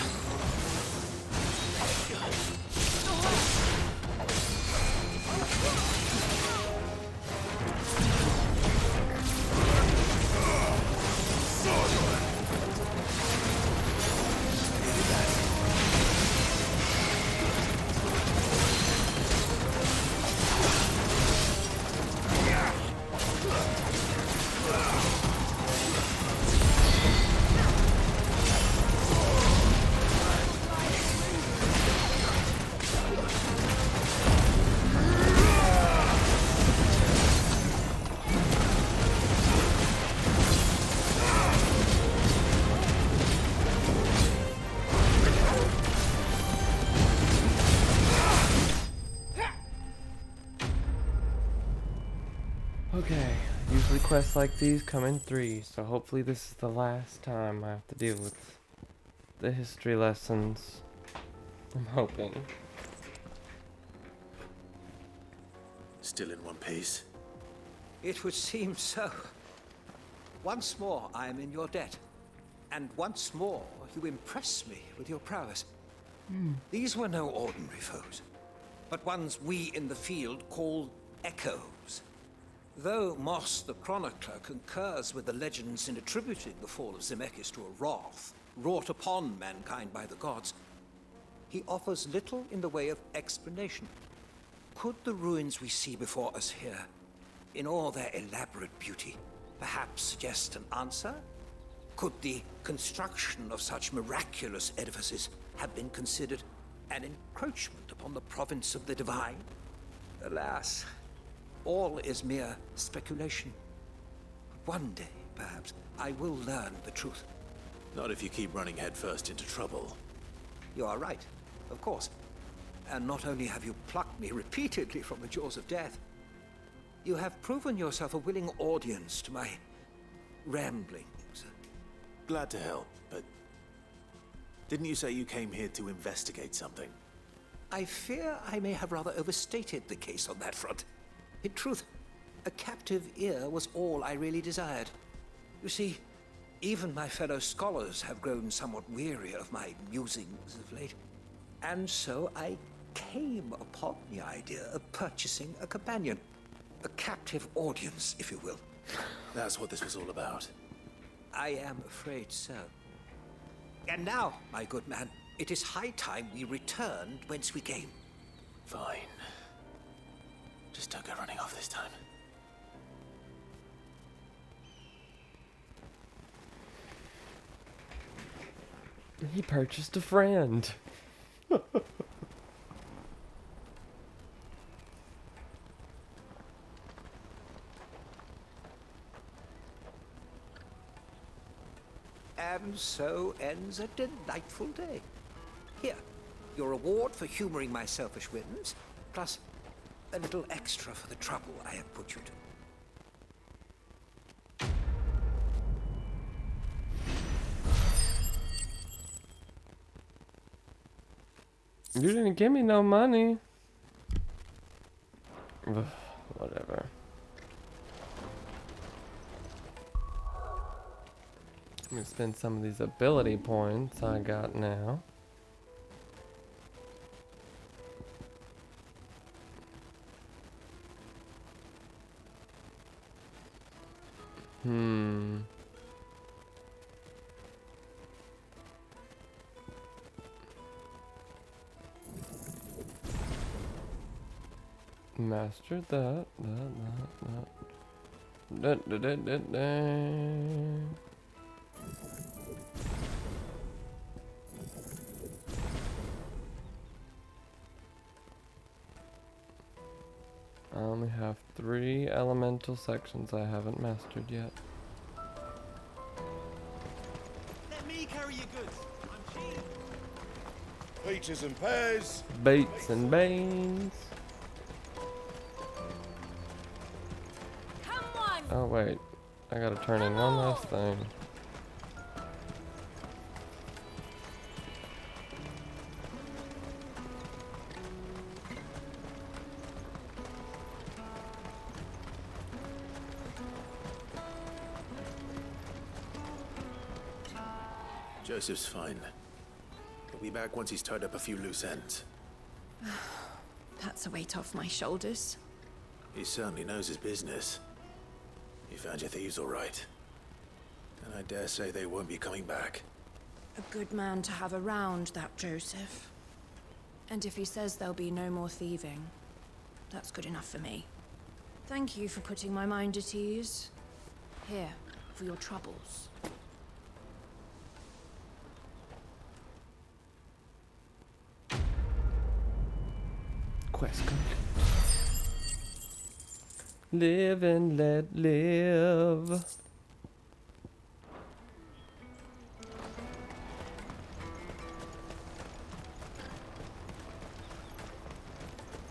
Okay, usually quests like these come in 3, so hopefully this is the last time I have to deal with the history lessons. I'm hoping. Still in one piece? It would seem so. Once more I am in your debt. And once more you impress me with your prowess. These were no ordinary foes, but ones we in the field call echoes. Though Moss the Chronicler concurs with the legends in attributing the fall of Zemeckis to a wrath wrought upon mankind by the gods, he offers little in the way of explanation. Could the ruins we see before us here, in all their elaborate beauty, perhaps suggest an answer? Could the construction of such miraculous edifices have been considered an encroachment upon the province of the divine? Alas, all is mere speculation. But one day, perhaps, I will learn the truth. Not if you keep running headfirst into trouble. You are right, of course. And not only have you plucked me repeatedly from the jaws of death, you have proven yourself a willing audience to my ramblings. Glad to help, but didn't you say you came here to investigate something? I fear I may have rather overstated the case on that front. In truth, a captive ear was all I really desired. You see, even my fellow scholars have grown somewhat weary of my musings of late. And so I came upon the idea of purchasing a companion. A captive audience, if you will. That's what this was all about. I am afraid so. And now, my good man, it is high time we returned whence we came. Fine. Just don't go running off this time. He purchased a friend. And so ends a delightful day. Here, your reward for humoring my selfish whims, plus a little extra for the trouble I have put you to. You didn't give me no money. Ugh, whatever. I'm gonna spend some of these ability points I got now. Mastered that. I only have 3 elemental sections I haven't mastered yet. Let me carry your goods. I'm cheap. Peaches and pears. Baits and Banes. Come on. Oh wait, I gotta turn in one last thing. Joseph's fine. He'll be back once he's tied up a few loose ends. That's a weight off my shoulders. He certainly knows his business. You found your thieves all right. And I dare say they won't be coming back. A good man to have around, that Joseph. And if he says there'll be no more thieving, that's good enough for me. Thank you for putting my mind at ease. Here, for your troubles. Quest complete. Live and let live.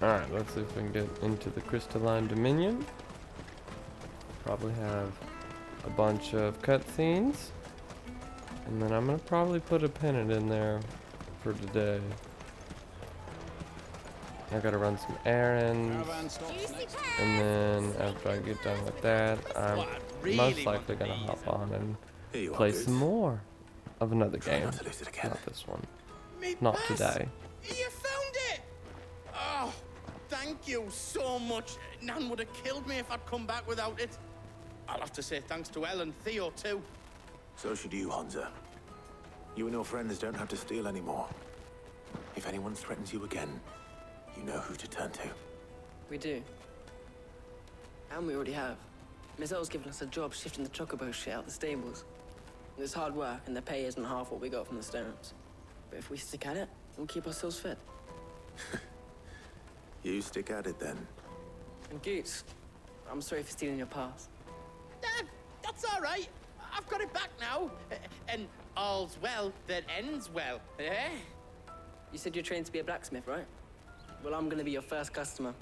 Alright, let's see if we can get into the Crystalline Dominion. Probably have a bunch of cutscenes. And then I'm gonna probably put a pennant in there for today. I gotta run some errands, and then after I get done with that, I'm most likely gonna hop on and play some more of another game. Not this one. Not today. You found it! Oh, thank you so much. Nan would have killed me if I'd come back without it. I'll have to say thanks to Elle and Theo too. So should you, Hansa. You and your friends don't have to steal anymore. If anyone threatens you again, you know who to turn to. We do. And we already have. Miss L's given us a job shifting the chocobo shit out the stables. It's hard work, and the pay isn't half what we got from the stones. But if we stick at it, we'll keep ourselves fit. You stick at it then. And Goots, I'm sorry for stealing your pass. That's all right. I've got it back now. And all's well that ends well, eh? You said you're trained to be a blacksmith, right? Well, I'm gonna be your first customer.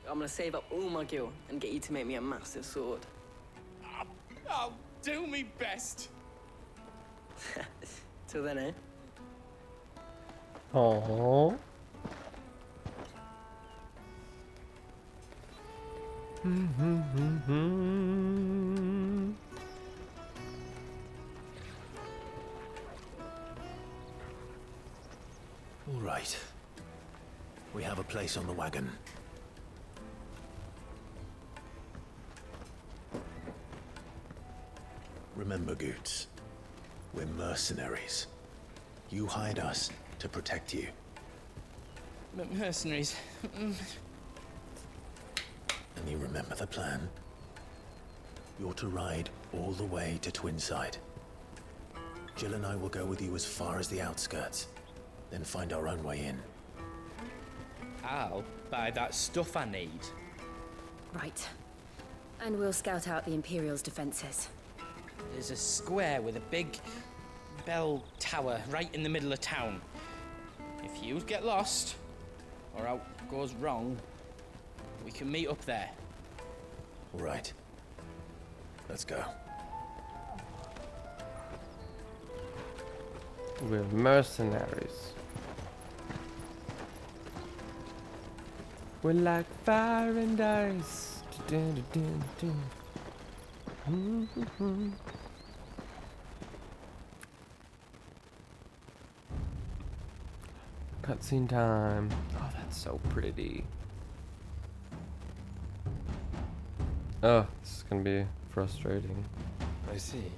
I'm gonna save up all my gil and get you to make me a massive sword. I'll do me best. Till then, eh? Aww. All right. We have a place on the wagon. Remember, Goots, we're mercenaries. You hired us to protect you. But mercenaries. And you remember the plan? You're to ride all the way to Twinside. Jill and I will go with you as far as the outskirts, then find our own way in. I'll buy that stuff I need. Right. And we'll scout out the Imperial's defenses. There's a square with a big bell tower right in the middle of town. If you get lost, or out goes wrong, we can meet up there. All right. Let's go. We're mercenaries. We're like fire and ice. Cutscene time. Oh, that's so pretty. Oh, this is gonna be frustrating. I see.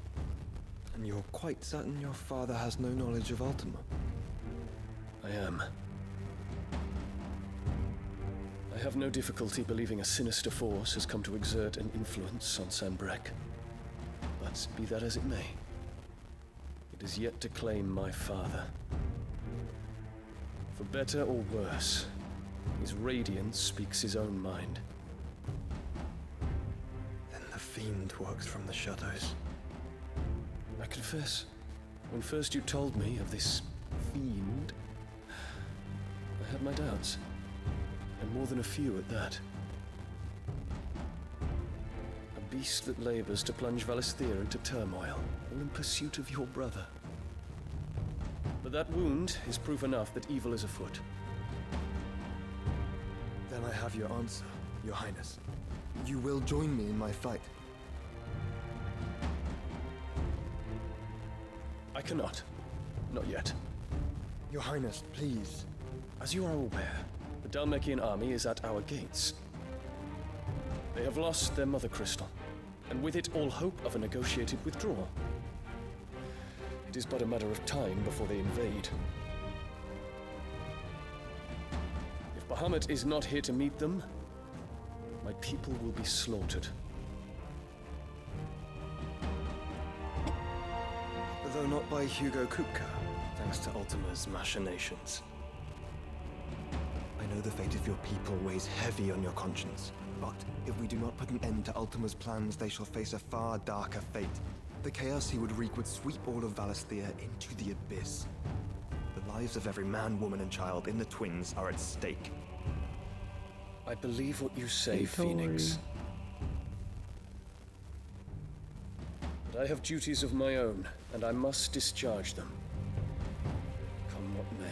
And you're quite certain your father has no knowledge of Ultima? I am. I have no difficulty believing a sinister force has come to exert an influence on Sanbreque. But be that as it may, it is yet to claim my father. For better or worse, his radiance speaks his own mind. Then the fiend works from the shadows. I confess, when first you told me of this fiend, I had my doubts. And more than a few at that. A beast that labors to plunge Valisthea into turmoil, all in pursuit of your brother. But that wound is proof enough that evil is afoot. Then I have your answer, Your Highness. You will join me in my fight. I cannot. Not yet. Your Highness, please. As you are aware, the Dhalmekian army is at our gates. They have lost their mother crystal, and with it all hope of a negotiated withdrawal. It is but a matter of time before they invade. If Bahamut is not here to meet them, my people will be slaughtered. Though not by Hugo Kupka, thanks to Ultima's machinations. I know the fate of your people weighs heavy on your conscience, but if we do not put an end to Ultima's plans, they shall face a far darker fate. The chaos he would wreak would sweep all of Valisthea into the abyss. The lives of every man, woman, and child in the Twins are at stake. I believe what you say, Phoenix. But I have duties of my own, and I must discharge them. Come what may.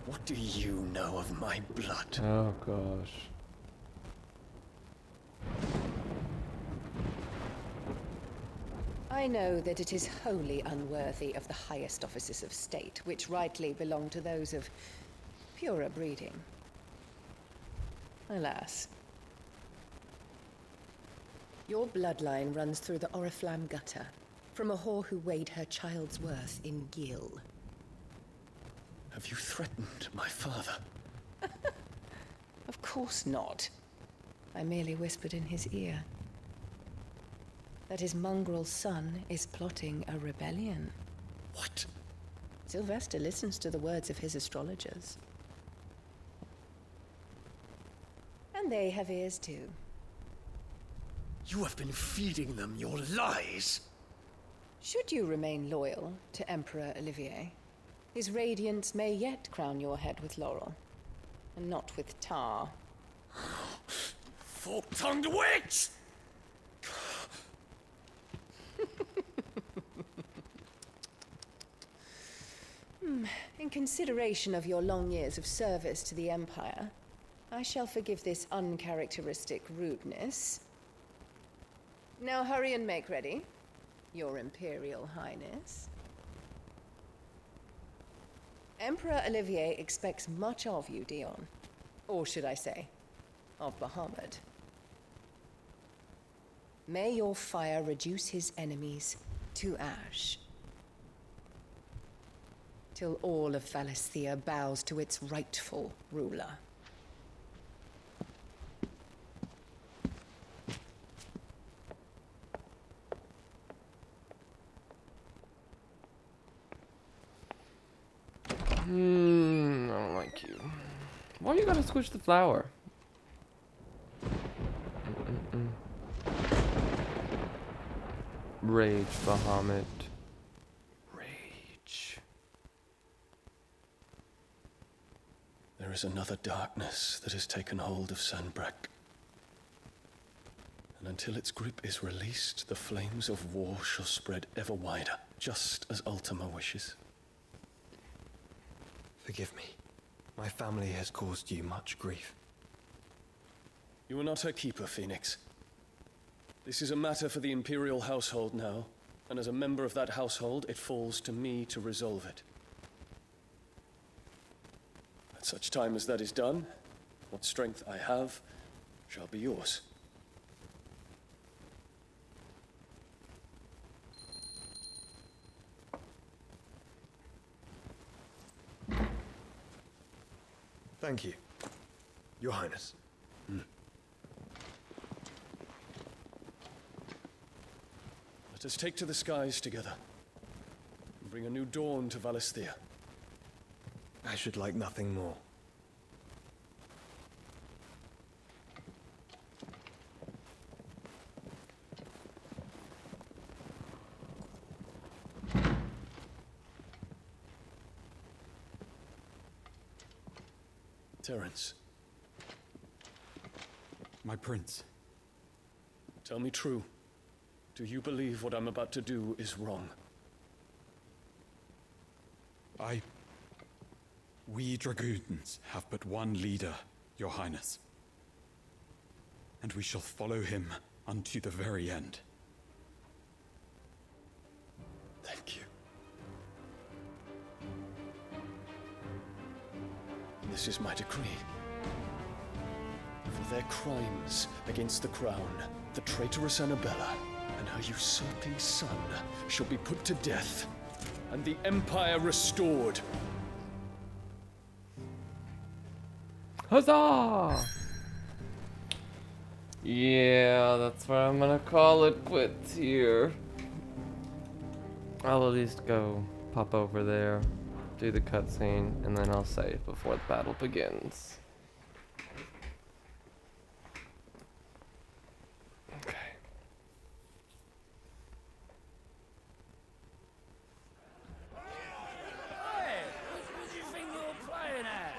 What do you know of my blood? Oh gosh. I know that it is wholly unworthy of the highest offices of state, which rightly belong to those of purer breeding. Alas. Your bloodline runs through the Oriflamme gutter, from a whore who weighed her child's worth in gil. Have you threatened my father? Of course not. I merely whispered in his ear that his mongrel son is plotting a rebellion. What? Sylvester listens to the words of his astrologers. And they have ears too. You have been feeding them your lies! Should you remain loyal to Emperor Olivier, his radiance may yet crown your head with laurel, and not with tar. Fork-tongued witch! In consideration of your long years of service to the Empire, I shall forgive this uncharacteristic rudeness. Now hurry and make ready, Your Imperial Highness. Emperor Olivier expects much of you, Dion. Or should I say, of Bahamut. May your fire reduce his enemies to ash. till all of Valisthea bows to its rightful ruler. I don't like you. Why you gotta squish the flower? Rage, Bahamut. Rage. There is another darkness that has taken hold of Sanbreque. And until its grip is released, the flames of war shall spread ever wider, just as Ultima wishes. Forgive me. My family has caused you much grief. You are not her keeper, Phoenix. This is a matter for the Imperial household now, and as a member of that household, it falls to me to resolve it. At such time as that is done, what strength I have shall be yours. Thank you, Your Highness. Let us take to the skies together, and bring a new dawn to Valisthea. I should like nothing more. Terence. My prince. Tell me true. Do you believe what I'm about to do is wrong? We Dragoons have but one leader, Your Highness. And we shall follow him unto the very end. Thank you. This is my decree. For their crimes against the crown, the traitorous Annabella and her usurping son shall be put to death, and the Empire restored. Huzzah! Yeah, that's where I'm gonna call it quits here. I'll at least go pop over there, do the cutscene, and then I'll save before the battle begins. Okay. Hey, what do you think you're playing at?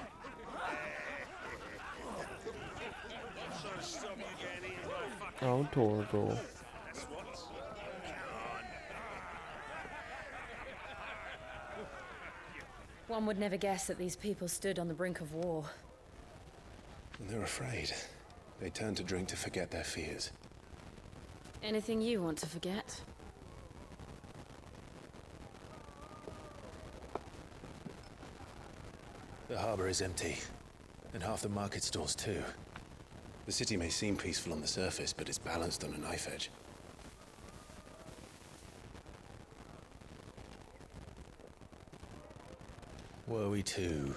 Oh, Torgal. One would never guess that these people stood on the brink of war. They're afraid. They turn to drink to forget their fears. Anything you want to forget? The harbor is empty, and half the market stalls too. The city may seem peaceful on the surface, but it's balanced on a knife edge. Were we to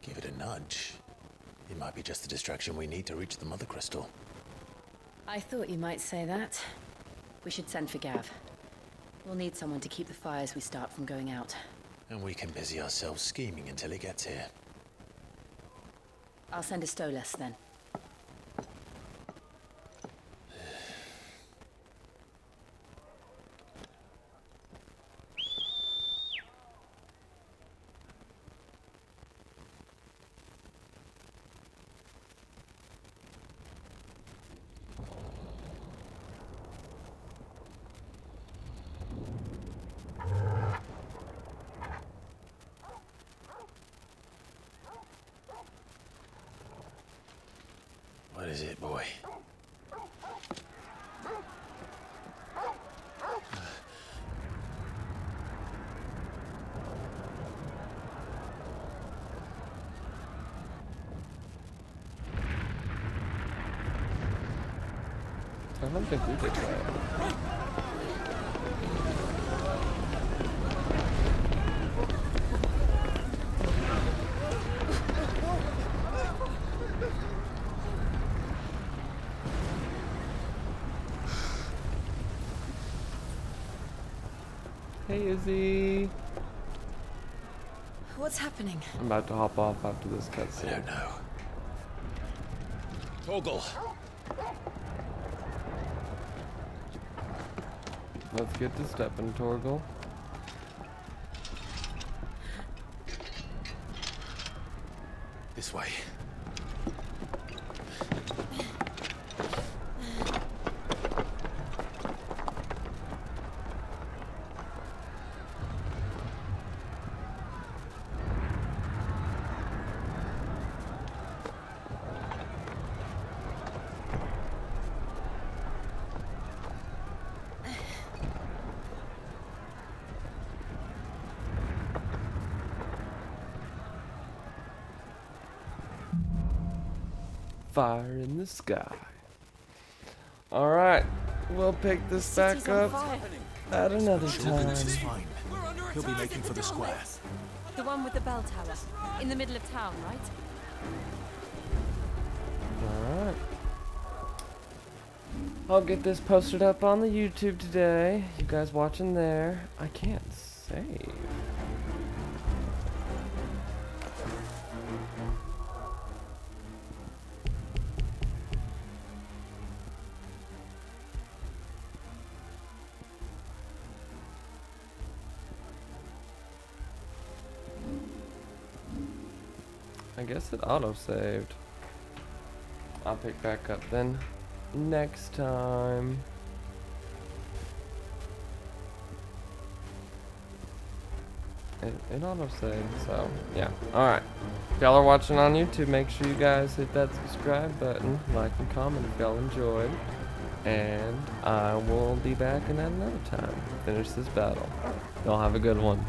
give it a nudge, it might be just the distraction we need to reach the Mother Crystal. I thought you might say that. We should send for Gav. We'll need someone to keep the fires we start from going out. And we can busy ourselves scheming until he gets here. I'll send a Stolas then. What is it, boy? I don't think we did that. Hey, Izzy. What's happening? I'm about to hop off after this cutscene. I don't know. Torgal. Let's get to stepping, Torgal. This way. Fire in the sky. Alright, we'll pick this back up at another time. Is fine. He'll be making for the square. The one with the bell tower. In the middle of town, right? Alright. I'll get this posted up on the YouTube today. You guys watching there. I can't save. I guess it auto-saved. I'll pick back up then next time. It auto-saved, so yeah. Alright. If y'all are watching on YouTube, make sure you guys hit that subscribe button, like and comment if y'all enjoyed. And I will be back at another time. Finish this battle. Y'all have a good one.